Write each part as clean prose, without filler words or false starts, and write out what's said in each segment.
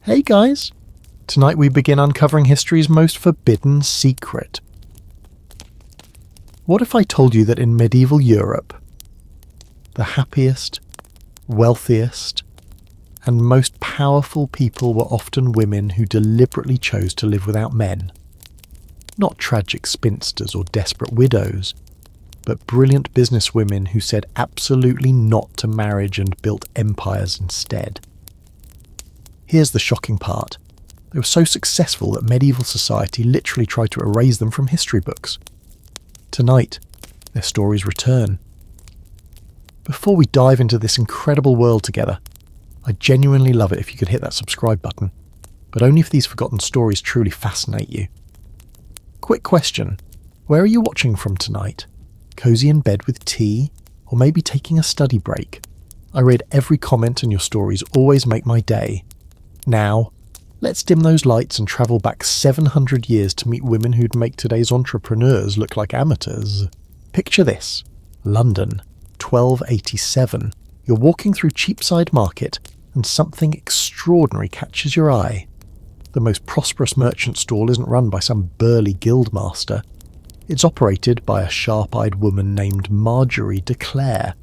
Hey guys! Tonight we begin uncovering history's most forbidden secret. What if I told you that in medieval Europe, the happiest, wealthiest, and most powerful people were often women who deliberately chose to live without men? Not tragic spinsters or desperate widows, but brilliant businesswomen who said absolutely not to marriage and built empires instead. Here's the shocking part. They were so successful that medieval society literally tried to erase them from history books. Tonight, their stories return. Before we dive into this incredible world together, I'd genuinely love it if you could hit that subscribe button, but only if these forgotten stories truly fascinate you. Quick question, where are you watching from tonight? Cozy in bed with tea, or maybe taking a study break? I read every comment and your stories always make my day. Now, let's dim those lights and travel back 700 years to meet women who'd make today's entrepreneurs look like amateurs. Picture this, London, 1287. You're walking through Cheapside Market and something extraordinary catches your eye. The most prosperous merchant stall isn't run by some burly guildmaster. It's operated by a sharp-eyed woman named Marjorie de Clare.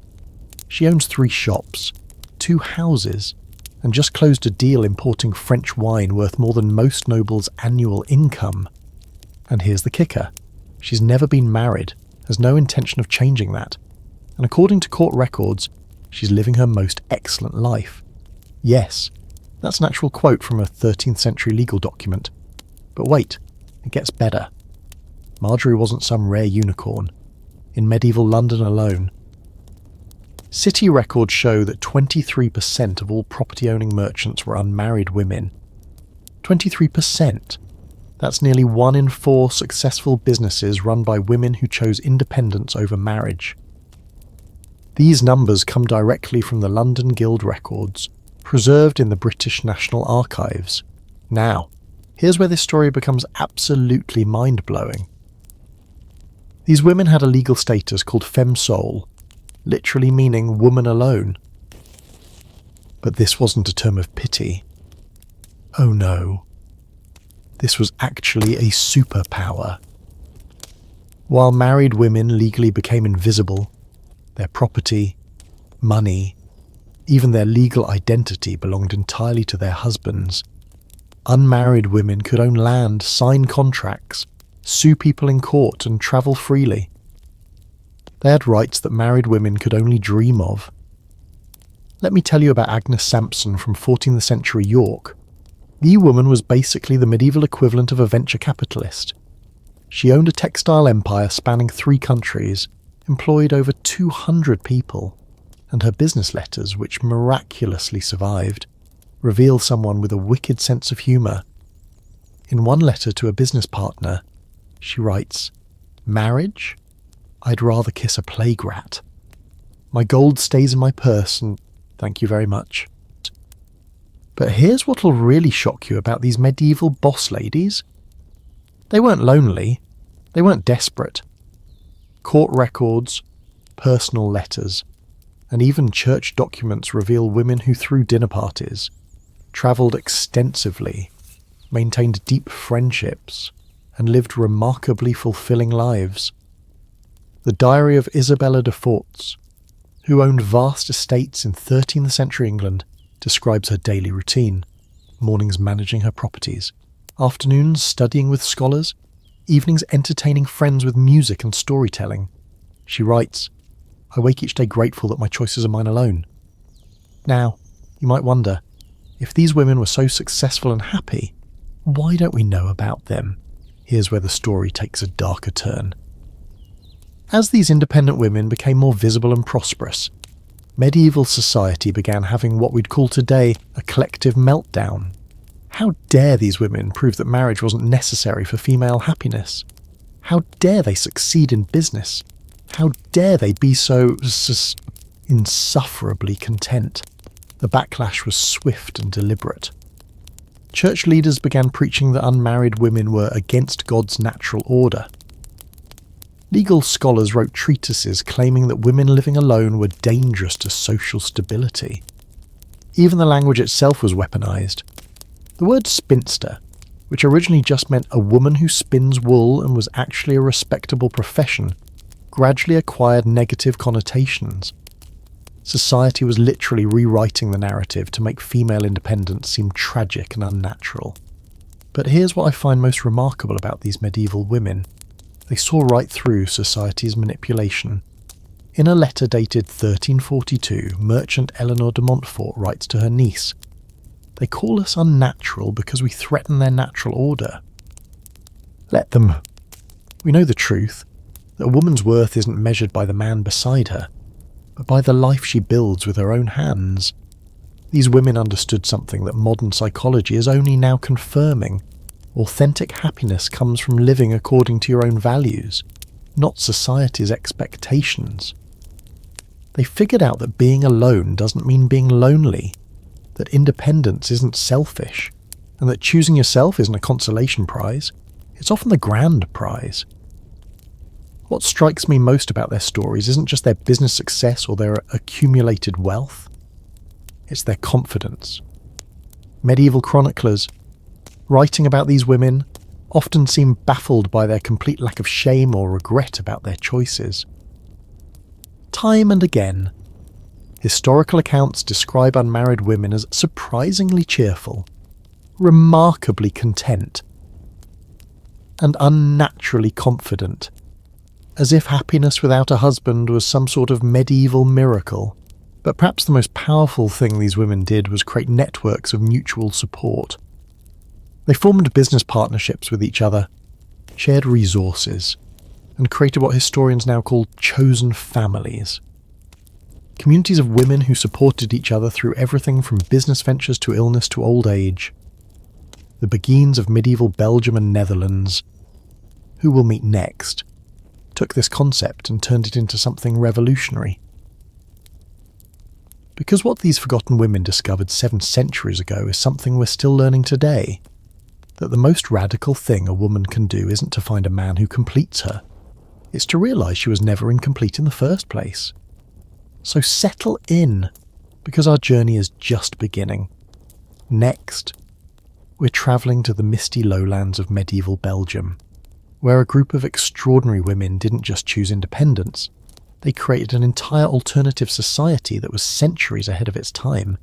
She owns 3 shops, 2 houses, and just closed a deal importing French wine worth more than most nobles' annual income. And here's the kicker. She's never been married, has no intention of changing that, and according to court records, she's living her most excellent life. Yes, that's an actual quote from a 13th century legal document. But wait, it gets better. Marjorie wasn't some rare unicorn. In medieval London alone, city records show that 23% of all property-owning merchants were unmarried women. 23%! That's nearly 1 in 4 successful businesses run by women who chose independence over marriage. These numbers come directly from the London Guild records, preserved in the British National Archives. Now, here's where this story becomes absolutely mind-blowing. These women had a legal status called femme sole, literally meaning woman alone. But this wasn't a term of pity. Oh no. This was actually a superpower. While married women legally became invisible, their property, money, even their legal identity belonged entirely to their husbands. Unmarried women could own land, sign contracts, sue people in court, and travel freely. They had rights that married women could only dream of. Let me tell you about Agnes Sampson from 14th century York. The woman was basically the medieval equivalent of a venture capitalist. She owned a textile empire spanning 3 countries, employed over 200 people, and her business letters, which miraculously survived, reveal someone with a wicked sense of humour. In one letter to a business partner, she writes, "Marriage? I'd rather kiss a plague rat. My gold stays in my purse and thank you very much." But here's what'll really shock you about these medieval boss ladies. They weren't lonely. They weren't desperate. Court records, personal letters, and even church documents reveal women who threw dinner parties, travelled extensively, maintained deep friendships, and lived remarkably fulfilling lives. The diary of Isabella de Fortes, who owned vast estates in 13th century England, describes her daily routine: mornings managing her properties, afternoons studying with scholars, evenings entertaining friends with music and storytelling. She writes, "I wake each day grateful that my choices are mine alone." Now, you might wonder, if these women were so successful and happy, why don't we know about them? Here's where the story takes a darker turn. As these independent women became more visible and prosperous, medieval society began having what we'd call today a collective meltdown. How dare these women prove that marriage wasn't necessary for female happiness? How dare they succeed in business? How dare they be so insufferably content? The backlash was swift and deliberate. Church leaders began preaching that unmarried women were against God's natural order. Legal scholars wrote treatises claiming that women living alone were dangerous to social stability. Even the language itself was weaponized. The word spinster, which originally just meant a woman who spins wool and was actually a respectable profession, gradually acquired negative connotations. Society was literally rewriting the narrative to make female independence seem tragic and unnatural. But here's what I find most remarkable about these medieval women. They saw right through society's manipulation. In a letter dated 1342, merchant Eleanor de Montfort writes to her niece, "They call us unnatural because we threaten their natural order. Let them. We know the truth, that a woman's worth isn't measured by the man beside her, but by the life she builds with her own hands." These women understood something that modern psychology is only now confirming. Authentic happiness comes from living according to your own values, not society's expectations. They figured out that being alone doesn't mean being lonely, that independence isn't selfish, and that choosing yourself isn't a consolation prize. It's often the grand prize. What strikes me most about their stories isn't just their business success or their accumulated wealth. It's their confidence. Medieval chroniclers, writing about these women, often seem baffled by their complete lack of shame or regret about their choices. Time and again, historical accounts describe unmarried women as surprisingly cheerful, remarkably content, and unnaturally confident, as if happiness without a husband was some sort of medieval miracle. But perhaps the most powerful thing these women did was create networks of mutual support. They formed business partnerships with each other, shared resources, and created what historians now call chosen families. Communities of women who supported each other through everything from business ventures to illness to old age. The Beguines of medieval Belgium and Netherlands, who we'll meet next, took this concept and turned it into something revolutionary. Because what these forgotten women discovered 7 centuries ago is something we're still learning today. That the most radical thing a woman can do isn't to find a man who completes her. It's to realise she was never incomplete in the first place. So settle in, because our journey is just beginning. Next, we're travelling to the misty lowlands of medieval Belgium, where a group of extraordinary women didn't just choose independence. They created an entire alternative society that was centuries ahead of its time.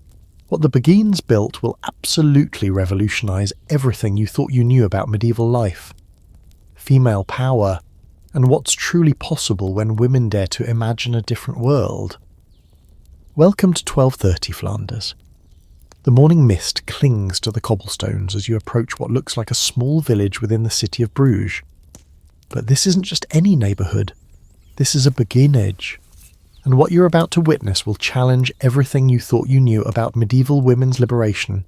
What the Beguines built will absolutely revolutionise everything you thought you knew about medieval life. Female power, and what's truly possible when women dare to imagine a different world. Welcome to 1230 Flanders. The morning mist clings to the cobblestones as you approach what looks like a small village within the city of Bruges. But this isn't just any neighbourhood. This is a beguinage, and what you're about to witness will challenge everything you thought you knew about medieval women's liberation.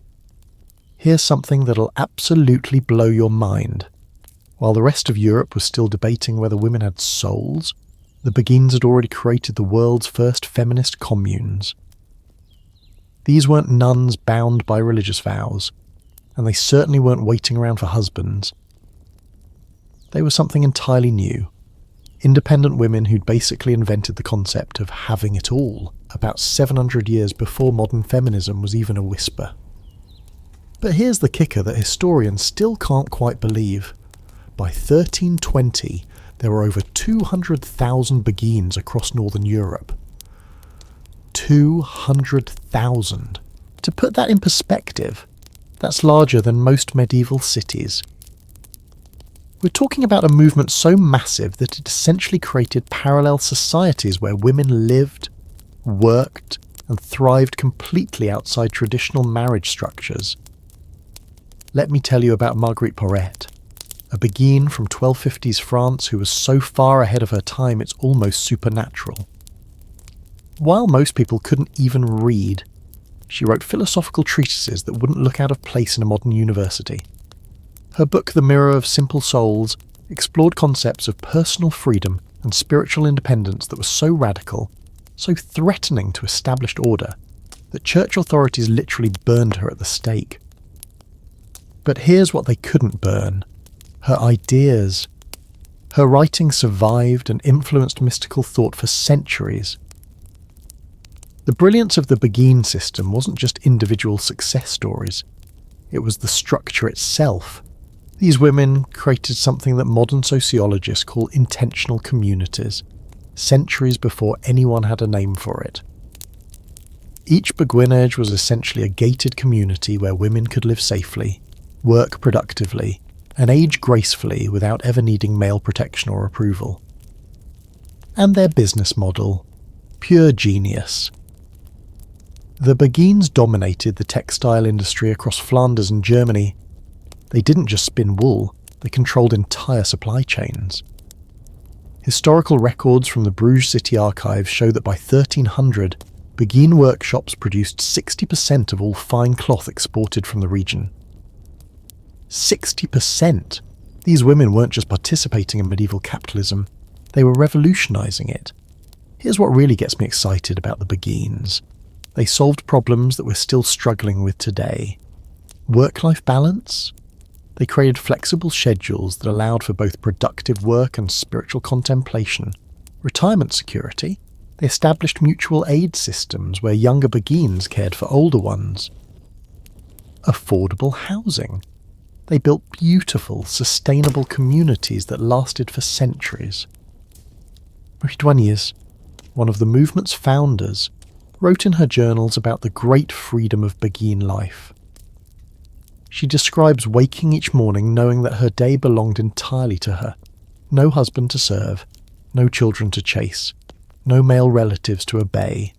Here's something that'll absolutely blow your mind. While the rest of Europe was still debating whether women had souls, the Beguines had already created the world's first feminist communes. These weren't nuns bound by religious vows, and they certainly weren't waiting around for husbands. They were something entirely new. Independent women who'd basically invented the concept of having it all about 700 years before modern feminism was even a whisper. But here's the kicker that historians still can't quite believe. By 1320, there were over 200,000 Beguines across northern Europe. 200,000. To put that in perspective, that's larger than most medieval cities. We're talking about a movement so massive that it essentially created parallel societies where women lived, worked, and thrived completely outside traditional marriage structures. Let me tell you about Marguerite Porete, a Beguine from 1250s France who was so far ahead of her time it's almost supernatural. While most people couldn't even read, she wrote philosophical treatises that wouldn't look out of place in a modern university. Her book, The Mirror of Simple Souls, explored concepts of personal freedom and spiritual independence that were so radical, so threatening to established order, that church authorities literally burned her at the stake. But here's what they couldn't burn: her ideas. Her writing survived and influenced mystical thought for centuries. The brilliance of the Beguine system wasn't just individual success stories. It was the structure itself. These women created something that modern sociologists call intentional communities, centuries before anyone had a name for it. Each beguinage was essentially a gated community where women could live safely, work productively, and age gracefully without ever needing male protection or approval. And their business model, pure genius. The Beguines dominated the textile industry across Flanders and Germany. They didn't just spin wool, they controlled entire supply chains. Historical records from the Bruges City Archives show that by 1300, Beguine workshops produced 60% of all fine cloth exported from the region. 60%! These women weren't just participating in medieval capitalism, they were revolutionising it. Here's what really gets me excited about the Beguines. They solved problems that we're still struggling with today. Work-life balance? They created flexible schedules that allowed for both productive work and spiritual contemplation. Retirement security? They established mutual aid systems where younger Beguines cared for older ones. Affordable housing? They built beautiful, sustainable communities that lasted for centuries. Marie Douaniers, one of the movement's founders, wrote in her journals about the great freedom of Beguine life. She describes waking each morning knowing that her day belonged entirely to her. No husband to serve, no children to chase, no male relatives to obey.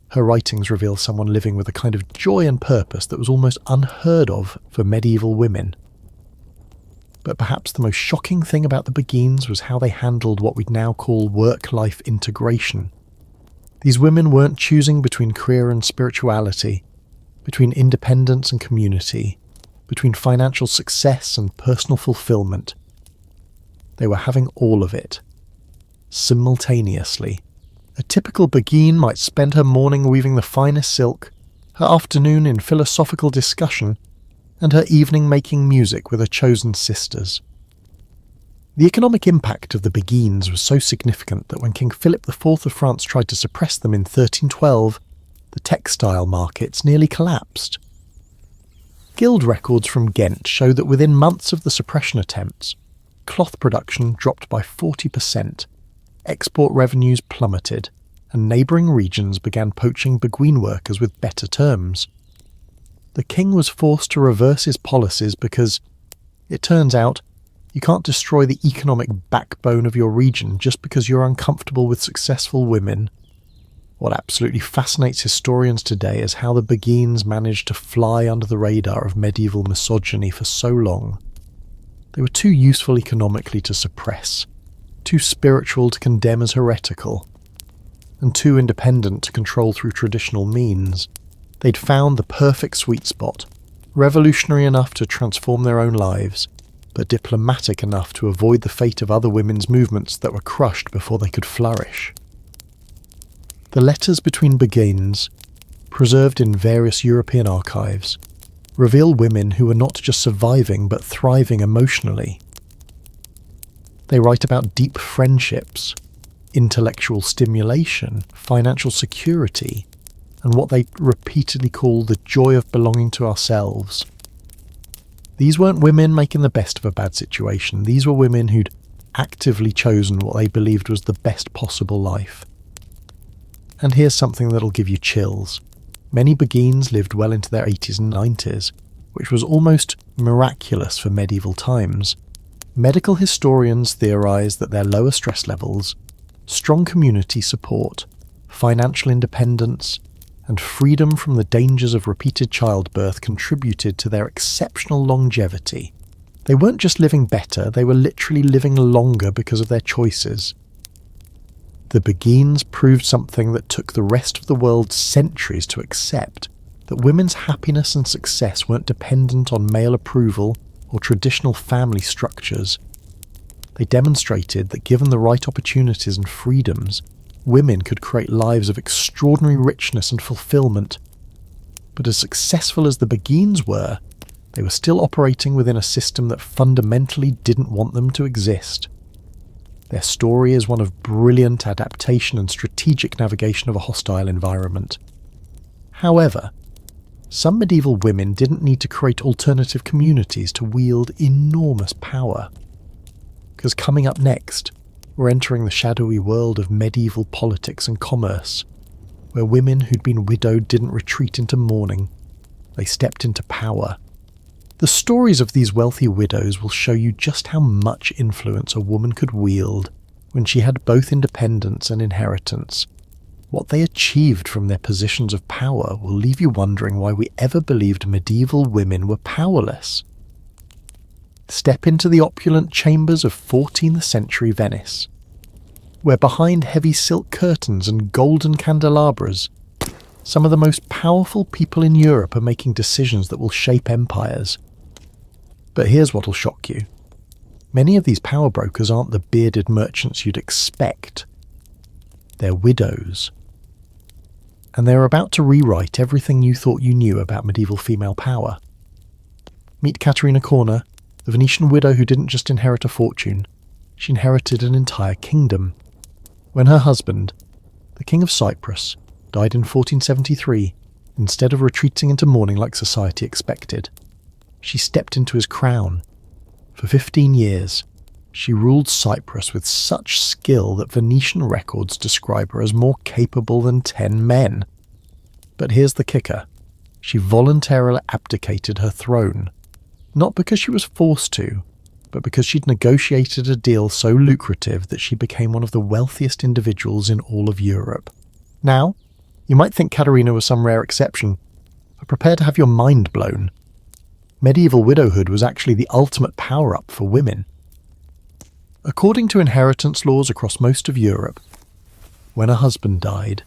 Her writings reveal someone living with a kind of joy and purpose that was almost unheard of for medieval women. But perhaps the most shocking thing about the Beguines was how they handled what we'd now call work-life integration. These women weren't choosing between career and spirituality, between independence and community, between financial success and personal fulfillment. They were having all of it, simultaneously. A typical Beguine might spend her morning weaving the finest silk, her afternoon in philosophical discussion, and her evening making music with her chosen sisters. The economic impact of the Beguines was so significant that when King Philip IV of France tried to suppress them in 1312, the textile markets nearly collapsed. Guild records from Ghent show that within months of the suppression attempts, cloth production dropped by 40%, export revenues plummeted, and neighbouring regions began poaching Beguine workers with better terms. The king was forced to reverse his policies because, it turns out, you can't destroy the economic backbone of your region just because you're uncomfortable with successful women. What absolutely fascinates historians today is how the Beguines managed to fly under the radar of medieval misogyny for so long. They were too useful economically to suppress, too spiritual to condemn as heretical, and too independent to control through traditional means. They'd found the perfect sweet spot, revolutionary enough to transform their own lives, but diplomatic enough to avoid the fate of other women's movements that were crushed before they could flourish. The letters between Beguines, preserved in various European archives, reveal women who were not just surviving but thriving emotionally. They write about deep friendships, intellectual stimulation, financial security, and what they repeatedly call the joy of belonging to ourselves. These weren't women making the best of a bad situation. These were women who'd actively chosen what they believed was the best possible life. And here's something that'll give you chills. Many Beguines lived well into their 80s and 90s, which was almost miraculous for medieval times. Medical historians theorise that their lower stress levels, strong community support, financial independence, and freedom from the dangers of repeated childbirth contributed to their exceptional longevity. They weren't just living better, they were literally living longer because of their choices. The Beguines proved something that took the rest of the world centuries to accept, that women's happiness and success weren't dependent on male approval or traditional family structures. They demonstrated that given the right opportunities and freedoms, women could create lives of extraordinary richness and fulfillment. But as successful as the Beguines were, they were still operating within a system that fundamentally didn't want them to exist. Their story is one of brilliant adaptation and strategic navigation of a hostile environment. However, Some medieval women didn't need to create alternative communities to wield enormous power. Because coming up next, we're entering the shadowy world of medieval politics and commerce, where women who'd been widowed didn't retreat into mourning, they stepped into power. The stories of these wealthy widows will show you just how much influence a woman could wield when she had both independence and inheritance. What they achieved from their positions of power will leave you wondering why we ever believed medieval women were powerless. Step into the opulent chambers of 14th century Venice, where behind heavy silk curtains and golden candelabras, some of the most powerful people in Europe are making decisions that will shape empires. But here's what'll shock you. Many of these power brokers aren't the bearded merchants you'd expect. They're widows. And they're about to rewrite everything you thought you knew about medieval female power. Meet Caterina Corner, the Venetian widow who didn't just inherit a fortune, she inherited an entire kingdom. When her husband, the King of Cyprus, died in 1473, instead of retreating into mourning like society expected, she stepped into his crown. For 15 years, she ruled Cyprus with such skill that Venetian records describe her as more capable than 10 men. But here's the kicker. She voluntarily abdicated her throne, not because she was forced to, but because she'd negotiated a deal so lucrative that she became one of the wealthiest individuals in all of Europe. Now, you might think Caterina was some rare exception, but prepare to have your mind blown. Medieval widowhood was actually the ultimate power-up for women. According to inheritance laws across most of Europe, when a husband died,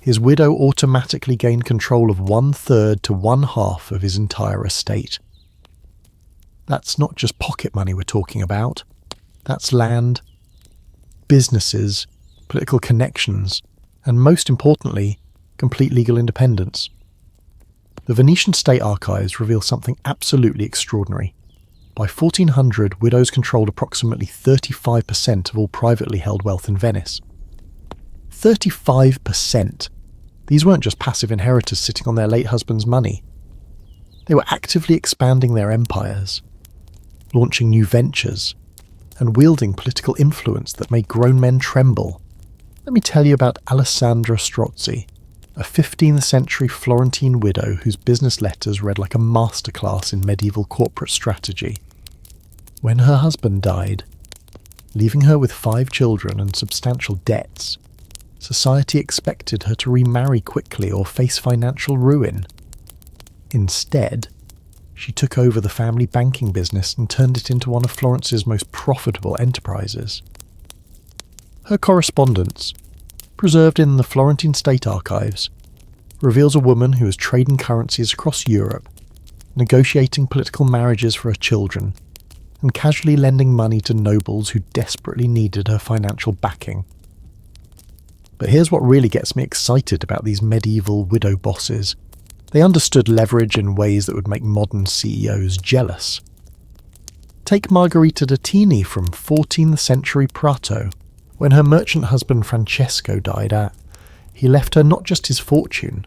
his widow automatically gained control of 1/3 to 1/2 of his entire estate. That's not just pocket money we're talking about. That's land, businesses, political connections, and most importantly, complete legal independence. The Venetian state archives reveal something absolutely extraordinary. By 1400, widows controlled approximately 35% of all privately held wealth in Venice. 35%! These weren't just passive inheritors sitting on their late husband's money. They were actively expanding their empires, launching new ventures, and wielding political influence that made grown men tremble. Let me tell you about Alessandra Strozzi, a 15th century Florentine widow whose business letters read like a masterclass in medieval corporate strategy. When her husband died, leaving her with 5 children and substantial debts, society expected her to remarry quickly or face financial ruin. Instead, she took over the family banking business and turned it into one of Florence's most profitable enterprises. Her correspondence, preserved in the Florentine State Archives, reveals a woman who was trading currencies across Europe, negotiating political marriages for her children, and casually lending money to nobles who desperately needed her financial backing. But here's what really gets me excited about these medieval widow bosses. They understood leverage in ways that would make modern CEOs jealous. Take Margherita d'Attini from 14th century Prato. When her merchant husband Francesco died, he left her not just his fortune,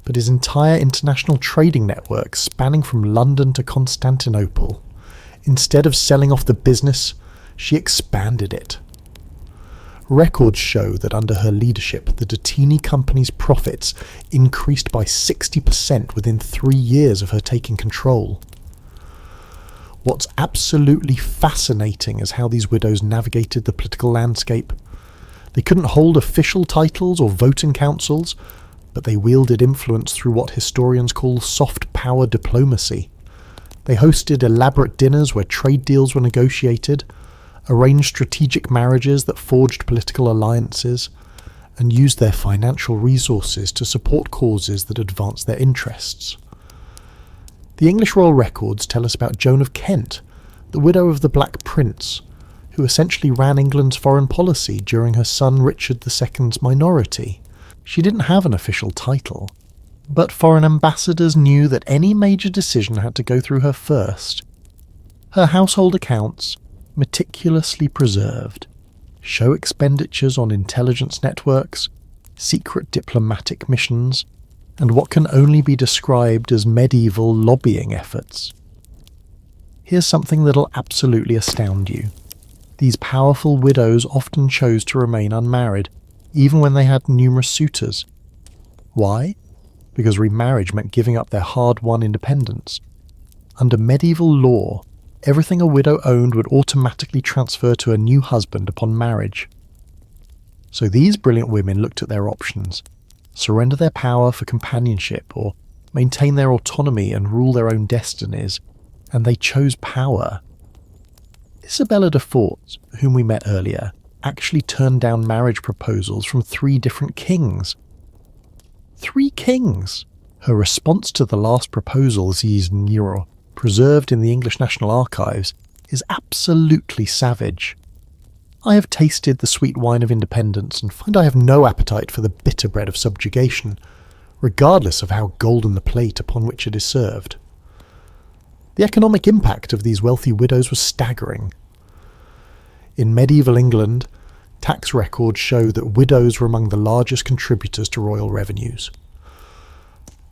but his entire international trading network spanning from London to Constantinople. Instead of selling off the business, she expanded it. Records show that under her leadership, the d'Attini company's profits increased by 60% within 3 years of her taking control. What's absolutely fascinating is how these widows navigated the political landscape. They couldn't hold official titles or vote in councils, but they wielded influence through what historians call soft power diplomacy. They hosted elaborate dinners where trade deals were negotiated, arranged strategic marriages that forged political alliances, and used their financial resources to support causes that advanced their interests. The English royal records tell us about Joan of Kent, the widow of the Black Prince, who essentially ran England's foreign policy during her son Richard II's minority. She didn't have an official title, but foreign ambassadors knew that any major decision had to go through her first. Her household accounts, meticulously preserved, show expenditures on intelligence networks, secret diplomatic missions, and what can only be described as medieval lobbying efforts. Here's something that'll absolutely astound you. These powerful widows often chose to remain unmarried, even when they had numerous suitors. Why? Because remarriage meant giving up their hard-won independence. Under medieval law, everything a widow owned would automatically transfer to a new husband upon marriage. So these brilliant women looked at their options: surrender their power for companionship or maintain their autonomy and rule their own destinies, and they chose power. Isabella de Fort, whom we met earlier, actually turned down marriage proposals from 3 different kings. 3 kings! Her response to the last proposal, preserved in the English National Archives, is absolutely savage. I have tasted the sweet wine of independence and find I have no appetite for the bitter bread of subjugation, regardless of how golden the plate upon which it is served. The economic impact of these wealthy widows was staggering. In medieval England, tax records show that widows were among the largest contributors to royal revenues.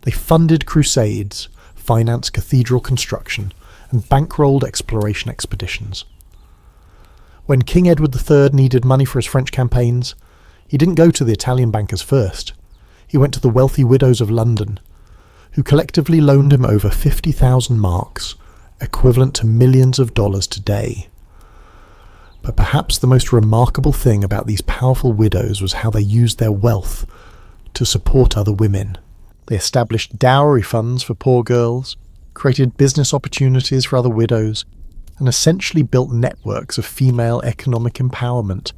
They funded crusades, financed cathedral construction, and bankrolled exploration expeditions. When King Edward III needed money for his French campaigns, he didn't go to the Italian bankers first. He went to the wealthy widows of London, who collectively loaned him over 50,000 marks, equivalent to millions of dollars today. But perhaps the most remarkable thing about these powerful widows was how they used their wealth to support other women. They established dowry funds for poor girls, created business opportunities for other widows, and essentially built networks of female economic empowerment.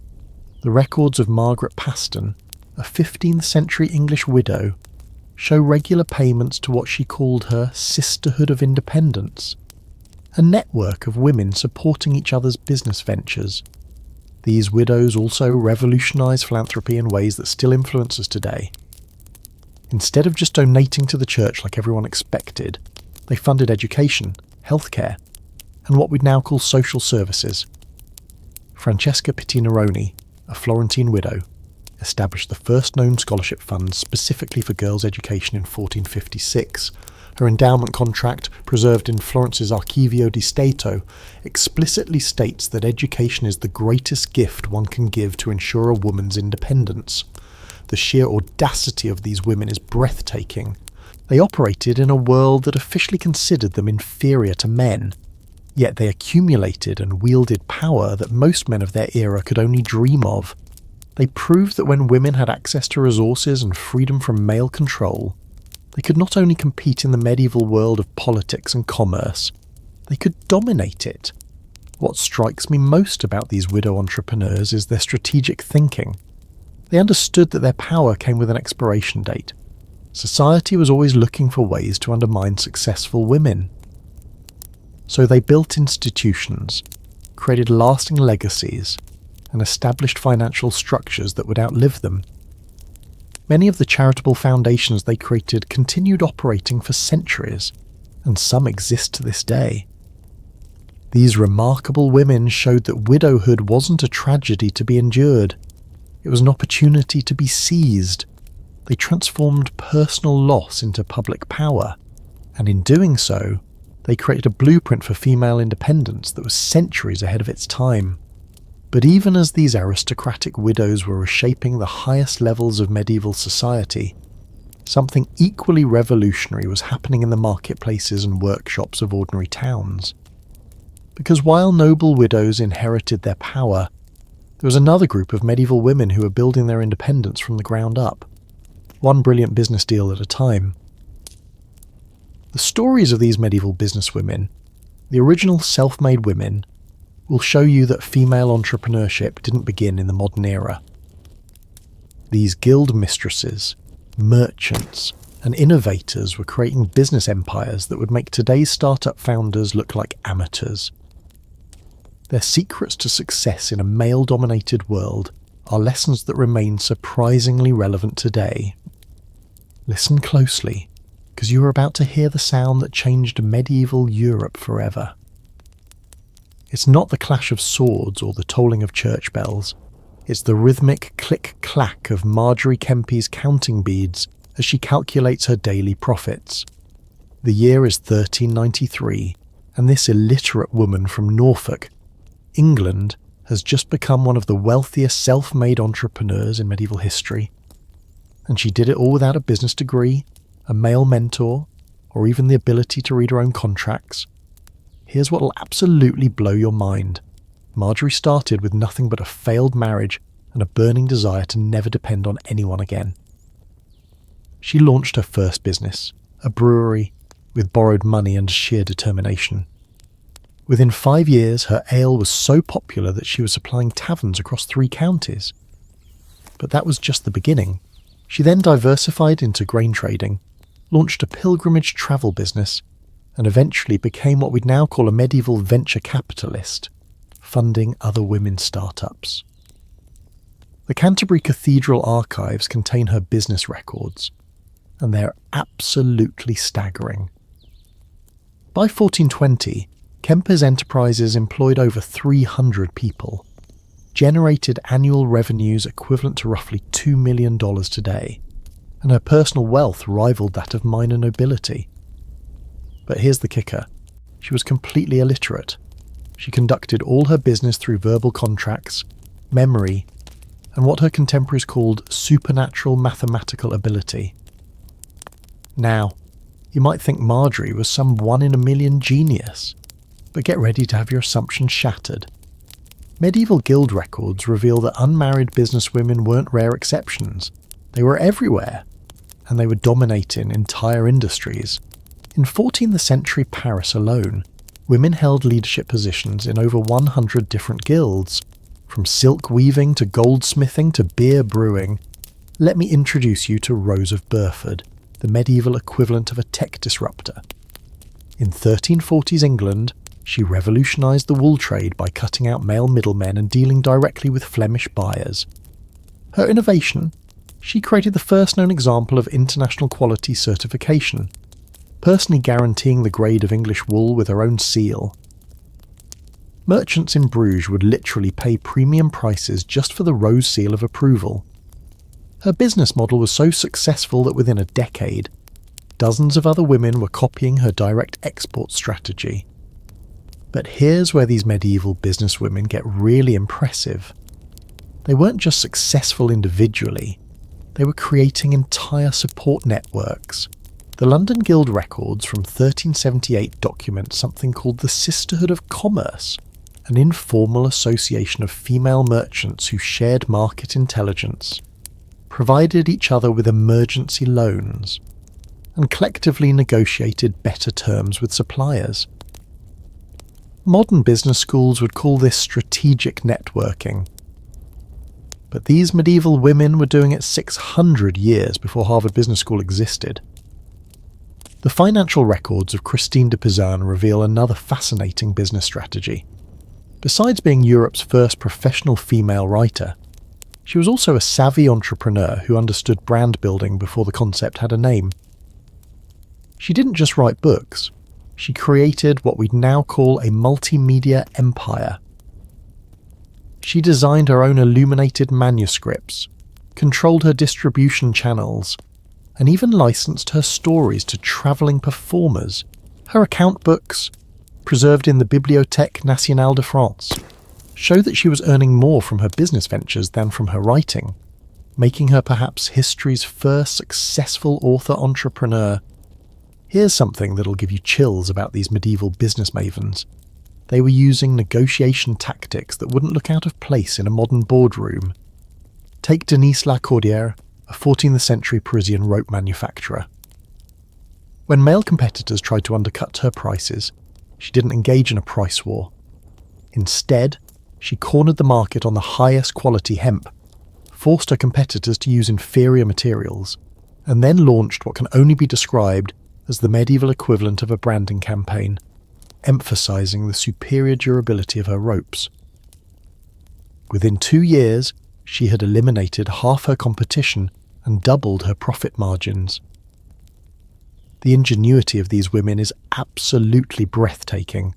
The records of Margaret Paston, a 15th century English widow, show regular payments to what she called her Sisterhood of Independence, a network of women supporting each other's business ventures. These widows also revolutionised philanthropy in ways that still influence us today. Instead of just donating to the church like everyone expected, they funded education, healthcare, and what we'd now call social services. Francesca Pittinaroni, a Florentine widow, established the first known scholarship fund specifically for girls' education in 1456. Her endowment contract, preserved in Florence's Archivio di Stato, explicitly states that education is the greatest gift one can give to ensure a woman's independence. The sheer audacity of these women is breathtaking. They operated in a world that officially considered them inferior to men, yet they accumulated and wielded power that most men of their era could only dream of. They proved that when women had access to resources and freedom from male control, they could not only compete in the medieval world of politics and commerce, they could dominate it. What strikes me most about these widow entrepreneurs is their strategic thinking. They understood that their power came with an expiration date. Society was always looking for ways to undermine successful women. So they built institutions, created lasting legacies, and established financial structures that would outlive them. Many of the charitable foundations they created continued operating for centuries, and some exist to this day. These remarkable women showed that widowhood wasn't a tragedy to be endured. It was an opportunity to be seized. They transformed personal loss into public power, and in doing so, they created a blueprint for female independence that was centuries ahead of its time. But even as these aristocratic widows were reshaping the highest levels of medieval society, something equally revolutionary was happening in the marketplaces and workshops of ordinary towns. Because while noble widows inherited their power, there was another group of medieval women who were building their independence from the ground up, one brilliant business deal at a time. The stories of these medieval businesswomen, the original self-made women, will show you that female entrepreneurship didn't begin in the modern era. These guild mistresses, merchants, and innovators were creating business empires that would make today's startup founders look like amateurs. Their secrets to success in a male-dominated world are lessons that remain surprisingly relevant today. Listen closely, because you are about to hear the sound that changed medieval Europe forever. It's not the clash of swords or the tolling of church bells. It's the rhythmic click-clack of Marjorie Kempy's counting beads as she calculates her daily profits. The year is 1393, and this illiterate woman from Norfolk, England, has just become one of the wealthiest self-made entrepreneurs in medieval history. And she did it all without a business degree, a male mentor, or even the ability to read her own contracts. Here's what will absolutely blow your mind. Marjorie started with nothing but a failed marriage and a burning desire to never depend on anyone again. She launched her first business, a brewery, with borrowed money and sheer determination. Within 5 years, her ale was so popular that she was supplying taverns across 3 counties. But that was just the beginning. She then diversified into grain trading, launched a pilgrimage travel business, and eventually became what we'd now call a medieval venture capitalist, funding other women's startups. The Canterbury Cathedral archives contain her business records, and they're absolutely staggering. By 1420, Kemper's enterprises employed over 300 people, generated annual revenues equivalent to roughly $2 million today, and her personal wealth rivaled that of minor nobility. But here's the kicker. She was completely illiterate. She conducted all her business through verbal contracts, memory, and what her contemporaries called supernatural mathematical ability. Now, you might think Marjorie was some 1 in a million genius, but get ready to have your assumptions shattered. Medieval guild records reveal that unmarried businesswomen weren't rare exceptions. They were everywhere, and they were dominating entire industries. In 14th century Paris alone, women held leadership positions in over 100 different guilds. From silk weaving to goldsmithing to beer brewing, let me introduce you to Rose of Burford, the medieval equivalent of a tech disruptor. In 1340s England, she revolutionised the wool trade by cutting out male middlemen and dealing directly with Flemish buyers. Her innovation? She created the first known example of international quality certification, personally guaranteeing the grade of English wool with her own seal. Merchants in Bruges would literally pay premium prices just for the rose seal of approval. Her business model was so successful that within a decade, dozens of other women were copying her direct export strategy. But here's where these medieval businesswomen get really impressive. They weren't just successful individually, they were creating entire support networks. The London Guild records from 1378 document something called the Sisterhood of Commerce, an informal association of female merchants who shared market intelligence, provided each other with emergency loans, and collectively negotiated better terms with suppliers. Modern business schools would call this strategic networking. But these medieval women were doing it 600 years before Harvard Business School existed. The financial records of Christine de Pizan reveal another fascinating business strategy. Besides being Europe's first professional female writer, she was also a savvy entrepreneur who understood brand building before the concept had a name. She didn't just write books. She created what we'd now call a multimedia empire. She designed her own illuminated manuscripts, controlled her distribution channels, and even licensed her stories to travelling performers. Her account books, preserved in the Bibliothèque Nationale de France, show that she was earning more from her business ventures than from her writing, making her perhaps history's first successful author-entrepreneur. Here's something that'll give you chills about these medieval business mavens. They were using negotiation tactics that wouldn't look out of place in a modern boardroom. Take Denise Lacordaire, a 14th century Parisian rope manufacturer. When male competitors tried to undercut her prices, she didn't engage in a price war. Instead, she cornered the market on the highest quality hemp, forced her competitors to use inferior materials, and then launched what can only be described as the medieval equivalent of a branding campaign, emphasizing the superior durability of her ropes. Within 2 years, she had eliminated half her competition and doubled her profit margins. The ingenuity of these women is absolutely breathtaking.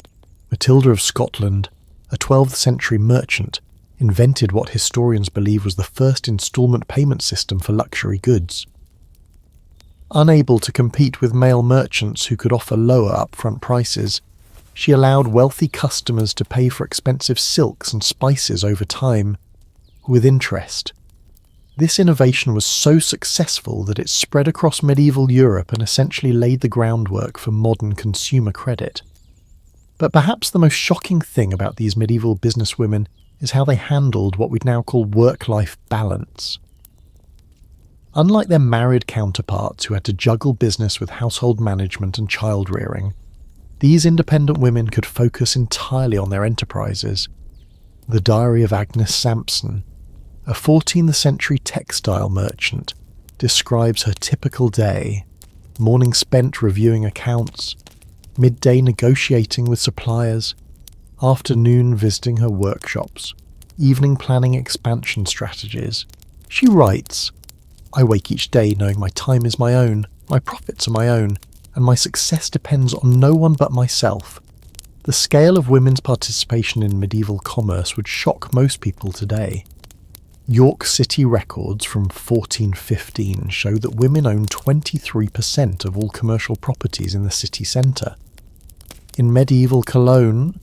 Matilda of Scotland, a 12th century merchant, invented what historians believe was the first instalment payment system for luxury goods. Unable to compete with male merchants who could offer lower upfront prices, she allowed wealthy customers to pay for expensive silks and spices over time, with interest. This innovation was so successful that it spread across medieval Europe and essentially laid the groundwork for modern consumer credit. But perhaps the most shocking thing about these medieval businesswomen is how they handled what we'd now call work-life balance. Unlike their married counterparts who had to juggle business with household management and child-rearing, these independent women could focus entirely on their enterprises. The Diary of Agnes Sampson, a 14th century textile merchant, describes her typical day: morning spent reviewing accounts, midday negotiating with suppliers, afternoon visiting her workshops, evening planning expansion strategies. She writes, "I wake each day knowing my time is my own, my profits are my own, and my success depends on no one but myself." The scale of women's participation in medieval commerce would shock most people today. York City records from 1415 show that women own 23% of all commercial properties in the city centre. In medieval Cologne,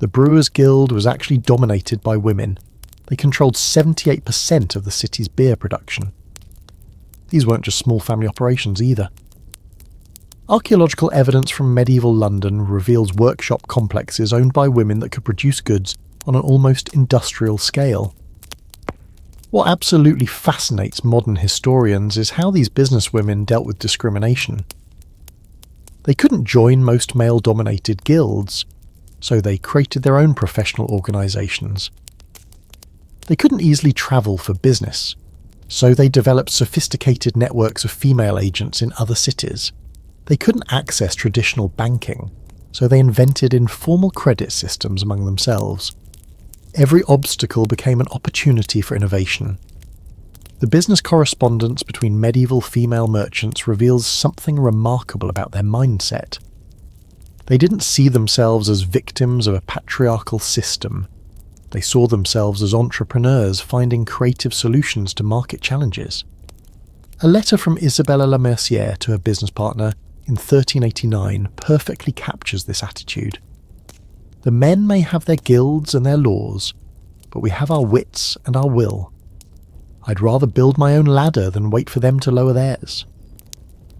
the Brewers' Guild was actually dominated by women. They controlled 78% of the city's beer production. These weren't just small family operations either. Archaeological evidence from medieval London reveals workshop complexes owned by women that could produce goods on an almost industrial scale. What absolutely fascinates modern historians is how these businesswomen dealt with discrimination. They couldn't join most male-dominated guilds, so they created their own professional organisations. They couldn't easily travel for business, so they developed sophisticated networks of female agents in other cities. They couldn't access traditional banking, so they invented informal credit systems among themselves. Every obstacle became an opportunity for innovation. The business correspondence between medieval female merchants reveals something remarkable about their mindset. They didn't see themselves as victims of a patriarchal system. They saw themselves as entrepreneurs finding creative solutions to market challenges. A letter from Isabella La Mercière to her business partner in 1389 perfectly captures this attitude. "The men may have their guilds and their laws, but we have our wits and our will. I'd rather build my own ladder than wait for them to lower theirs."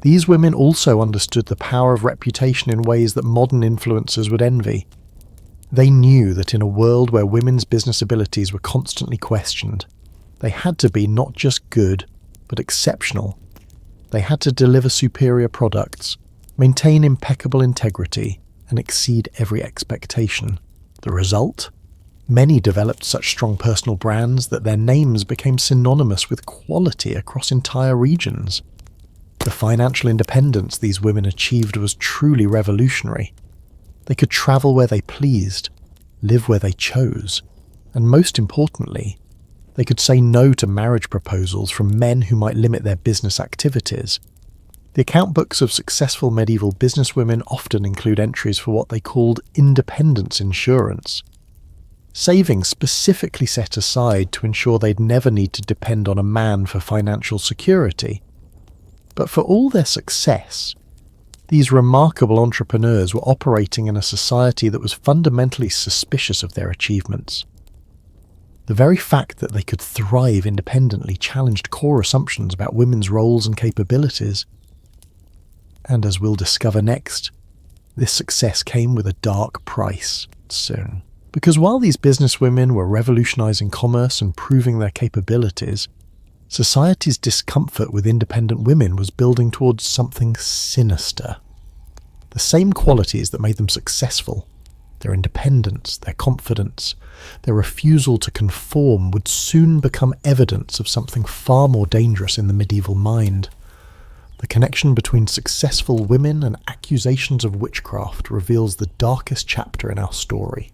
These women also understood the power of reputation in ways that modern influencers would envy. They knew that in a world where women's business abilities were constantly questioned, they had to be not just good, but exceptional. They had to deliver superior products, maintain impeccable integrity, and exceed every expectation. The result? Many developed such strong personal brands that their names became synonymous with quality across entire regions. The financial independence these women achieved was truly revolutionary. They could travel where they pleased, live where they chose, and most importantly, they could say no to marriage proposals from men who might limit their business activities. The account books of successful medieval businesswomen often include entries for what they called independence insurance, savings specifically set aside to ensure they'd never need to depend on a man for financial security. But for all their success, these remarkable entrepreneurs were operating in a society that was fundamentally suspicious of their achievements. The very fact that they could thrive independently challenged core assumptions about women's roles and capabilities. And as we'll discover next, this success came with a dark price soon. Because while these businesswomen were revolutionizing commerce and proving their capabilities, society's discomfort with independent women was building towards something sinister. The same qualities that made them successful, their independence, their confidence, their refusal to conform, would soon become evidence of something far more dangerous in the medieval mind. The connection between successful women and accusations of witchcraft reveals the darkest chapter in our story,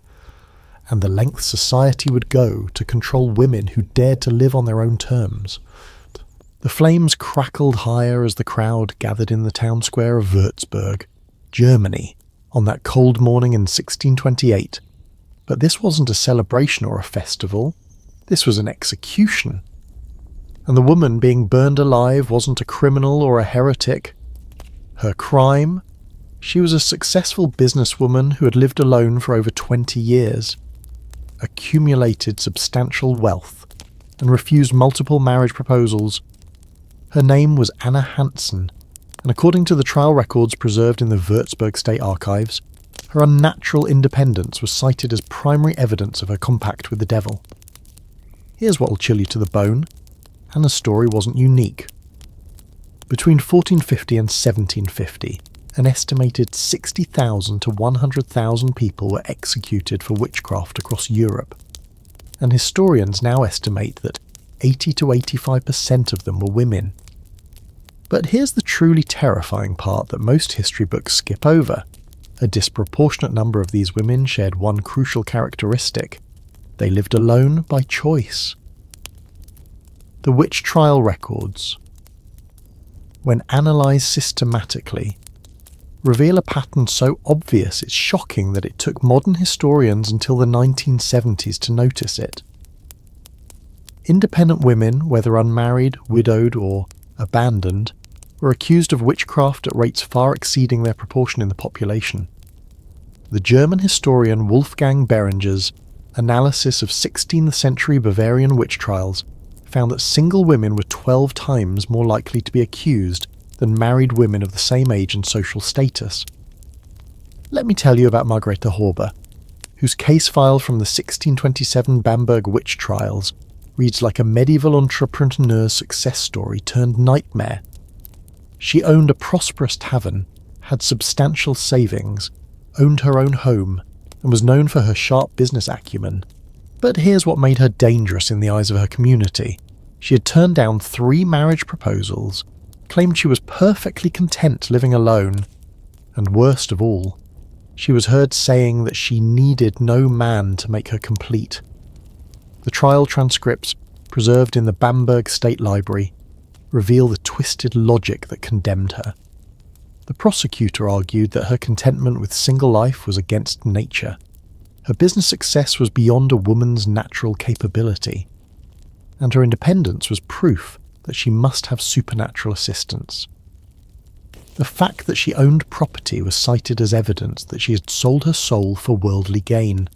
and the lengths society would go to control women who dared to live on their own terms. The flames crackled higher as the crowd gathered in the town square of Würzburg, Germany, on that cold morning in 1628. But this wasn't a celebration or a festival. This was an execution. And the woman being burned alive wasn't a criminal or a heretic. Her crime? She was a successful businesswoman who had lived alone for over 20 years, accumulated substantial wealth, and refused multiple marriage proposals. Her name was Anna Hansen, and according to the trial records preserved in the Würzburg State Archives, her unnatural independence was cited as primary evidence of her compact with the devil. Here's what will chill you to the bone. Anna's story wasn't unique. Between 1450 and 1750, an estimated 60,000 to 100,000 people were executed for witchcraft across Europe, and historians now estimate that 80 to 85% of them were women. But here's the truly terrifying part that most history books skip over. A disproportionate number of these women shared one crucial characteristic. They lived alone by choice. The witch trial records, when analysed systematically, reveal a pattern so obvious it's shocking that it took modern historians until the 1970s to notice it. Independent women, whether unmarried, widowed or abandoned, were accused of witchcraft at rates far exceeding their proportion in the population. The German historian Wolfgang Behringer's analysis of 16th century Bavarian witch trials found that single women were 12 times more likely to be accused than married women of the same age and social status. Let me tell you about Margrethe Horber, whose case file from the 1627 Bamberg witch trials reads like a medieval entrepreneur's success story turned nightmare. She owned a prosperous tavern, had substantial savings, owned her own home, and was known for her sharp business acumen. But here's what made her dangerous in the eyes of her community. She had turned down 3 marriage proposals, claimed she was perfectly content living alone, and worst of all, she was heard saying that she needed no man to make her complete. The trial transcripts, preserved in the Bamberg State Library, reveal the twisted logic that condemned her. The prosecutor argued that her contentment with single life was against nature. Her business success was beyond a woman's natural capability, and her independence was proof that she must have supernatural assistance. The fact that she owned property was cited as evidence that she had sold her soul for worldly gain.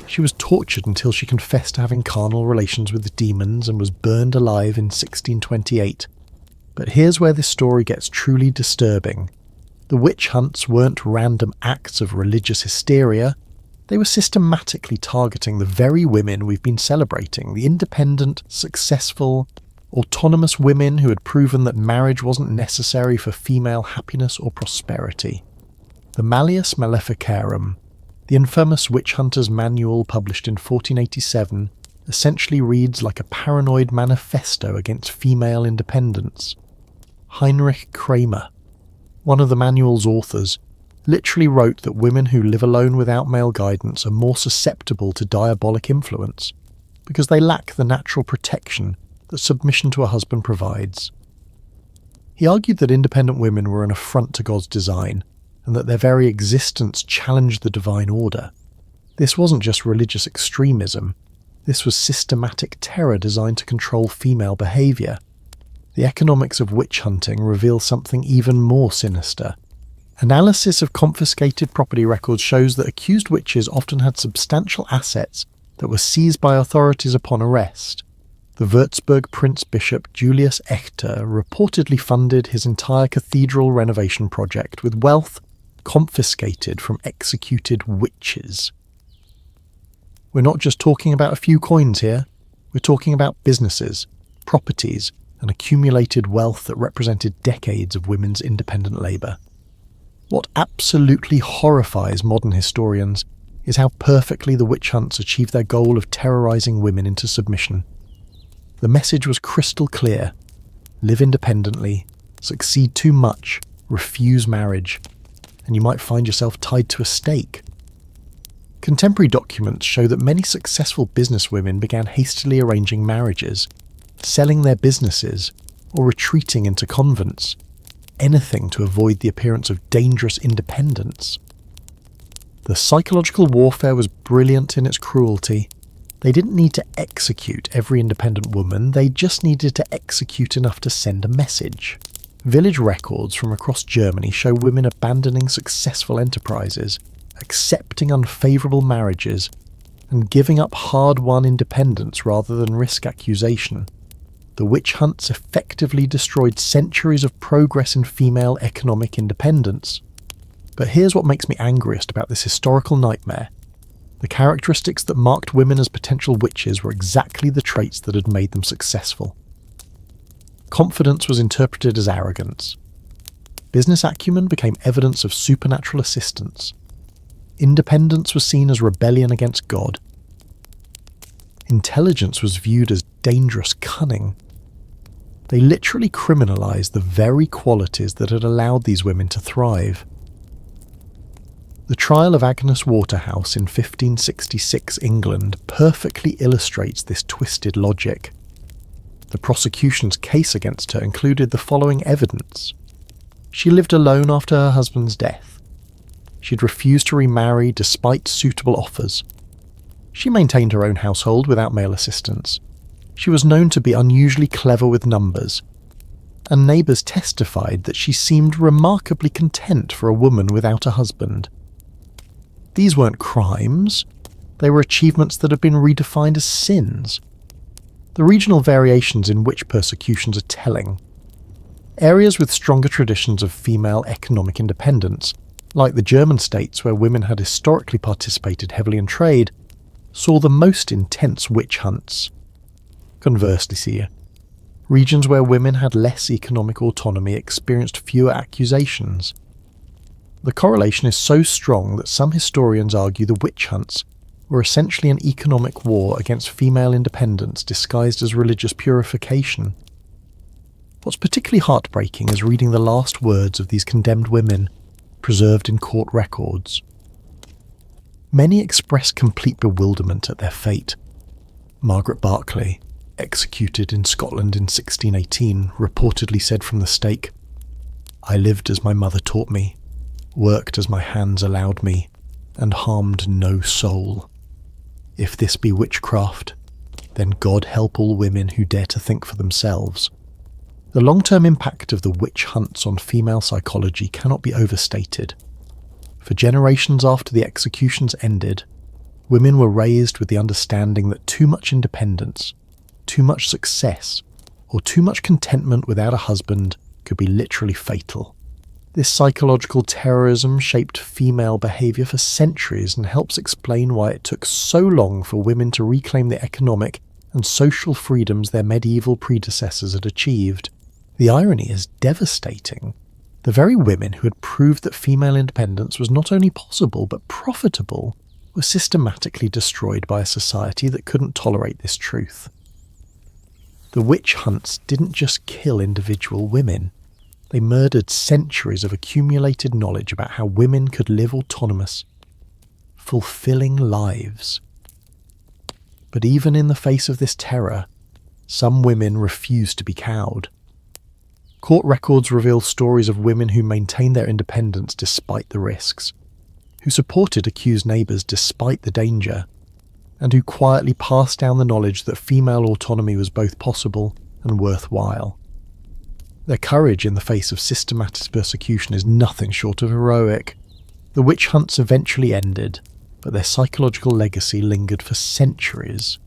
She was tortured until she confessed to having carnal relations with the demons and was burned alive in 1628. But here's where this story gets truly disturbing. The witch hunts weren't random acts of religious hysteria. They were systematically targeting the very women we've been celebrating, the independent, successful, autonomous women who had proven that marriage wasn't necessary for female happiness or prosperity. The Malleus Maleficarum, the infamous witch hunter's manual published in 1487, essentially reads like a paranoid manifesto against female independence. Heinrich Kramer, one of the manual's authors, literally wrote that women who live alone without male guidance are more susceptible to diabolic influence because they lack the natural protection that submission to a husband provides. He argued that independent women were an affront to God's design, and that their very existence challenged the divine order. This wasn't just religious extremism, this was systematic terror designed to control female behaviour. The economics of witch hunting reveal something even more sinister. Analysis of confiscated property records shows that accused witches often had substantial assets that were seized by authorities upon arrest. The Würzburg Prince Bishop Julius Echter reportedly funded his entire cathedral renovation project with wealth confiscated from executed witches. We're not just talking about a few coins here, we're talking about businesses, properties, and accumulated wealth that represented decades of women's independent labour. What absolutely horrifies modern historians is how perfectly the witch hunts achieved their goal of terrorising women into submission. The message was crystal clear: live independently, succeed too much, refuse marriage, and you might find yourself tied to a stake. Contemporary documents show that many successful businesswomen began hastily arranging marriages, selling their businesses, or retreating into convents, anything to avoid the appearance of dangerous independence. The psychological warfare was brilliant in its cruelty. They didn't need to execute every independent woman, they just needed to execute enough to send a message. Village records from across Germany show women abandoning successful enterprises, accepting unfavourable marriages, and giving up hard-won independence rather than risk accusation. The witch hunts effectively destroyed centuries of progress in female economic independence. But here's what makes me angriest about this historical nightmare. The characteristics that marked women as potential witches were exactly the traits that had made them successful. Confidence was interpreted as arrogance. Business acumen became evidence of supernatural assistance. Independence was seen as rebellion against God. Intelligence was viewed as dangerous cunning. They literally criminalised the very qualities that had allowed these women to thrive. The trial of Agnes Waterhouse in 1566 England perfectly illustrates this twisted logic. The prosecution's case against her included the following evidence. She lived alone after her husband's death. She'd refused to remarry despite suitable offers. She maintained her own household without male assistance. She was known to be unusually clever with numbers, and neighbours testified that she seemed remarkably content for a woman without a husband. These weren't crimes, they were achievements that have been redefined as sins. The regional variations in witch persecutions are telling. Areas with stronger traditions of female economic independence, like the German states where women had historically participated heavily in trade, saw the most intense witch hunts. Conversely, regions where women had less economic autonomy experienced fewer accusations. The correlation is so strong that some historians argue the witch hunts were essentially an economic war against female independence disguised as religious purification. What's particularly heartbreaking is reading the last words of these condemned women, preserved in court records. Many express complete bewilderment at their fate. Margaret Barclay, executed in Scotland in 1618, reportedly said from the stake, "I lived as my mother taught me, worked as my hands allowed me, and harmed no soul. If this be witchcraft, then God help all women who dare to think for themselves." The long-term impact of the witch hunts on female psychology cannot be overstated. For generations after the executions ended, women were raised with the understanding that too much independence, too much success, or too much contentment without a husband could be literally fatal. This psychological terrorism shaped female behaviour for centuries and helps explain why it took so long for women to reclaim the economic and social freedoms their medieval predecessors had achieved. The irony is devastating. The very women who had proved that female independence was not only possible but profitable were systematically destroyed by a society that couldn't tolerate this truth. The witch hunts didn't just kill individual women. They murdered centuries of accumulated knowledge about how women could live autonomous, fulfilling lives. But even in the face of this terror, some women refused to be cowed. Court records reveal stories of women who maintained their independence despite the risks, who supported accused neighbours despite the danger, and who quietly passed down the knowledge that female autonomy was both possible and worthwhile. Their courage in the face of systematic persecution is nothing short of heroic. The witch hunts eventually ended, but their psychological legacy lingered for centuries.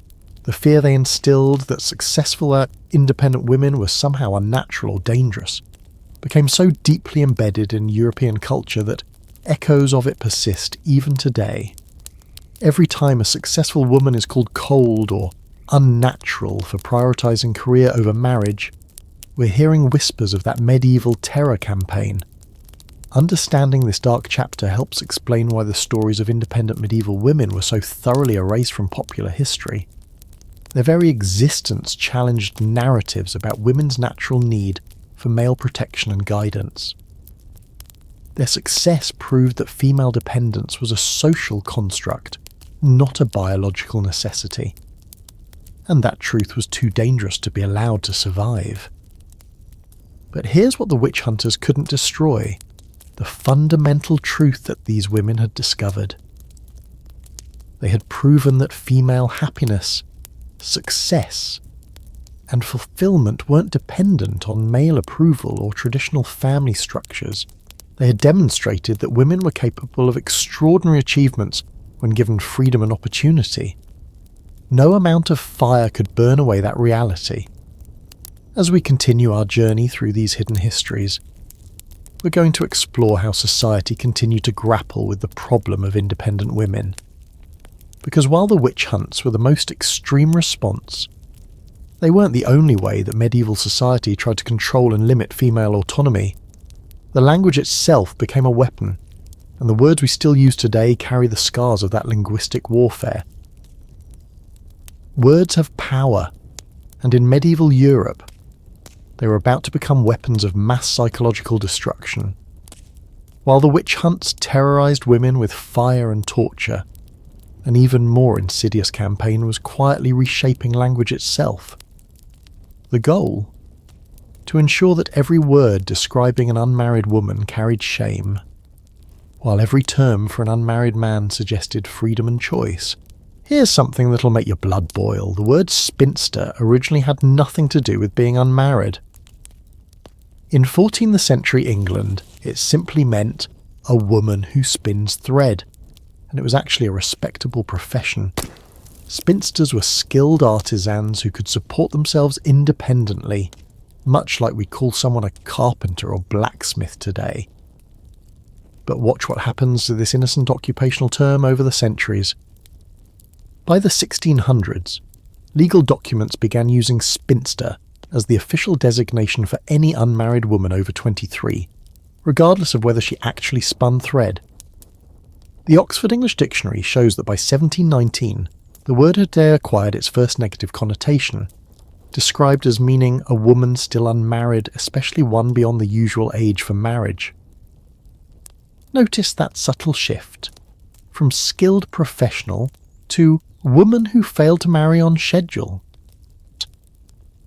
The fear they instilled that successful, independent women were somehow unnatural or dangerous became so deeply embedded in European culture that echoes of it persist even today. Every time a successful woman is called cold or unnatural for prioritising career over marriage, we're hearing whispers of that medieval terror campaign. Understanding this dark chapter helps explain why the stories of independent medieval women were so thoroughly erased from popular history. Their very existence challenged narratives about women's natural need for male protection and guidance. Their success proved that female dependence was a social construct, not a biological necessity. And that truth was too dangerous to be allowed to survive. But here's what the witch hunters couldn't destroy: the fundamental truth that these women had discovered. They had proven that female happiness, success, and fulfillment weren't dependent on male approval or traditional family structures. They had demonstrated that women were capable of extraordinary achievements when given freedom and opportunity. No amount of fire could burn away that reality. As we continue our journey through these hidden histories, we're going to explore how society continued to grapple with the problem of independent women. Because while the witch hunts were the most extreme response, they weren't the only way that medieval society tried to control and limit female autonomy. The language itself became a weapon, and the words we still use today carry the scars of that linguistic warfare. Words have power, and in medieval Europe, they were about to become weapons of mass psychological destruction. While the witch hunts terrorized women with fire and torture, an even more insidious campaign was quietly reshaping language itself. The goal? To ensure that every word describing an unmarried woman carried shame, while every term for an unmarried man suggested freedom and choice. Here's something that'll make your blood boil. The word spinster originally had nothing to do with being unmarried. In 14th century England, it simply meant a woman who spins thread, and it was actually a respectable profession. Spinsters were skilled artisans who could support themselves independently, much like we call someone a carpenter or blacksmith today. But watch what happens to this innocent occupational term over the centuries. By the 1600s, legal documents began using spinster as the official designation for any unmarried woman over 23, regardless of whether she actually spun thread. The Oxford English Dictionary shows that by 1719, the word had acquired its first negative connotation, described as meaning a woman still unmarried, especially one beyond the usual age for marriage. Notice that subtle shift, from skilled professional to woman who failed to marry on schedule.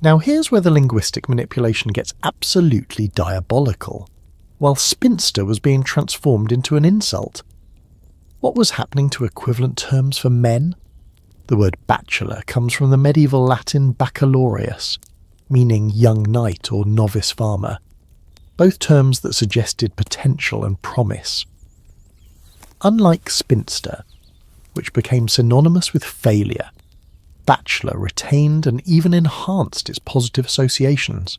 Now here's where the linguistic manipulation gets absolutely diabolical. While spinster was being transformed into an insult, what was happening to equivalent terms for men? The word bachelor comes from the medieval Latin baccalaureus, meaning young knight or novice farmer, both terms that suggested potential and promise. Unlike spinster, which became synonymous with failure, bachelor retained and even enhanced its positive associations.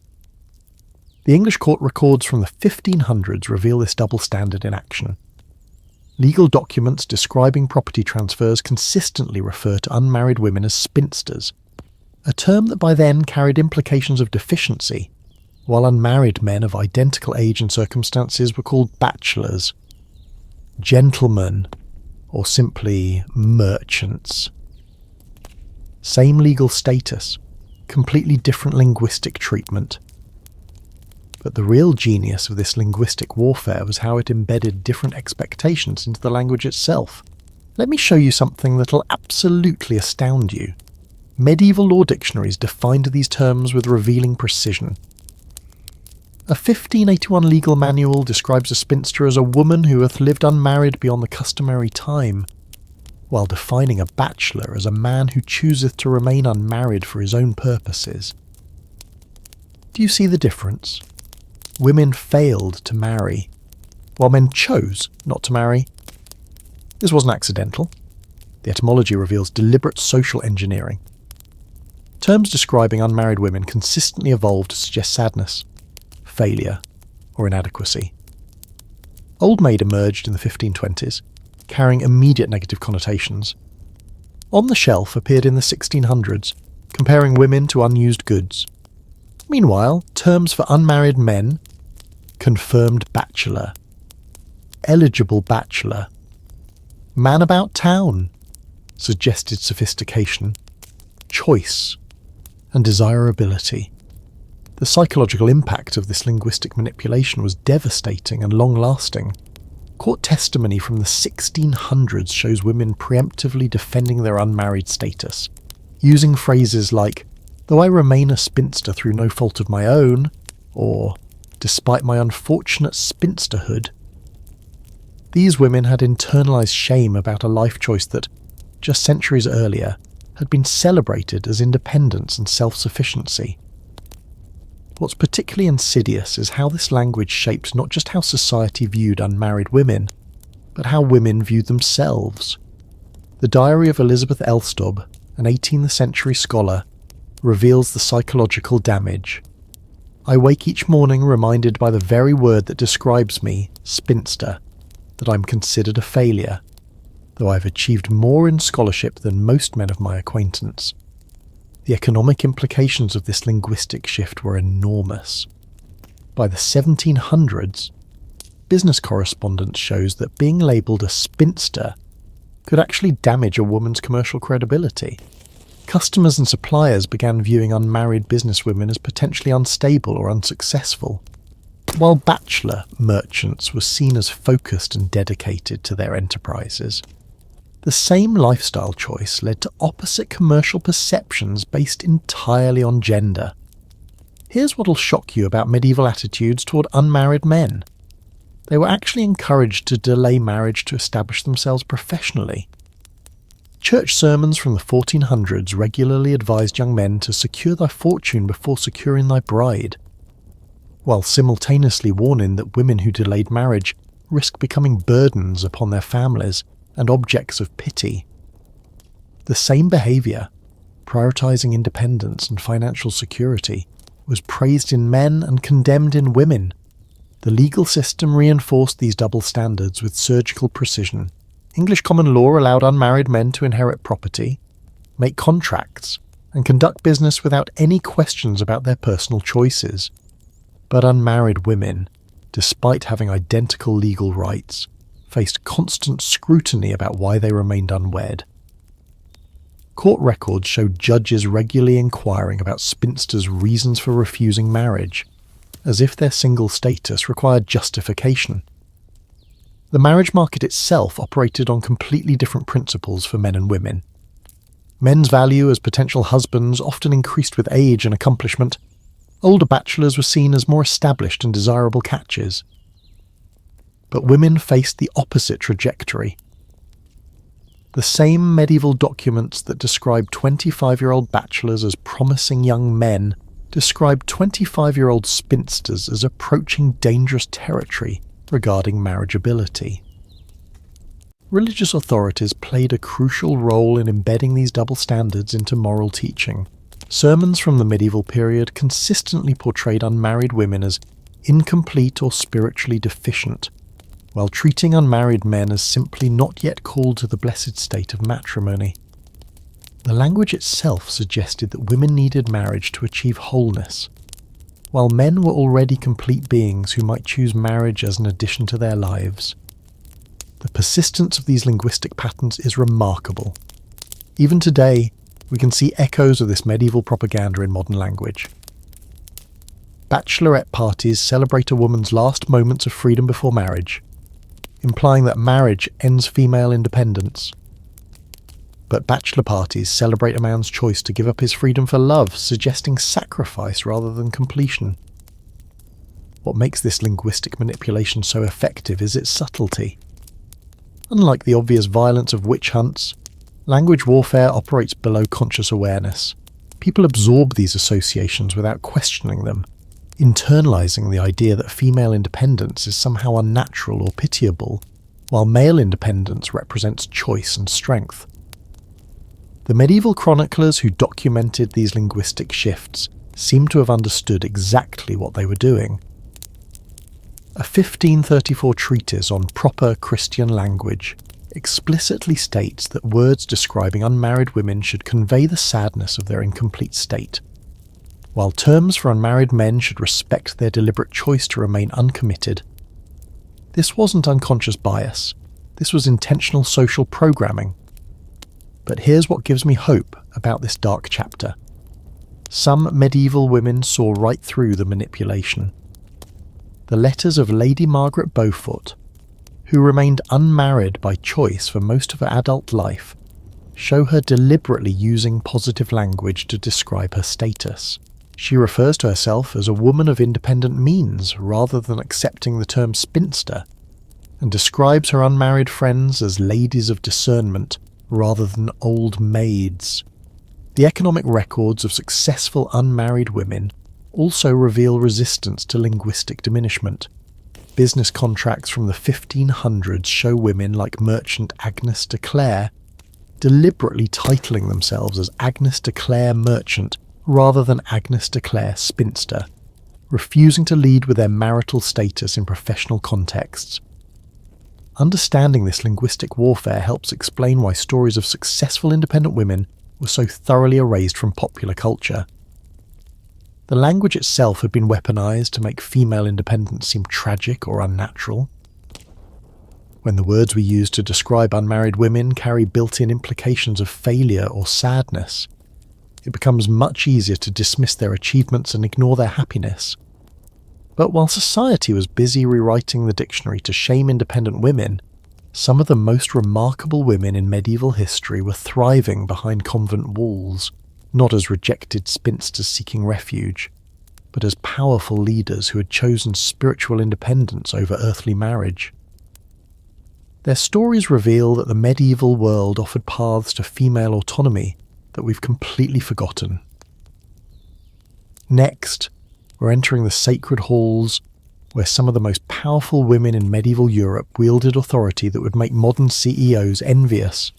The English court records from the 1500s reveal this double standard in action. Legal documents describing property transfers consistently refer to unmarried women as spinsters, a term that by then carried implications of deficiency, while unmarried men of identical age and circumstances were called bachelors, gentlemen, or simply merchants. Same legal status, completely different linguistic treatment. But the real genius of this linguistic warfare was how it embedded different expectations into the language itself. Let me show you something that'll absolutely astound you. Medieval law dictionaries defined these terms with revealing precision. A 1581 legal manual describes a spinster as a woman who hath lived unmarried beyond the customary time, while defining a bachelor as a man who chooseth to remain unmarried for his own purposes. Do you see the difference? Women failed to marry, while men chose not to marry. This wasn't accidental. The etymology reveals deliberate social engineering. Terms describing unmarried women consistently evolved to suggest sadness, failure, or inadequacy. Old maid emerged in the 1520s, carrying immediate negative connotations. On the shelf appeared in the 1600s, comparing women to unused goods. Meanwhile, terms for unmarried men: confirmed bachelor, eligible bachelor, man about town, suggested sophistication, choice, and desirability. The psychological impact of this linguistic manipulation was devastating and long-lasting. Court testimony from the 1600s shows women preemptively defending their unmarried status, using phrases like, "though I remain a spinster through no fault of my own," or "despite my unfortunate spinsterhood." These women had internalized shame about a life choice that, just centuries earlier, had been celebrated as independence and self-sufficiency. What's particularly insidious is how this language shaped not just how society viewed unmarried women, but how women viewed themselves. The diary of Elizabeth Elstob, an 18th century scholar, reveals the psychological damage. I wake each morning reminded by the very word that describes me, spinster, that I'm considered a failure, though I've achieved more in scholarship than most men of my acquaintance. The economic implications of this linguistic shift were enormous. By the 1700s, business correspondence shows that being labelled a spinster could actually damage a woman's commercial credibility. Customers and suppliers began viewing unmarried businesswomen as potentially unstable or unsuccessful, while bachelor merchants were seen as focused and dedicated to their enterprises. The same lifestyle choice led to opposite commercial perceptions based entirely on gender. Here's what'll shock you about medieval attitudes toward unmarried men. They were actually encouraged to delay marriage to establish themselves professionally. Church sermons from the 1400s regularly advised young men to secure thy fortune before securing thy bride, while simultaneously warning that women who delayed marriage risked becoming burdens upon their families and objects of pity. The same behaviour, prioritising independence and financial security, was praised in men and condemned in women. The legal system reinforced these double standards with surgical precision. English common law allowed unmarried men to inherit property, make contracts, and conduct business without any questions about their personal choices. But unmarried women, despite having identical legal rights, faced constant scrutiny about why they remained unwed. Court records showed judges regularly inquiring about spinsters' reasons for refusing marriage, as if their single status required justification. The marriage market itself operated on completely different principles for men and women. Men's value as potential husbands often increased with age and accomplishment. Older bachelors were seen as more established and desirable catches. But women faced the opposite trajectory. The same medieval documents that described 25-year-old bachelors as promising young men described 25-year-old spinsters as approaching dangerous territory regarding marriageability. Religious authorities played a crucial role in embedding these double standards into moral teaching. Sermons from the medieval period consistently portrayed unmarried women as incomplete or spiritually deficient, while treating unmarried men as simply not yet called to the blessed state of matrimony. The language itself suggested that women needed marriage to achieve wholeness, while men were already complete beings who might choose marriage as an addition to their lives. The persistence of these linguistic patterns is remarkable. Even today, we can see echoes of this medieval propaganda in modern language. Bachelorette parties celebrate a woman's last moments of freedom before marriage, implying that marriage ends female independence. But bachelor parties celebrate a man's choice to give up his freedom for love, suggesting sacrifice rather than completion. What makes this linguistic manipulation so effective is its subtlety. Unlike the obvious violence of witch hunts, language warfare operates below conscious awareness. People absorb these associations without questioning them, internalizing the idea that female independence is somehow unnatural or pitiable, while male independence represents choice and strength. The medieval chroniclers who documented these linguistic shifts seem to have understood exactly what they were doing. A 1534 treatise on proper Christian language explicitly states that words describing unmarried women should convey the sadness of their incomplete state, while terms for unmarried men should respect their deliberate choice to remain uncommitted. This wasn't unconscious bias, this was intentional social programming. But here's what gives me hope about this dark chapter. Some medieval women saw right through the manipulation. The letters of Lady Margaret Beaufort, who remained unmarried by choice for most of her adult life, show her deliberately using positive language to describe her status. She refers to herself as a woman of independent means rather than accepting the term spinster, and describes her unmarried friends as ladies of discernment rather than old maids. The economic records of successful unmarried women also reveal resistance to linguistic diminishment. Business contracts from the 1500s show women like merchant Agnes de Clare deliberately titling themselves as Agnes de Clare Merchant rather than Agnes de Clare Spinster, refusing to lead with their marital status in professional contexts. Understanding this linguistic warfare helps explain why stories of successful independent women were so thoroughly erased from popular culture. The language itself had been weaponized to make female independence seem tragic or unnatural. When the words we use to describe unmarried women carry built-in implications of failure or sadness, it becomes much easier to dismiss their achievements and ignore their happiness. But while society was busy rewriting the dictionary to shame independent women, some of the most remarkable women in medieval history were thriving behind convent walls, not as rejected spinsters seeking refuge, but as powerful leaders who had chosen spiritual independence over earthly marriage. Their stories reveal that the medieval world offered paths to female autonomy that we've completely forgotten. Next, we're entering the sacred halls where some of the most powerful women in medieval Europe wielded authority that would make modern CEOs envious.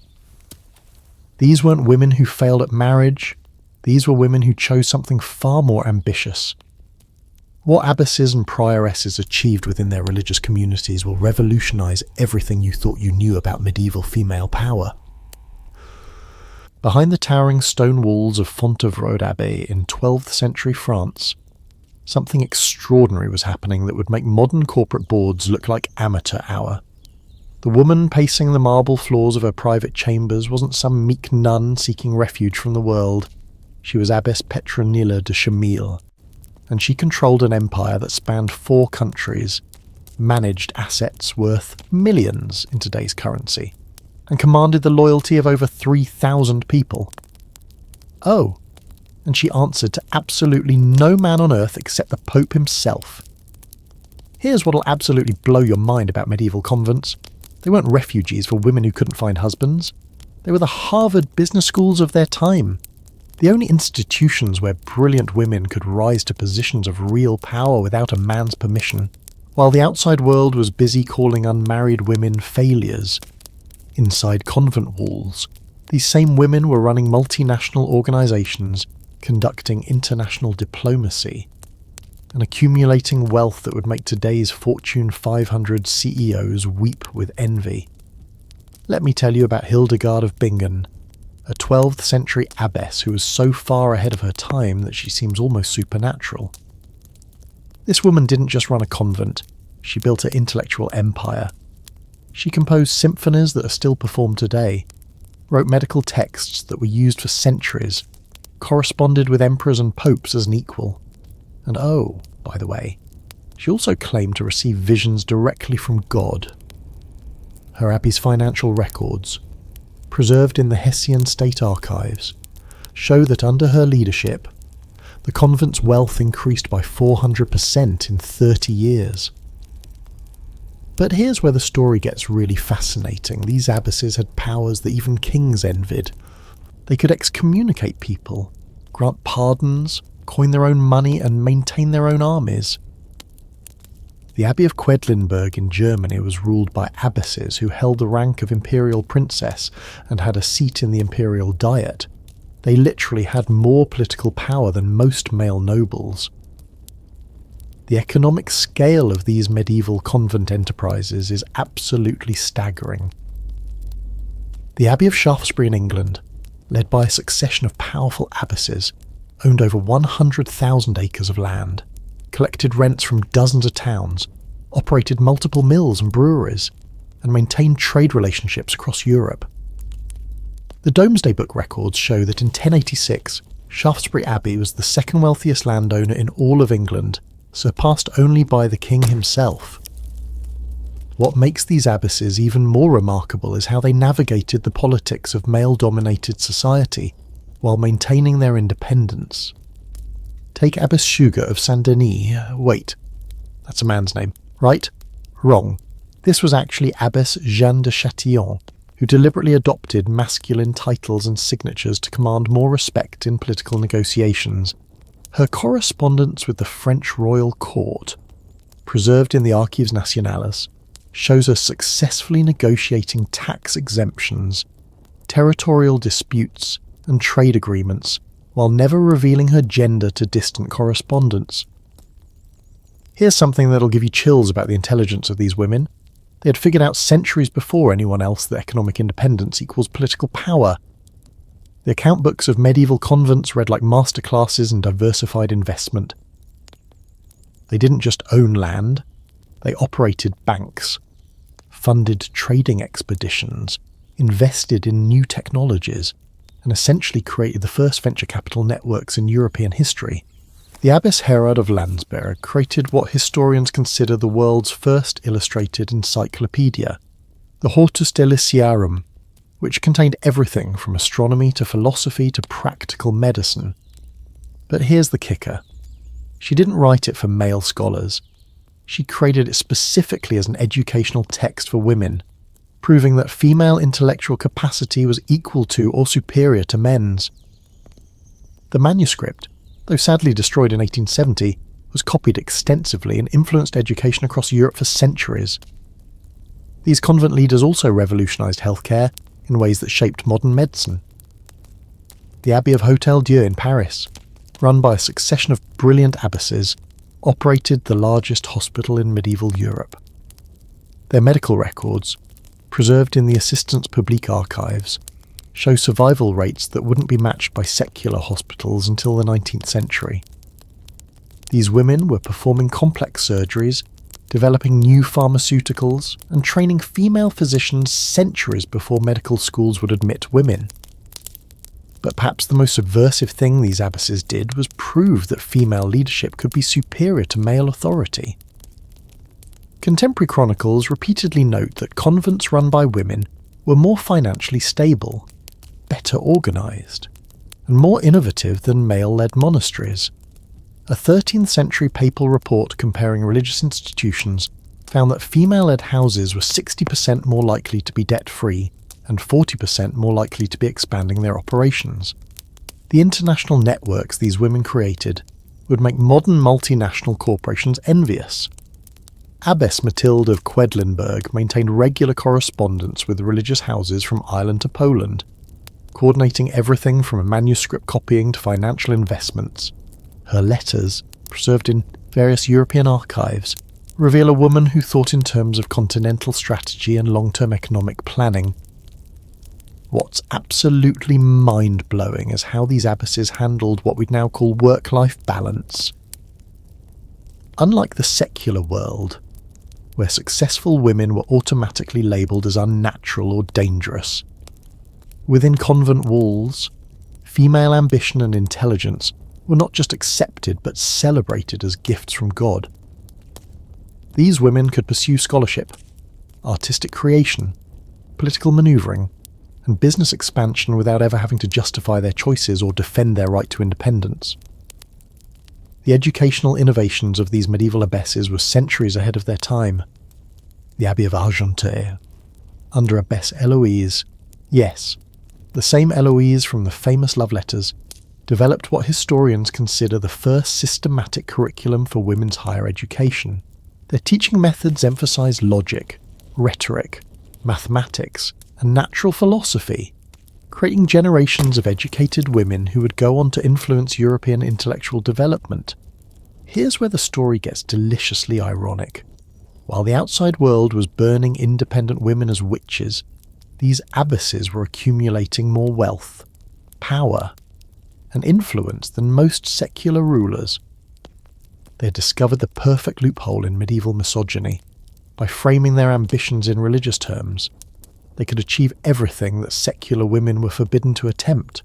These weren't women who failed at marriage, these were women who chose something far more ambitious. What abbesses and prioresses achieved within their religious communities will revolutionize everything you thought you knew about medieval female power. Behind the towering stone walls of Fontevraud Abbey in 12th century France, something extraordinary was happening that would make modern corporate boards look like amateur hour. The woman pacing the marble floors of her private chambers wasn't some meek nun seeking refuge from the world. She was Abbess Petronilla de Chamille, and she controlled an empire that spanned 4 countries, managed assets worth millions in today's currency, and commanded the loyalty of over 3,000 people. Oh, and she answered to absolutely no man on earth except the Pope himself. Here's what'll absolutely blow your mind about medieval convents. They weren't refugees for women who couldn't find husbands. They were the Harvard business schools of their time. The only institutions where brilliant women could rise to positions of real power without a man's permission, while the outside world was busy calling unmarried women failures. Inside convent walls, these same women were running multinational organizations, conducting international diplomacy, and accumulating wealth that would make today's Fortune 500 CEOs weep with envy. Let me tell you about Hildegard of Bingen, a 12th century abbess who was so far ahead of her time that she seems almost supernatural. This woman didn't just run a convent, she built an intellectual empire. She composed symphonies that are still performed today, wrote medical texts that were used for centuries, corresponded with emperors and popes as an equal. And oh, by the way, she also claimed to receive visions directly from God. Her abbey's financial records, preserved in the Hessian State Archives, show that under her leadership, the convent's wealth increased by 400% in 30 years. But here's where the story gets really fascinating. These abbesses had powers that even kings envied. They could excommunicate people, grant pardons, coin their own money, and maintain their own armies. The Abbey of Quedlinburg in Germany was ruled by abbesses who held the rank of imperial princess and had a seat in the imperial diet. They literally had more political power than most male nobles. The economic scale of these medieval convent enterprises is absolutely staggering. The Abbey of Shaftesbury in England, led by a succession of powerful abbesses, owned over 100,000 acres of land, collected rents from dozens of towns, operated multiple mills and breweries, and maintained trade relationships across Europe. The Domesday Book records show that in 1086, Shaftesbury Abbey was the second wealthiest landowner in all of England, surpassed only by the king himself. What makes these abbesses even more remarkable is how they navigated the politics of male-dominated society while maintaining their independence. Take Abbess Sugar of Saint-Denis. Wait, that's a man's name, right? Wrong. This was actually Abbess Jeanne de Châtillon, who deliberately adopted masculine titles and signatures to command more respect in political negotiations. Her correspondence with the French royal court, preserved in the Archives Nationales, shows her successfully negotiating tax exemptions, territorial disputes, and trade agreements, while never revealing her gender to distant correspondents. Here's something that'll give you chills about the intelligence of these women. They had figured out centuries before anyone else that economic independence equals political power. The account books of medieval convents read like masterclasses in diversified investment. They didn't just own land, they operated banks, funded trading expeditions, invested in new technologies, and essentially created the first venture capital networks in European history. The Abbess Herard of Landsberg created what historians consider the world's first illustrated encyclopedia, the Hortus Deliciarum, which contained everything from astronomy to philosophy to practical medicine. But here's the kicker. She didn't write it for male scholars. She created it specifically as an educational text for women, proving that female intellectual capacity was equal to or superior to men's. The manuscript, though sadly destroyed in 1870, was copied extensively and influenced education across Europe for centuries. These convent leaders also revolutionised healthcare in ways that shaped modern medicine. The Abbey of Hôtel-Dieu in Paris, run by a succession of brilliant abbesses, operated the largest hospital in medieval Europe. Their medical records, preserved in the Assistance Publique archives, show survival rates that wouldn't be matched by secular hospitals until the 19th century. These women were performing complex surgeries, developing new pharmaceuticals, and training female physicians centuries before medical schools would admit women. But perhaps the most subversive thing these abbesses did was prove that female leadership could be superior to male authority. Contemporary chronicles repeatedly note that convents run by women were more financially stable, better organised, and more innovative than male-led monasteries. A 13th century papal report comparing religious institutions found that female-led houses were 60% more likely to be debt-free and 40% more likely to be expanding their operations. The international networks these women created would make modern multinational corporations envious. Abbess Mathilde of Quedlinburg maintained regular correspondence with religious houses from Ireland to Poland, coordinating everything from manuscript copying to financial investments. Her letters, preserved in various European archives, reveal a woman who thought in terms of continental strategy and long-term economic planning. What's absolutely mind-blowing is how these abbesses handled what we'd now call work-life balance. Unlike the secular world, where successful women were automatically labelled as unnatural or dangerous, within convent walls, female ambition and intelligence were not just accepted but celebrated as gifts from God. These women could pursue scholarship, artistic creation, political manoeuvring, and business expansion without ever having to justify their choices or defend their right to independence. The educational innovations of these medieval abbesses were centuries ahead of their time. The Abbey of Argenteuil, under Abbess Eloise, yes, the same Eloise from the famous love letters, developed what historians consider the first systematic curriculum for women's higher education. Their teaching methods emphasise logic, rhetoric, mathematics, and natural philosophy, creating generations of educated women who would go on to influence European intellectual development. Here's where the story gets deliciously ironic. While the outside world was burning independent women as witches, these abbesses were accumulating more wealth, power, and influence than most secular rulers. They had discovered the perfect loophole in medieval misogyny. By framing their ambitions in religious terms, they could achieve everything that secular women were forbidden to attempt.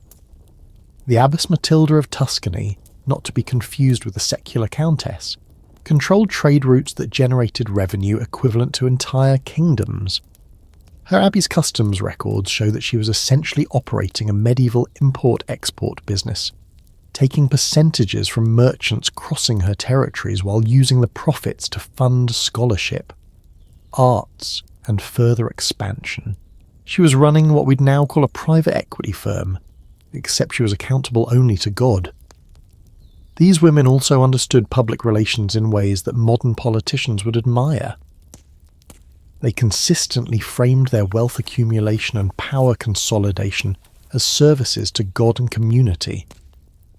The Abbess Matilda of Tuscany, not to be confused with the secular countess, controlled trade routes that generated revenue equivalent to entire kingdoms. Her abbey's customs records show that she was essentially operating a medieval import-export business, taking percentages from merchants crossing her territories while using the profits to fund scholarship, arts, and further expansion. She was running what we'd now call a private equity firm, except she was accountable only to God. These women also understood public relations in ways that modern politicians would admire. They consistently framed their wealth accumulation and power consolidation as services to God and community,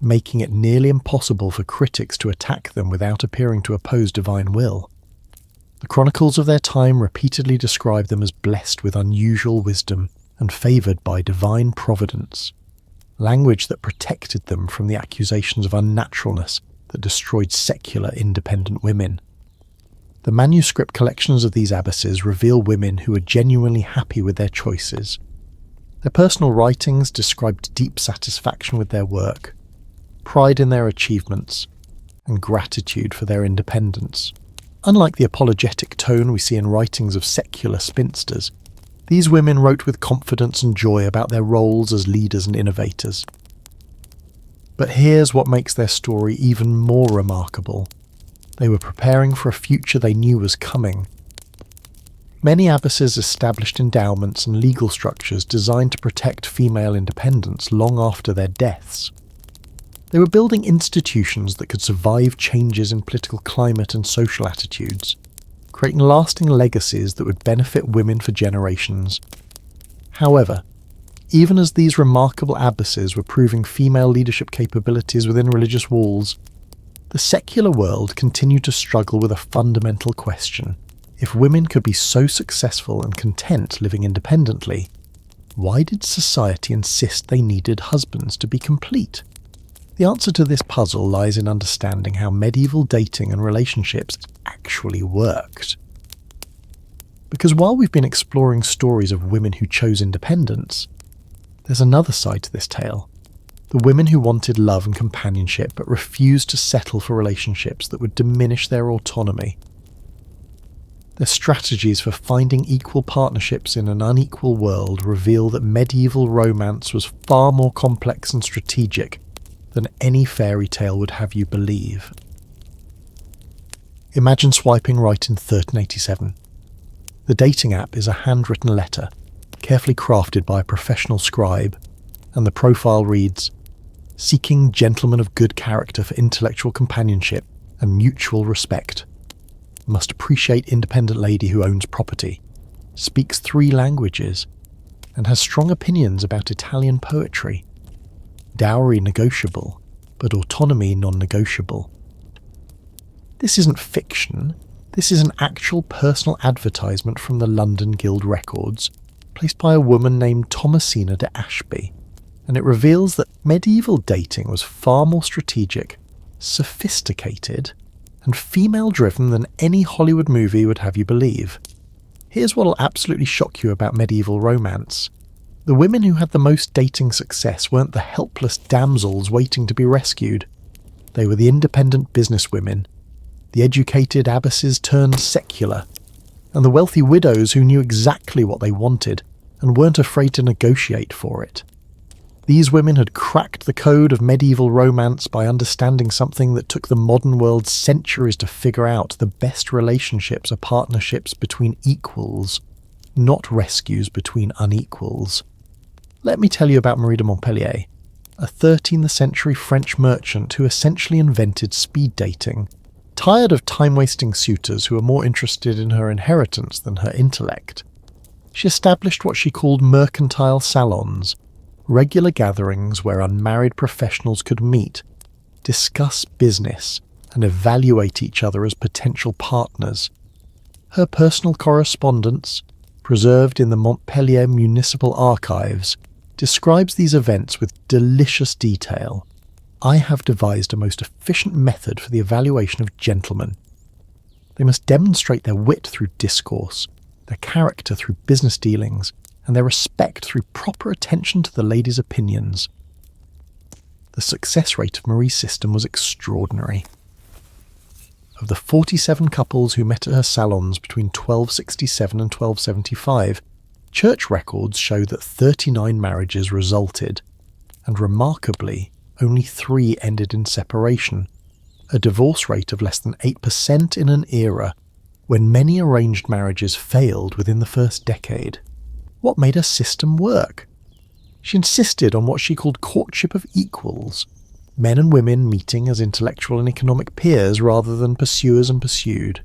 making it nearly impossible for critics to attack them without appearing to oppose divine will. The chronicles of their time repeatedly describe them as blessed with unusual wisdom and favoured by divine providence, language that protected them from the accusations of unnaturalness that destroyed secular independent women. The manuscript collections of these abbesses reveal women who are genuinely happy with their choices. Their personal writings described deep satisfaction with their work, pride in their achievements, and gratitude for their independence. Unlike the apologetic tone we see in writings of secular spinsters, these women wrote with confidence and joy about their roles as leaders and innovators. But here's what makes their story even more remarkable. They were preparing for a future they knew was coming. Many abbesses established endowments and legal structures designed to protect female independence long after their deaths. They were building institutions that could survive changes in political climate and social attitudes, creating lasting legacies that would benefit women for generations. However, even as these remarkable abbesses were proving female leadership capabilities within religious walls, the secular world continued to struggle with a fundamental question. If women could be so successful and content living independently, why did society insist they needed husbands to be complete? The answer to this puzzle lies in understanding how medieval dating and relationships actually worked. Because while we've been exploring stories of women who chose independence, there's another side to this tale. The women who wanted love and companionship but refused to settle for relationships that would diminish their autonomy. Their strategies for finding equal partnerships in an unequal world reveal that medieval romance was far more complex and strategic than any fairy tale would have you believe. Imagine swiping right in 1387. The dating app is a handwritten letter, carefully crafted by a professional scribe, and the profile reads, "Seeking gentlemen of good character for intellectual companionship and mutual respect. Must appreciate independent lady who owns property, speaks 3 languages, and has strong opinions about Italian poetry. Dowry negotiable, but autonomy non-negotiable." This isn't fiction. This is an actual personal advertisement from the London Guild records, placed by a woman named Thomasina de Ashby, and it reveals that medieval dating was far more strategic, sophisticated, and female-driven than any Hollywood movie would have you believe. Here's what'll absolutely shock you about medieval romance. The women who had the most dating success weren't the helpless damsels waiting to be rescued. They were the independent businesswomen, the educated abbesses turned secular, and the wealthy widows who knew exactly what they wanted and weren't afraid to negotiate for it. These women had cracked the code of medieval romance by understanding something that took the modern world centuries to figure out: the best relationships are partnerships between equals, not rescues between unequals. Let me tell you about Marie de Montpellier, a 13th century French merchant who essentially invented speed dating. Tired of time-wasting suitors who were more interested in her inheritance than her intellect, she established what she called mercantile salons, regular gatherings where unmarried professionals could meet, discuss business, and evaluate each other as potential partners. Her personal correspondence, preserved in the Montpellier Municipal Archives, describes these events with delicious detail. "I have devised a most efficient method for the evaluation of gentlemen. They must demonstrate their wit through discourse, their character through business dealings, and their respect through proper attention to the ladies' opinions." The success rate of Marie's system was extraordinary. Of the 47 couples who met at her salons between 1267 and 1275, church records show that 39 marriages resulted, and remarkably, only 3 ended in separation, a divorce rate of less than 8% in an era when many arranged marriages failed within the first decade. What made her system work? She insisted on what she called courtship of equals, men and women meeting as intellectual and economic peers rather than pursuers and pursued.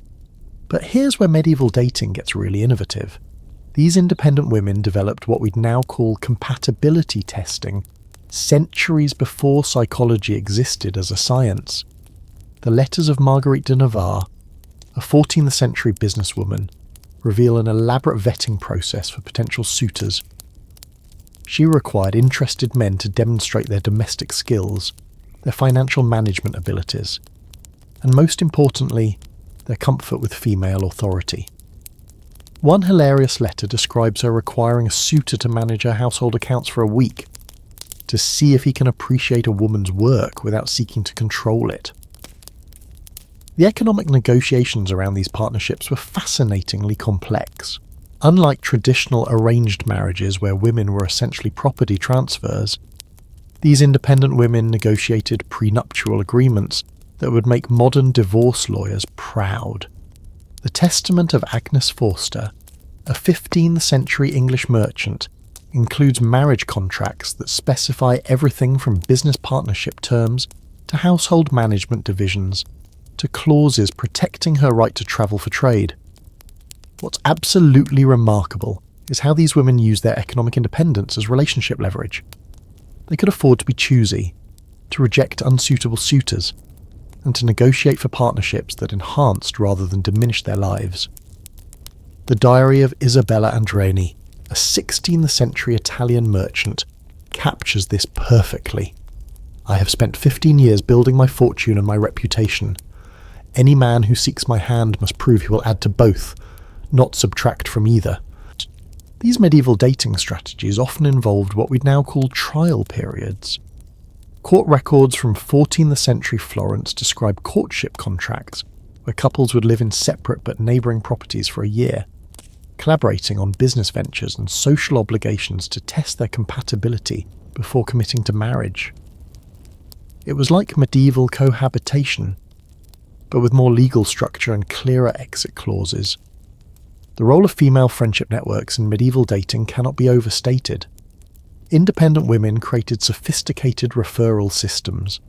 But here's where medieval dating gets really innovative. These independent women developed what we'd now call compatibility testing centuries before psychology existed as a science. The letters of Marguerite de Navarre, a 14th century businesswoman, reveal an elaborate vetting process for potential suitors. She required interested men to demonstrate their domestic skills, their financial management abilities, and most importantly, their comfort with female authority. One hilarious letter describes her requiring a suitor to manage her household accounts for a week, to see if he can appreciate a woman's work without seeking to control it. The economic negotiations around these partnerships were fascinatingly complex. Unlike traditional arranged marriages where women were essentially property transfers, these independent women negotiated prenuptial agreements that would make modern divorce lawyers proud. The Testament of Agnes Forster, a 15th century English merchant, includes marriage contracts that specify everything from business partnership terms to household management divisions to clauses protecting her right to travel for trade. What's absolutely remarkable is how these women used their economic independence as relationship leverage. They could afford to be choosy, to reject unsuitable suitors, and to negotiate for partnerships that enhanced rather than diminished their lives. The diary of Isabella Andreni, a 16th century Italian merchant, captures this perfectly. I have spent 15 years building my fortune and my reputation. Any man who seeks my hand must prove he will add to both, not subtract from either. These medieval dating strategies often involved what we'd now call trial periods. Court records from 14th century Florence describe courtship contracts where couples would live in separate but neighbouring properties for a year, collaborating on business ventures and social obligations to test their compatibility before committing to marriage. It was like medieval cohabitation, but with more legal structure and clearer exit clauses. The role of female friendship networks in medieval dating cannot be overstated. Independent women created sophisticated referral systems,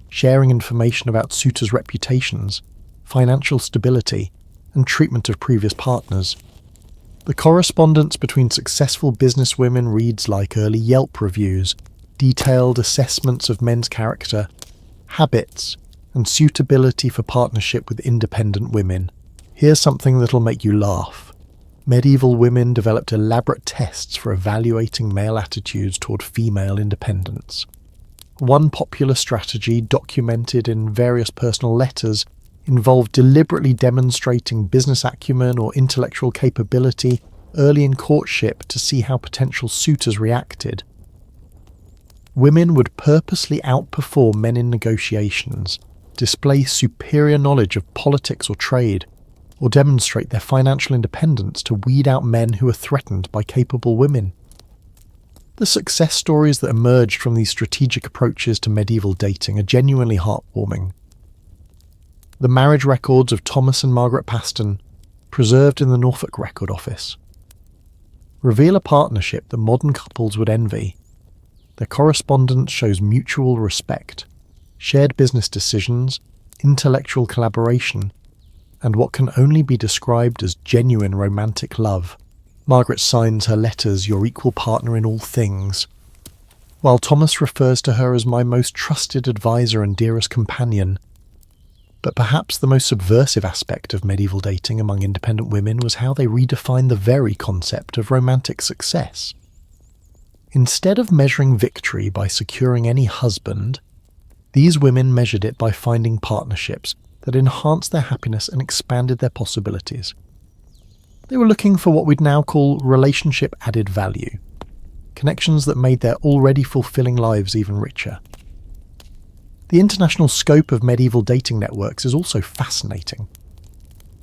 sharing information about suitors' reputations, financial stability, and treatment of previous partners. The correspondence between successful businesswomen reads like early Yelp reviews, detailed assessments of men's character, habits, and suitability for partnership with independent women. Here's something that'll make you laugh. Medieval women developed elaborate tests for evaluating male attitudes toward female independence. One popular strategy, documented in various personal letters, involved deliberately demonstrating business acumen or intellectual capability early in courtship to see how potential suitors reacted. Women would purposely outperform men in negotiations, display superior knowledge of politics or trade, or demonstrate their financial independence to weed out men who are threatened by capable women. The success stories that emerged from these strategic approaches to medieval dating are genuinely heartwarming. The marriage records of Thomas and Margaret Paston, preserved in the Norfolk Record Office, reveal a partnership that modern couples would envy. Their correspondence shows mutual respect, shared business decisions, intellectual collaboration, and what can only be described as genuine romantic love. Margaret signs her letters your equal partner in all things, while Thomas refers to her as my most trusted advisor and dearest companion. But perhaps the most subversive aspect of medieval dating among independent women was how they redefined the very concept of romantic success. Instead of measuring victory by securing any husband, these women measured it by finding partnerships that enhanced their happiness and expanded their possibilities. They were looking for what we'd now call relationship added value, connections that made their already fulfilling lives even richer. The international scope of medieval dating networks is also fascinating.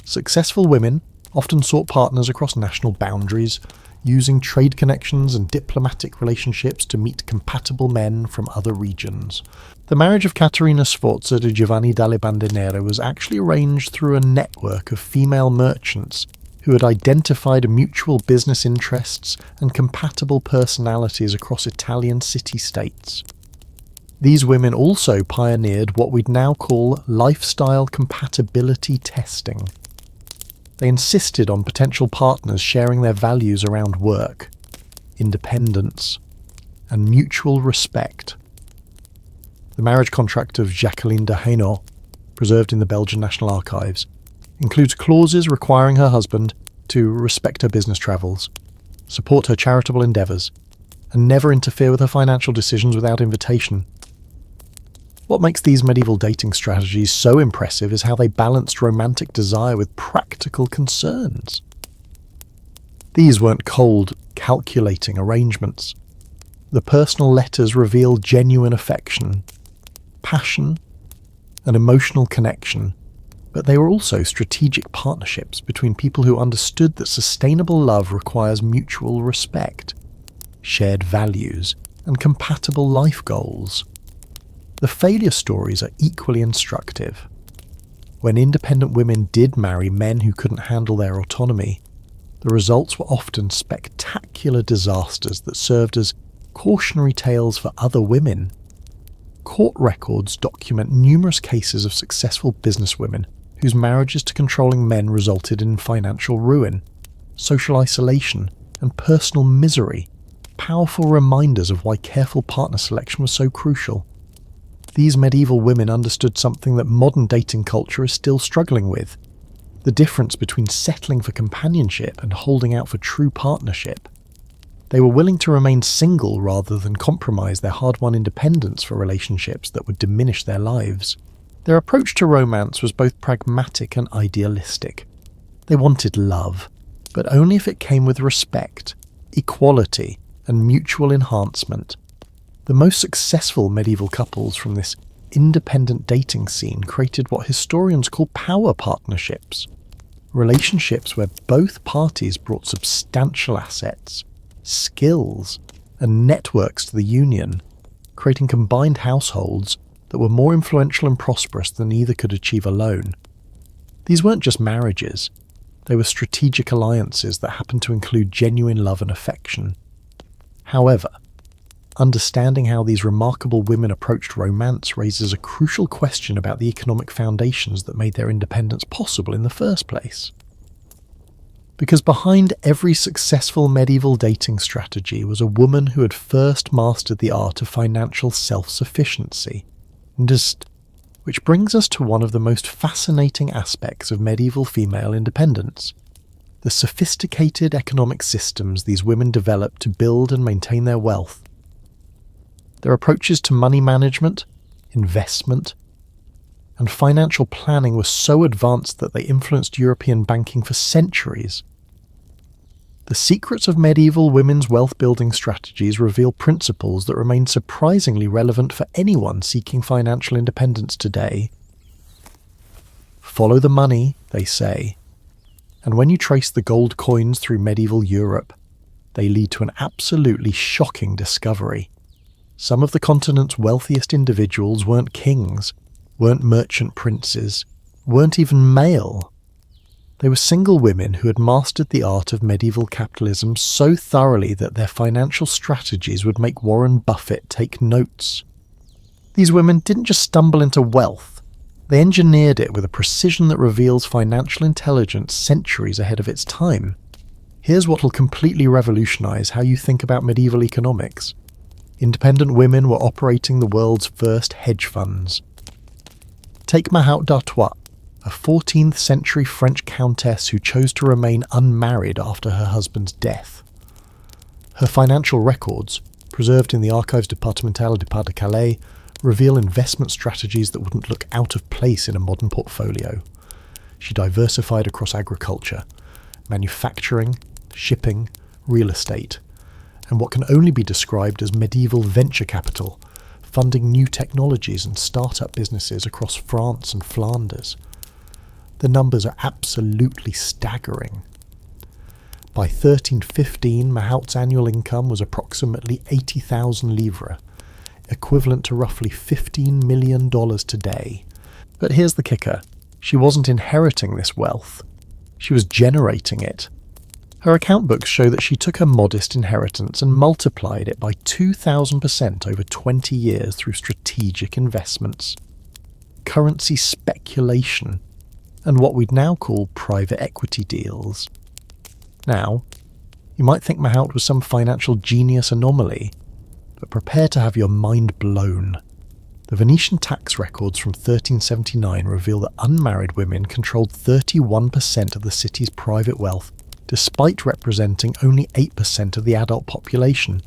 Successful women often sought partners across national boundaries, using trade connections and diplomatic relationships to meet compatible men from other regions. The marriage of Caterina Sforza to Giovanni dalle Bandenere was actually arranged through a network of female merchants who had identified mutual business interests and compatible personalities across Italian city-states. These women also pioneered what we'd now call lifestyle compatibility testing. They insisted on potential partners sharing their values around work, independence, and mutual respect. The marriage contract of Jacqueline de Hainaut, preserved in the Belgian National Archives, includes clauses requiring her husband to respect her business travels, support her charitable endeavours, and never interfere with her financial decisions without invitation. What makes these medieval dating strategies so impressive is how they balanced romantic desire with practical concerns. These weren't cold, calculating arrangements. The personal letters revealed genuine affection, passion, and emotional connection, but they were also strategic partnerships between people who understood that sustainable love requires mutual respect, shared values, and compatible life goals. The failure stories are equally instructive. When independent women did marry men who couldn't handle their autonomy, the results were often spectacular disasters that served as cautionary tales for other women. Court records document numerous cases of successful businesswomen whose marriages to controlling men resulted in financial ruin, social isolation, and personal misery, powerful reminders of why careful partner selection was so crucial. These medieval women understood something that modern dating culture is still struggling with: the difference between settling for companionship and holding out for true partnership. They were willing to remain single rather than compromise their hard-won independence for relationships that would diminish their lives. Their approach to romance was both pragmatic and idealistic. They wanted love, but only if it came with respect, equality, and mutual enhancement. The most successful medieval couples from this independent dating scene created what historians call power partnerships, relationships where both parties brought substantial assets, skills, and networks to the union, creating combined households that were more influential and prosperous than either could achieve alone. These weren't just marriages, they were strategic alliances that happened to include genuine love and affection. However, understanding how these remarkable women approached romance raises a crucial question about the economic foundations that made their independence possible in the first place. Because behind every successful medieval dating strategy was a woman who had first mastered the art of financial self-sufficiency. Which brings us to one of the most fascinating aspects of medieval female independence: the sophisticated economic systems these women developed to build and maintain their wealth. Their approaches to money management, investment, and financial planning were so advanced that they influenced European banking for centuries. The secrets of medieval women's wealth-building strategies reveal principles that remain surprisingly relevant for anyone seeking financial independence today. Follow the money, they say, and when you trace the gold coins through medieval Europe, they lead to an absolutely shocking discovery. Some of the continent's wealthiest individuals weren't kings, weren't merchant princes, weren't even male. They were single women who had mastered the art of medieval capitalism so thoroughly that their financial strategies would make Warren Buffett take notes. These women didn't just stumble into wealth, they engineered it with a precision that reveals financial intelligence centuries ahead of its time. Here's what will completely revolutionize how you think about medieval economics. Independent women were operating the world's first hedge funds. Take Mahaut d'Artois, a 14th century French countess who chose to remain unmarried after her husband's death. Her financial records, preserved in the Archives départementales du Pas-de-Calais, reveal investment strategies that wouldn't look out of place in a modern portfolio. She diversified across agriculture, manufacturing, shipping, real estate, and what can only be described as medieval venture capital, funding new technologies and start-up businesses across France and Flanders. The numbers are absolutely staggering. By 1315, Mahaut's annual income was approximately 80,000 livres, equivalent to roughly $15 million today. But here's the kicker: she wasn't inheriting this wealth. She was generating it. Her account books show that she took her modest inheritance and multiplied it by 2,000% over 20 years through strategic investments, currency speculation, and what we'd now call private equity deals. Now, you might think Mahout was some financial genius anomaly, but prepare to have your mind blown. The Venetian tax records from 1379 reveal that unmarried women controlled 31% of the city's private wealth, despite representing only 8% of the adult population.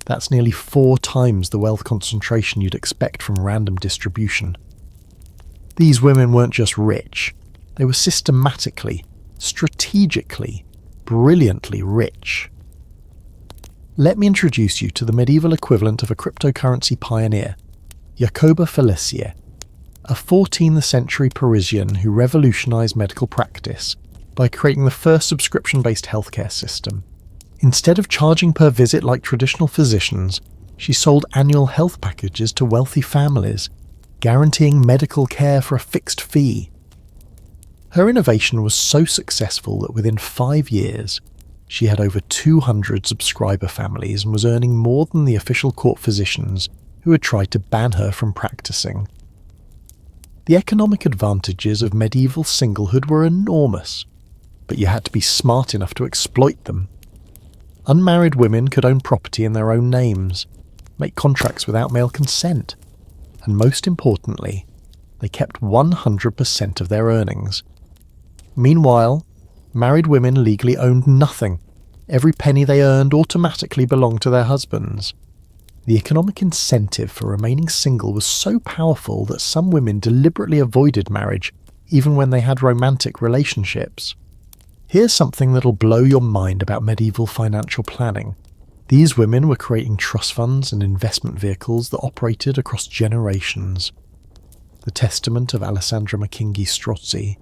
That's nearly 4 times the wealth concentration you'd expect from random distribution. These women weren't just rich, they were systematically, strategically, brilliantly rich. Let me introduce you to the medieval equivalent of a cryptocurrency pioneer, Jacoba Felicia, a 14th century Parisian who revolutionized medical practice by creating the first subscription-based healthcare system. Instead of charging per visit like traditional physicians, she sold annual health packages to wealthy families, guaranteeing medical care for a fixed fee. Her innovation was so successful that within 5 years, she had over 200 subscriber families and was earning more than the official court physicians who had tried to ban her from practicing. The economic advantages of medieval singlehood were enormous, but you had to be smart enough to exploit them. Unmarried women could own property in their own names, make contracts without male consent, and most importantly, they kept 100% of their earnings. Meanwhile, married women legally owned nothing. Every penny they earned automatically belonged to their husbands. The economic incentive for remaining single was so powerful that some women deliberately avoided marriage, even when they had romantic relationships. Here's something that'll blow your mind about medieval financial planning. These women were creating trust funds and investment vehicles that operated across generations. The Testament of Alessandra Macchinghi Strozzi,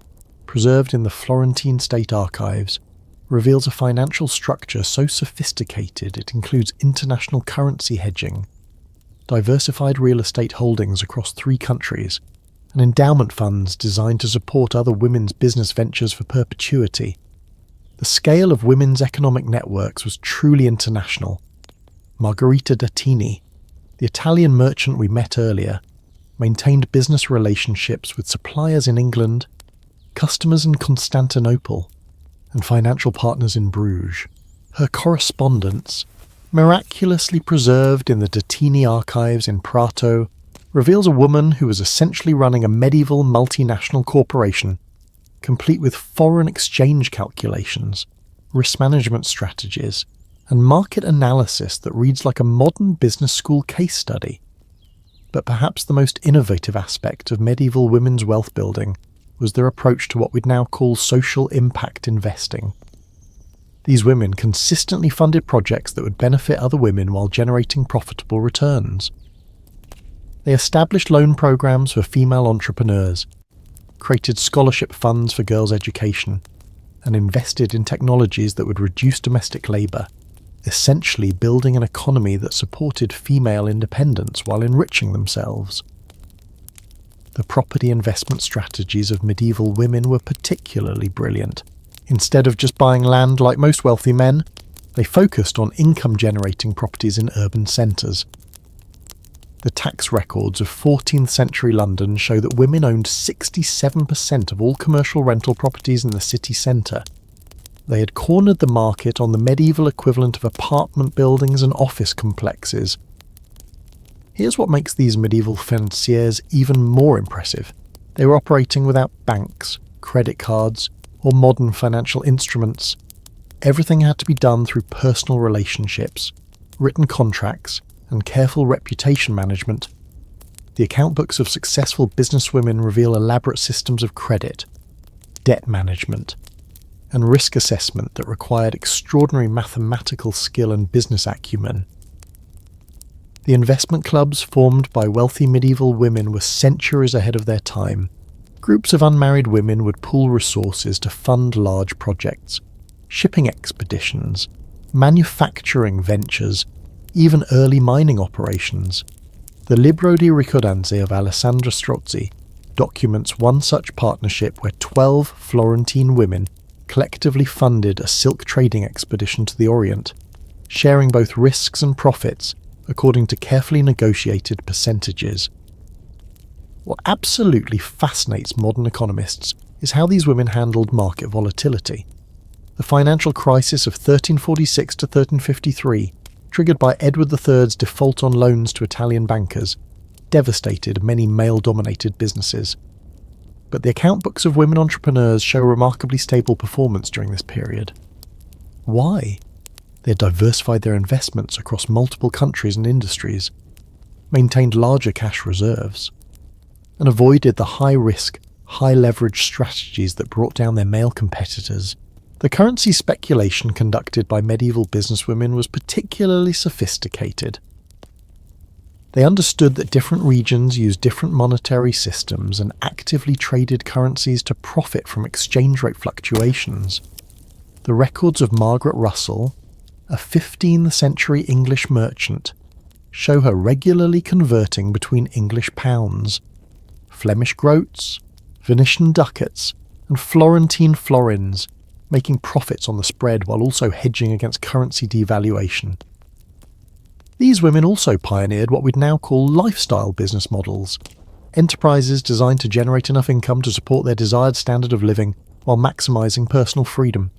preserved in the Florentine State Archives, reveals a financial structure so sophisticated it includes international currency hedging, diversified real estate holdings across 3 countries, and endowment funds designed to support other women's business ventures for perpetuity. The scale of women's economic networks was truly international. Margherita Dattini, the Italian merchant we met earlier, maintained business relationships with suppliers in England, customers in Constantinople, and financial partners in Bruges. Her correspondence, miraculously preserved in the Dattini archives in Prato, reveals a woman who was essentially running a medieval multinational corporation, complete with foreign exchange calculations, risk management strategies, and market analysis that reads like a modern business school case study. But perhaps the most innovative aspect of medieval women's wealth building was their approach to what we'd now call social impact investing. These women consistently funded projects that would benefit other women while generating profitable returns. They established loan programs for female entrepreneurs, created scholarship funds for girls' education, and invested in technologies that would reduce domestic labour, essentially building an economy that supported female independence while enriching themselves. The property investment strategies of medieval women were particularly brilliant. Instead of just buying land like most wealthy men, they focused on income-generating properties in urban centres. The tax records of 14th century London show that women owned 67% of all commercial rental properties in the city centre. They had cornered the market on the medieval equivalent of apartment buildings and office complexes. Here's what makes these medieval financiers even more impressive. They were operating without banks, credit cards, or modern financial instruments. Everything had to be done through personal relationships, written contracts, and careful reputation management. The account books of successful businesswomen reveal elaborate systems of credit, debt management, and risk assessment that required extraordinary mathematical skill and business acumen. The investment clubs formed by wealthy medieval women were centuries ahead of their time. Groups of unmarried women would pool resources to fund large projects, shipping expeditions, manufacturing ventures, even early mining operations. The Libro di Ricordanze of Alessandra Strozzi documents one such partnership where 12 Florentine women collectively funded a silk trading expedition to the Orient, sharing both risks and profits according to carefully negotiated percentages. What absolutely fascinates modern economists is how these women handled market volatility. The financial crisis of 1346 to 1353, triggered by Edward III's default on loans to Italian bankers, devastated many male-dominated businesses. But the account books of women entrepreneurs show remarkably stable performance during this period. Why? They had diversified their investments across multiple countries and industries, maintained larger cash reserves, and avoided the high-risk, high-leverage strategies that brought down their male competitors. The currency speculation conducted by medieval businesswomen was particularly sophisticated. They understood that different regions used different monetary systems and actively traded currencies to profit from exchange rate fluctuations. The records of Margaret Russell, a 15th century English merchant, show her regularly converting between English pounds, Flemish groats, Venetian ducats, and Florentine florins, making profits on the spread while also hedging against currency devaluation. These women also pioneered what we'd now call lifestyle business models, enterprises designed to generate enough income to support their desired standard of living while maximising personal freedom.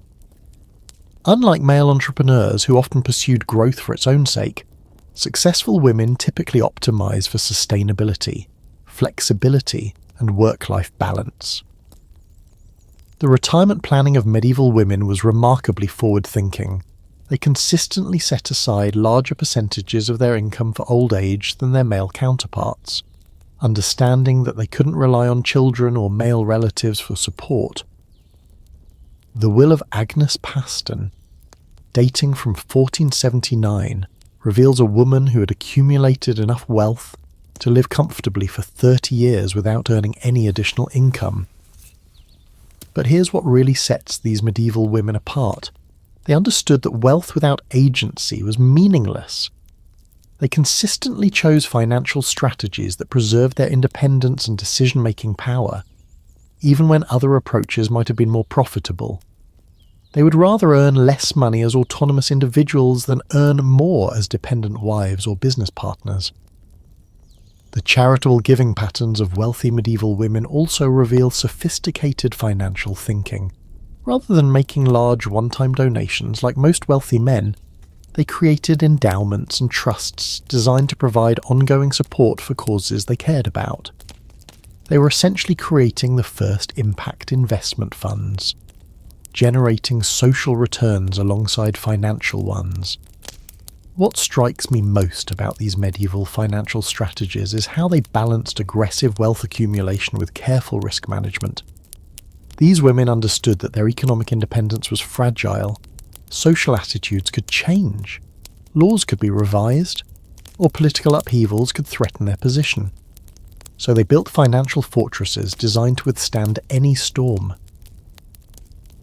Unlike male entrepreneurs who often pursued growth for its own sake, successful women typically optimise for sustainability, flexibility, and work-life balance. The retirement planning of medieval women was remarkably forward-thinking. They consistently set aside larger percentages of their income for old age than their male counterparts, understanding that they couldn't rely on children or male relatives for support. The will of Agnes Paston, dating from 1479, reveals a woman who had accumulated enough wealth to live comfortably for 30 years without earning any additional income. But here's what really sets these medieval women apart. They understood that wealth without agency was meaningless. They consistently chose financial strategies that preserved their independence and decision-making power, even when other approaches might have been more profitable. They would rather earn less money as autonomous individuals than earn more as dependent wives or business partners. The charitable giving patterns of wealthy medieval women also reveal sophisticated financial thinking. Rather than making large one-time donations like most wealthy men, they created endowments and trusts designed to provide ongoing support for causes they cared about. They were essentially creating the first impact investment funds, generating social returns alongside financial ones. What strikes me most about these medieval financial strategies is how they balanced aggressive wealth accumulation with careful risk management. These women understood that their economic independence was fragile. Social attitudes could change, laws could be revised, or political upheavals could threaten their position. So they built financial fortresses designed to withstand any storm.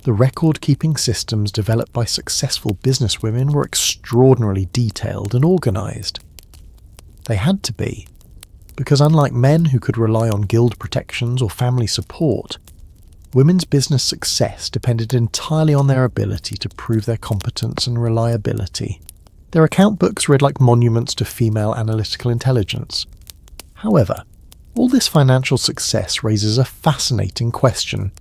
The record-keeping systems developed by successful businesswomen were extraordinarily detailed and organised. They had to be, because unlike men who could rely on guild protections or family support, women's business success depended entirely on their ability to prove their competence and reliability. Their account books read like monuments to female analytical intelligence. However, all this financial success raises a fascinating question.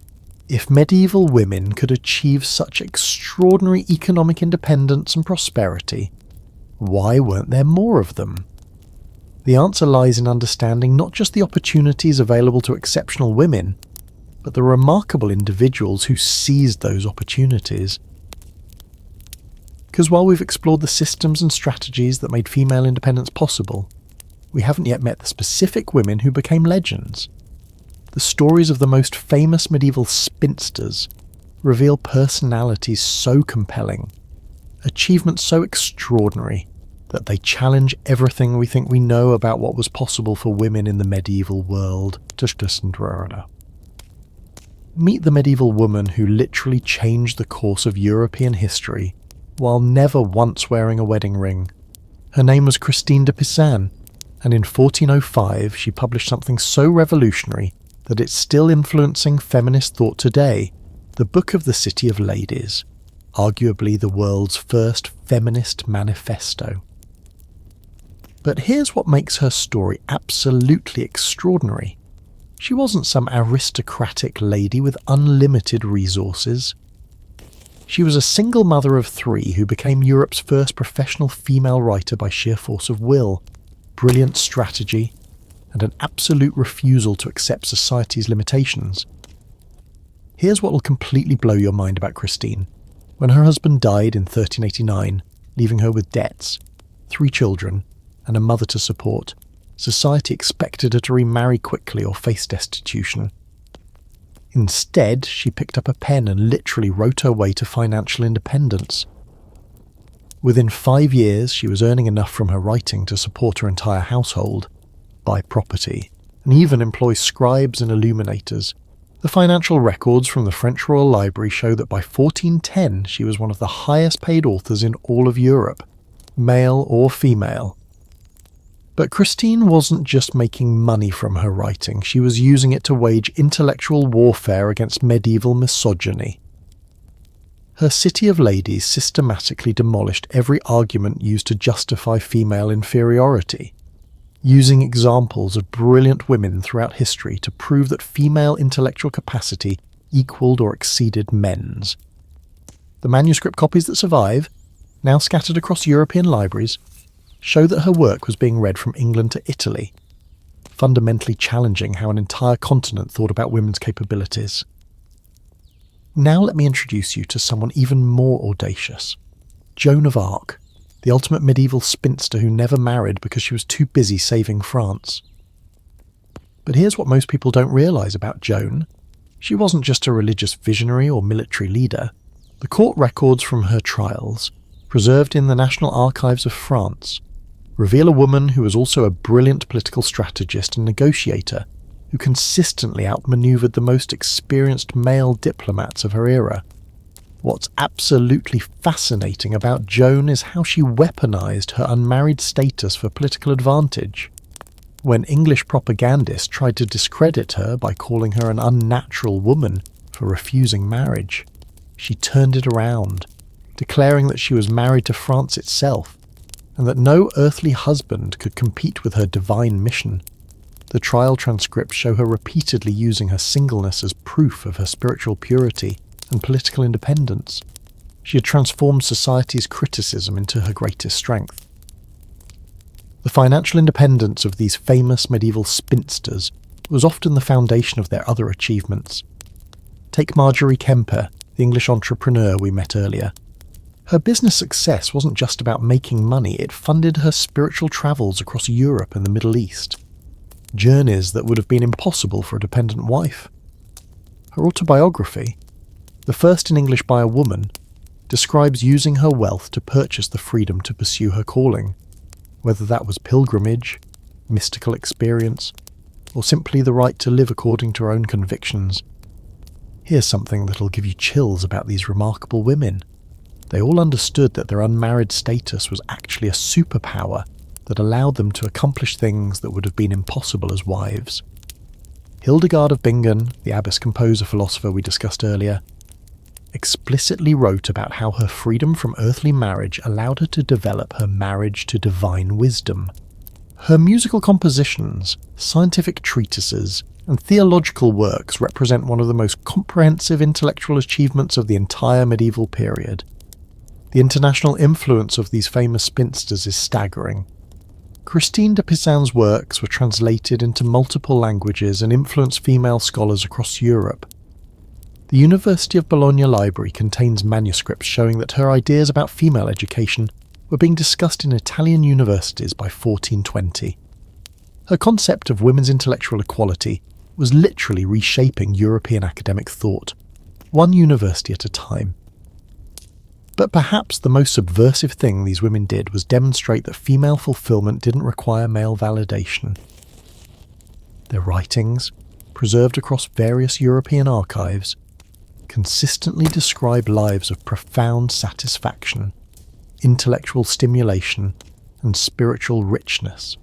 If medieval women could achieve such extraordinary economic independence and prosperity, why weren't there more of them? The answer lies in understanding not just the opportunities available to exceptional women, but the remarkable individuals who seized those opportunities. Because while we've explored the systems and strategies that made female independence possible, we haven't yet met the specific women who became legends. The stories of the most famous medieval spinsters reveal personalities so compelling, achievements so extraordinary, that they challenge everything we think we know about what was possible for women in the medieval world. Meet the medieval woman who literally changed the course of European history while never once wearing a wedding ring. Her name was Christine de Pizan, and in 1405 she published something so revolutionary that it's still influencing feminist thought today, the Book of the City of Ladies, arguably the world's first feminist manifesto. But here's what makes her story absolutely extraordinary. She wasn't some aristocratic lady with unlimited resources. She was a single mother of 3 who became Europe's first professional female writer by sheer force of will, brilliant strategy, and an absolute refusal to accept society's limitations. Here's what will completely blow your mind about Christine. When her husband died in 1389, leaving her with debts, 3 children, and a mother to support, society expected her to remarry quickly or face destitution. Instead, she picked up a pen and literally wrote her way to financial independence. Within 5 years, she was earning enough from her writing to support her entire household, buy property, and even employ scribes and illuminators. The financial records from the French Royal Library show that by 1410 she was one of the highest paid authors in all of Europe, male or female. But Christine wasn't just making money from her writing, she was using it to wage intellectual warfare against medieval misogyny. Her City of Ladies systematically demolished every argument used to justify female inferiority, using examples of brilliant women throughout history to prove that female intellectual capacity equalled or exceeded men's. The manuscript copies that survive, now scattered across European libraries, show that her work was being read from England to Italy, fundamentally challenging how an entire continent thought about women's capabilities. Now let me introduce you to someone even more audacious, Joan of Arc, the ultimate medieval spinster who never married because she was too busy saving France. But here's what most people don't realise about Joan. She wasn't just a religious visionary or military leader. The court records from her trials, preserved in the National Archives of France, reveal a woman who was also a brilliant political strategist and negotiator who consistently outmaneuvered the most experienced male diplomats of her era. What's absolutely fascinating about Joan is how she weaponized her unmarried status for political advantage. When English propagandists tried to discredit her by calling her an unnatural woman for refusing marriage, she turned it around, declaring that she was married to France itself, and that no earthly husband could compete with her divine mission. The trial transcripts show her repeatedly using her singleness as proof of her spiritual purity and political independence. She had transformed society's criticism into her greatest strength. The financial independence of these famous medieval spinsters was often the foundation of their other achievements. Take Marjorie Kemper, the English entrepreneur we met earlier. Her business success wasn't just about making money, it funded her spiritual travels across Europe and the Middle East. Journeys that would have been impossible for a dependent wife. Her autobiography, the first in English by a woman, describes using her wealth to purchase the freedom to pursue her calling, whether that was pilgrimage, mystical experience, or simply the right to live according to her own convictions. Here's something that'll give you chills about these remarkable women. They all understood that their unmarried status was actually a superpower that allowed them to accomplish things that would have been impossible as wives. Hildegard of Bingen, the abbess composer philosopher we discussed earlier, explicitly wrote about how her freedom from earthly marriage allowed her to develop her marriage to divine wisdom. Her musical compositions, scientific treatises, and theological works represent one of the most comprehensive intellectual achievements of the entire medieval period. The international influence of these famous spinsters is staggering. Christine de Pisan's works were translated into multiple languages and influenced female scholars across Europe. The University of Bologna Library contains manuscripts showing that her ideas about female education were being discussed in Italian universities by 1420. Her concept of women's intellectual equality was literally reshaping European academic thought, one university at a time. But perhaps the most subversive thing these women did was demonstrate that female fulfillment didn't require male validation. Their writings, preserved across various European archives, consistently describe lives of profound satisfaction, intellectual stimulation, and spiritual richness.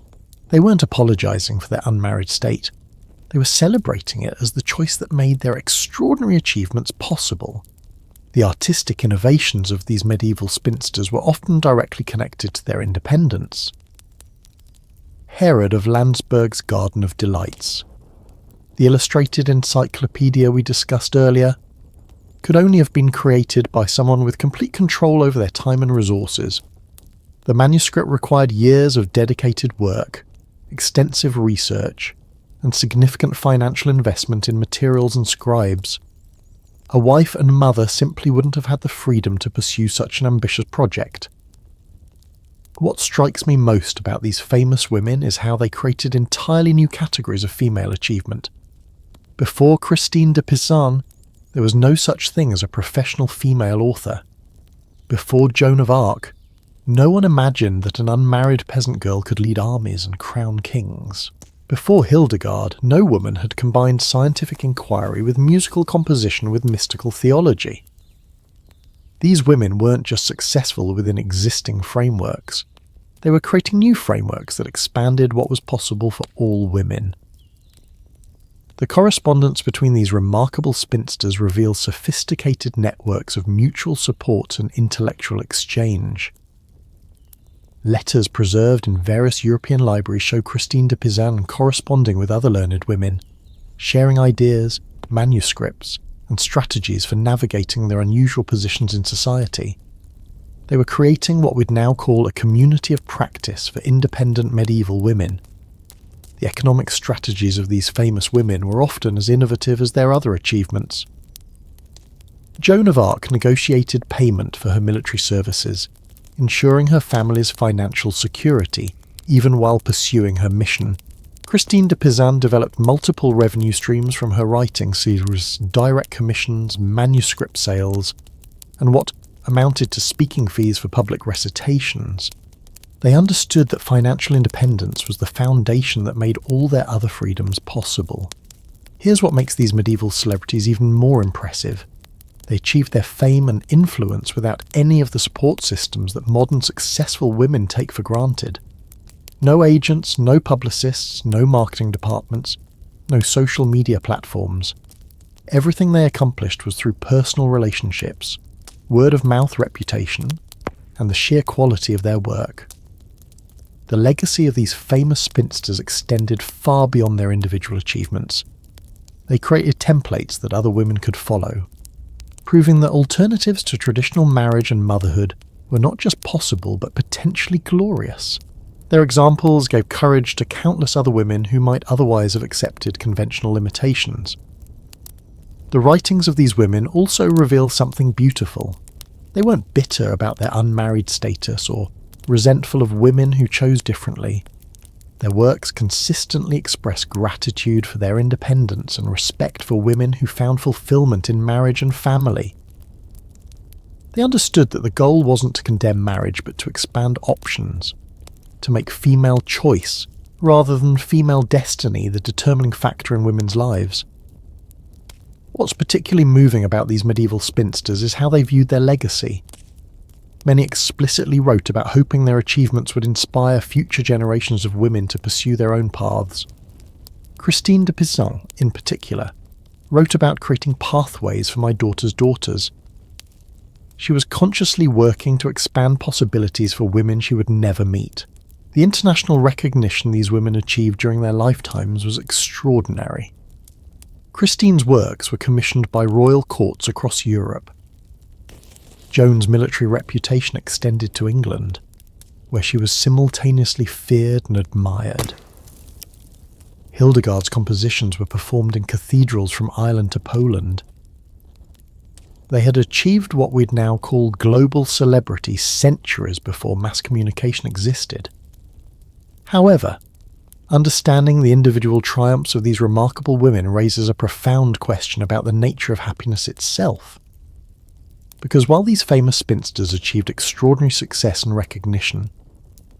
They weren't apologizing for their unmarried state. They were celebrating it as the choice that made their extraordinary achievements possible. The artistic innovations of these medieval spinsters were often directly connected to their independence. Herod of Landsberg's Garden of Delights. The illustrated encyclopedia we discussed earlier could only have been created by someone with complete control over their time and resources. The manuscript required years of dedicated work, extensive research, and significant financial investment in materials and scribes. A wife and mother simply wouldn't have had the freedom to pursue such an ambitious project. What strikes me most about these famous women is how they created entirely new categories of female achievement. Before Christine de Pizan, there was no such thing as a professional female author. Before Joan of Arc, no one imagined that an unmarried peasant girl could lead armies and crown kings. Before Hildegard, no woman had combined scientific inquiry with musical composition with mystical theology. These women weren't just successful within existing frameworks. They were creating new frameworks that expanded what was possible for all women. The correspondence between these remarkable spinsters reveals sophisticated networks of mutual support and intellectual exchange. Letters preserved in various European libraries show Christine de Pizan corresponding with other learned women, sharing ideas, manuscripts, and strategies for navigating their unusual positions in society. They were creating what we'd now call a community of practice for independent medieval women. The economic strategies of these famous women were often as innovative as their other achievements. Joan of Arc negotiated payment for her military services, ensuring her family's financial security, even while pursuing her mission. Christine de Pizan developed multiple revenue streams from her writing series, direct commissions, manuscript sales, and what amounted to speaking fees for public recitations. They understood that financial independence was the foundation that made all their other freedoms possible. Here's what makes these medieval celebrities even more impressive. They achieved their fame and influence without any of the support systems that modern successful women take for granted. No agents, no publicists, no marketing departments, no social media platforms. Everything they accomplished was through personal relationships, word-of-mouth reputation, and the sheer quality of their work. The legacy of these famous spinsters extended far beyond their individual achievements. They created templates that other women could follow, proving that alternatives to traditional marriage and motherhood were not just possible but potentially glorious. Their examples gave courage to countless other women who might otherwise have accepted conventional limitations. The writings of these women also reveal something beautiful. They weren't bitter about their unmarried status or resentful of women who chose differently. Their works consistently express gratitude for their independence and respect for women who found fulfillment in marriage and family. They understood that the goal wasn't to condemn marriage but to expand options, to make female choice rather than female destiny the determining factor in women's lives. What's particularly moving about these medieval spinsters is how they viewed their legacy. Many explicitly wrote about hoping their achievements would inspire future generations of women to pursue their own paths. Christine de Pizan, in particular, wrote about creating pathways for my daughter's daughters. She was consciously working to expand possibilities for women she would never meet. The international recognition these women achieved during their lifetimes was extraordinary. Christine's works were commissioned by royal courts across Europe. Joan's military reputation extended to England, where she was simultaneously feared and admired. Hildegard's compositions were performed in cathedrals from Ireland to Poland. They had achieved what we'd now call global celebrity centuries before mass communication existed. However, understanding the individual triumphs of these remarkable women raises a profound question about the nature of happiness itself. Because while these famous spinsters achieved extraordinary success and recognition,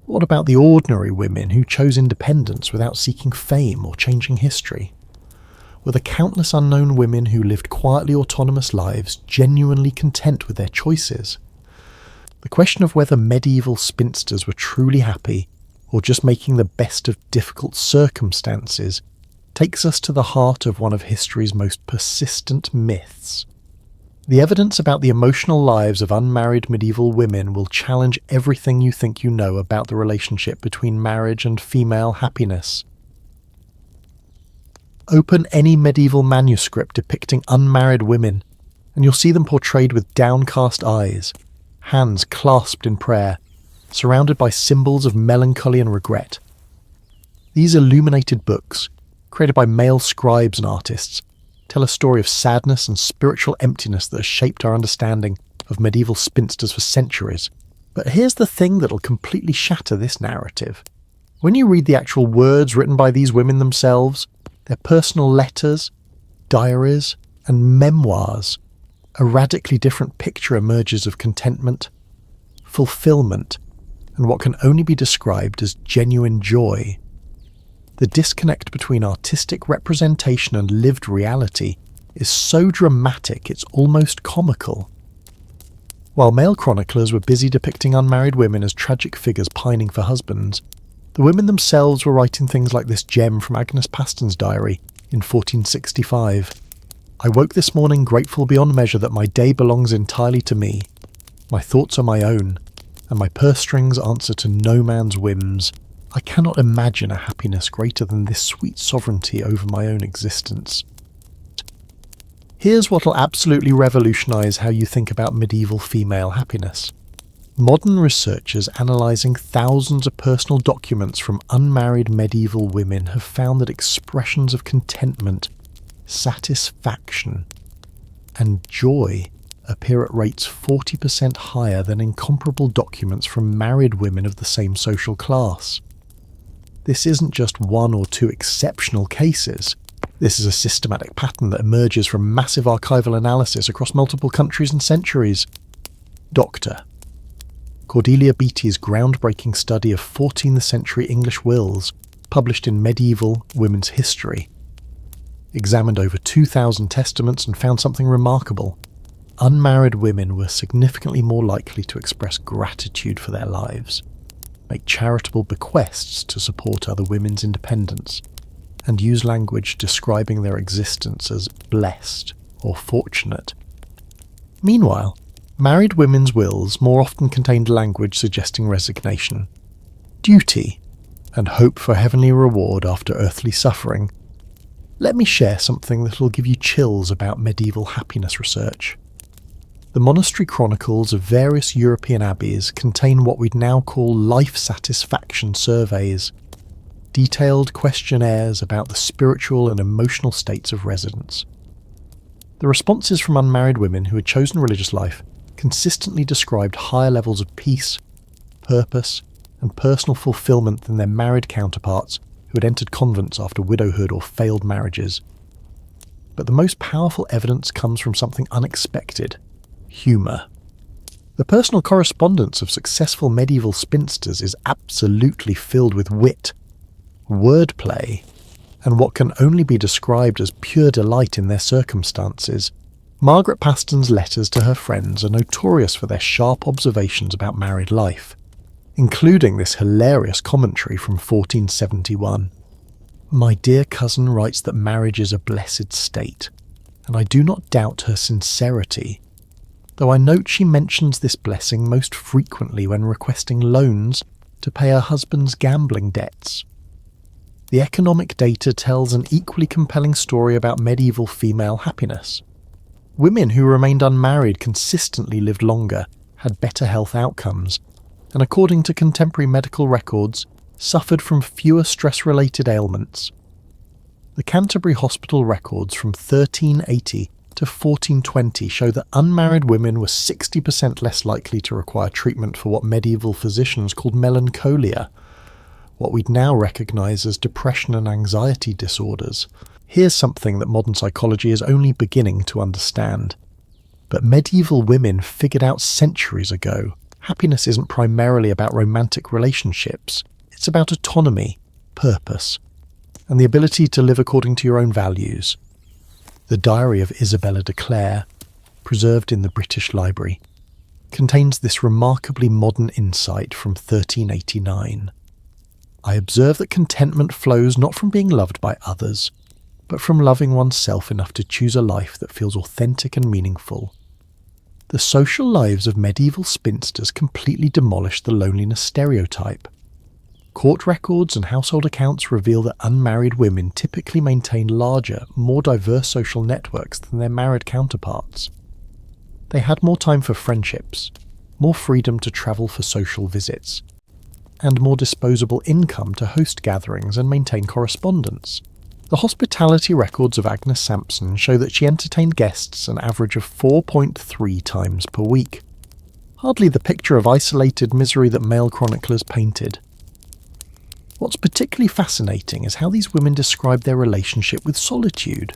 what about the ordinary women who chose independence without seeking fame or changing history? Were the countless unknown women who lived quietly autonomous lives genuinely content with their choices? The question of whether medieval spinsters were truly happy or just making the best of difficult circumstances takes us to the heart of one of history's most persistent myths. The evidence about the emotional lives of unmarried medieval women will challenge everything you think you know about the relationship between marriage and female happiness. Open any medieval manuscript depicting unmarried women, and you'll see them portrayed with downcast eyes, hands clasped in prayer, surrounded by symbols of melancholy and regret. These illuminated books, created by male scribes and artists, tell a story of sadness and spiritual emptiness that has shaped our understanding of medieval spinsters for centuries. But here's the thing that'll completely shatter this narrative. When you read the actual words written by these women themselves, their personal letters, diaries, and memoirs, a radically different picture emerges of contentment, fulfillment, and what can only be described as genuine joy. The disconnect between artistic representation and lived reality is so dramatic it's almost comical. While male chroniclers were busy depicting unmarried women as tragic figures pining for husbands, the women themselves were writing things like this gem from Agnes Paston's diary in 1465. "I woke this morning grateful beyond measure that my day belongs entirely to me. My thoughts are my own, and my purse strings answer to no man's whims. I cannot imagine a happiness greater than this sweet sovereignty over my own existence." Here's what'll absolutely revolutionise how you think about medieval female happiness. Modern researchers analysing thousands of personal documents from unmarried medieval women have found that expressions of contentment, satisfaction, and joy appear at rates 40% higher than in comparable documents from married women of the same social class. This isn't just one or two exceptional cases. This is a systematic pattern that emerges from massive archival analysis across multiple countries and centuries. Dr. Cordelia Beattie's groundbreaking study of 14th century English wills, published in Medieval Women's History, examined over 2,000 testaments and found something remarkable. Unmarried women were significantly more likely to express gratitude for their lives, make charitable bequests to support other women's independence, and use language describing their existence as blessed or fortunate. Meanwhile, married women's wills more often contained language suggesting resignation, duty, and hope for heavenly reward after earthly suffering. Let me share something that'll give you chills about medieval happiness research. The monastery chronicles of various European abbeys contain what we'd now call life satisfaction surveys, detailed questionnaires about the spiritual and emotional states of residents. The responses from unmarried women who had chosen religious life consistently described higher levels of peace, purpose, and personal fulfillment than their married counterparts who had entered convents after widowhood or failed marriages. But the most powerful evidence comes from something unexpected: humour. The personal correspondence of successful medieval spinsters is absolutely filled with wit, wordplay, and what can only be described as pure delight in their circumstances. Margaret Paston's letters to her friends are notorious for their sharp observations about married life, including this hilarious commentary from 1471. "My dear cousin writes that marriage is a blessed state, and I do not doubt her sincerity, though I note she mentions this blessing most frequently when requesting loans to pay her husband's gambling debts. The economic data tells an equally compelling story about medieval female happiness. Women who remained unmarried consistently lived longer, had better health outcomes, and according to contemporary medical records, suffered from fewer stress-related ailments. The Canterbury Hospital records from 1380 to 1420 show that unmarried women were 60% less likely to require treatment for what medieval physicians called melancholia, what we'd now recognise as depression and anxiety disorders. Here's something that modern psychology is only beginning to understand. But medieval women figured out centuries ago, happiness isn't primarily about romantic relationships. It's about autonomy, purpose, and the ability to live according to your own values. The Diary of Isabella de Clare, preserved in the British Library, contains this remarkably modern insight from 1389. "I observe that contentment flows not from being loved by others, but from loving oneself enough to choose a life that feels authentic and meaningful. The social lives of medieval spinsters completely demolished the loneliness stereotype. Court records and household accounts reveal that unmarried women typically maintain larger, more diverse social networks than their married counterparts. They had more time for friendships, more freedom to travel for social visits, and more disposable income to host gatherings and maintain correspondence. The hospitality records of Agnes Sampson show that she entertained guests an average of 4.3 times per week. Hardly the picture of isolated misery that male chroniclers painted. What's particularly fascinating is how these women describe their relationship with solitude.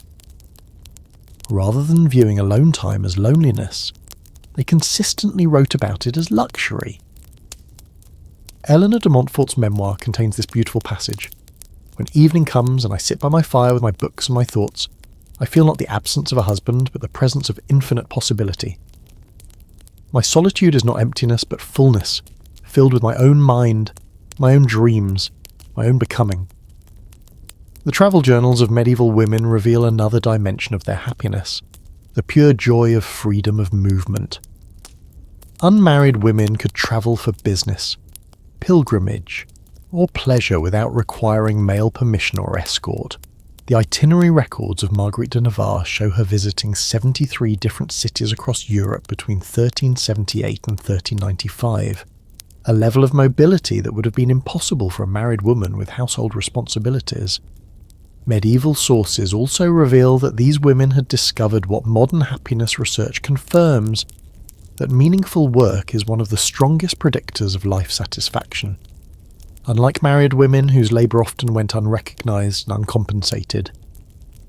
Rather than viewing alone time as loneliness, they consistently wrote about it as luxury. Eleanor de Montfort's memoir contains this beautiful passage. When evening comes and I sit by my fire with my books and my thoughts, I feel not the absence of a husband, but the presence of infinite possibility. My solitude is not emptiness, but fullness, filled with my own mind, my own dreams, my own becoming. The travel journals of medieval women reveal another dimension of their happiness, the pure joy of freedom of movement. Unmarried women could travel for business, pilgrimage, or pleasure without requiring male permission or escort. The itinerary records of Marguerite de Navarre show her visiting 73 different cities across Europe between 1378 and 1395, a level of mobility that would have been impossible for a married woman with household responsibilities. Medieval sources also reveal that these women had discovered what modern happiness research confirms, that meaningful work is one of the strongest predictors of life satisfaction. Unlike married women whose labour often went unrecognised and uncompensated,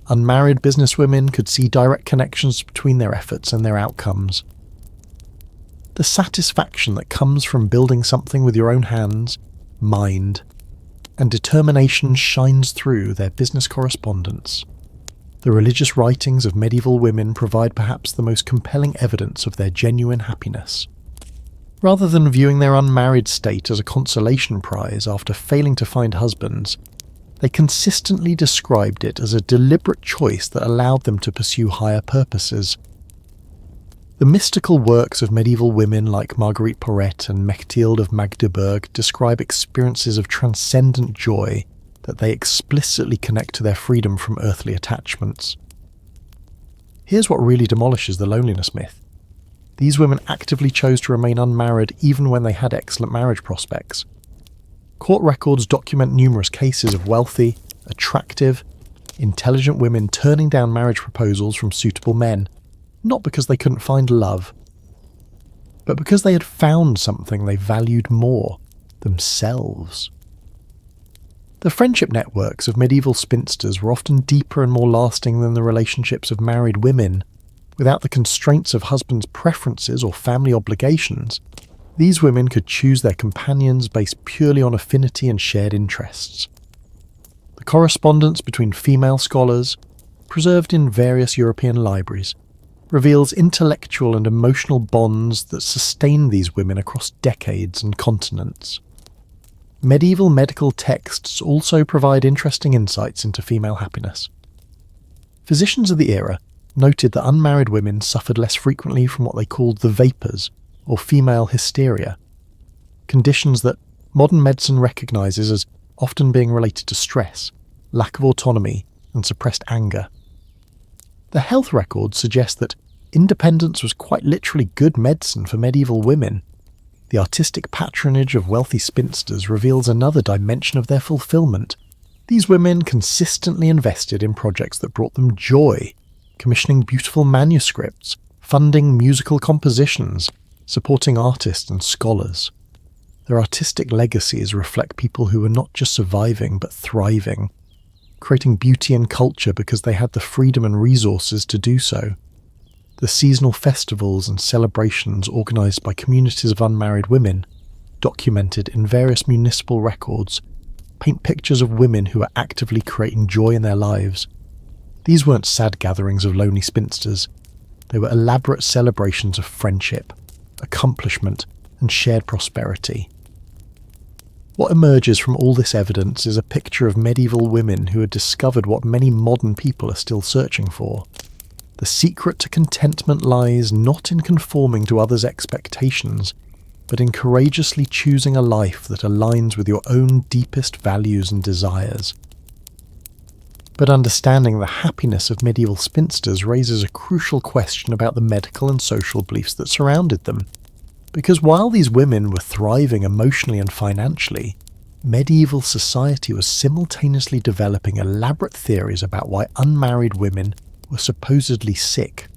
unmarried businesswomen could see direct connections between their efforts and their outcomes. The satisfaction that comes from building something with your own hands, mind, and determination shines through their business correspondence. The religious writings of medieval women provide perhaps the most compelling evidence of their genuine happiness. Rather than viewing their unmarried state as a consolation prize after failing to find husbands, they consistently described it as a deliberate choice that allowed them to pursue higher purposes. The mystical works of medieval women like Marguerite Porete and Mechtilde of Magdeburg describe experiences of transcendent joy that they explicitly connect to their freedom from earthly attachments. Here's what really demolishes the loneliness myth. These women actively chose to remain unmarried even when they had excellent marriage prospects. Court records document numerous cases of wealthy, attractive, intelligent women turning down marriage proposals from suitable men, not because they couldn't find love, but because they had found something they valued more, themselves. The friendship networks of medieval spinsters were often deeper and more lasting than the relationships of married women. Without the constraints of husbands' preferences or family obligations, these women could choose their companions based purely on affinity and shared interests. The correspondence between female scholars, preserved in various European libraries, reveals intellectual and emotional bonds that sustained these women across decades and continents. Medieval medical texts also provide interesting insights into female happiness. Physicians of the era noted that unmarried women suffered less frequently from what they called the vapours, or female hysteria, conditions that modern medicine recognises as often being related to stress, lack of autonomy, and suppressed anger. The health records suggest that independence was quite literally good medicine for medieval women. The artistic patronage of wealthy spinsters reveals another dimension of their fulfilment. These women consistently invested in projects that brought them joy, commissioning beautiful manuscripts, funding musical compositions, supporting artists and scholars. Their artistic legacies reflect people who were not just surviving but thriving, creating beauty and culture because they had the freedom and resources to do so. The seasonal festivals and celebrations organised by communities of unmarried women, documented in various municipal records, paint pictures of women who are actively creating joy in their lives. These weren't sad gatherings of lonely spinsters. They were elaborate celebrations of friendship, accomplishment, and shared prosperity. What emerges from all this evidence is a picture of medieval women who had discovered what many modern people are still searching for. The secret to contentment lies not in conforming to others' expectations, but in courageously choosing a life that aligns with your own deepest values and desires. But understanding the happiness of medieval spinsters raises a crucial question about the medical and social beliefs that surrounded them. Because while these women were thriving emotionally and financially, medieval society was simultaneously developing elaborate theories about why unmarried women were supposedly sick,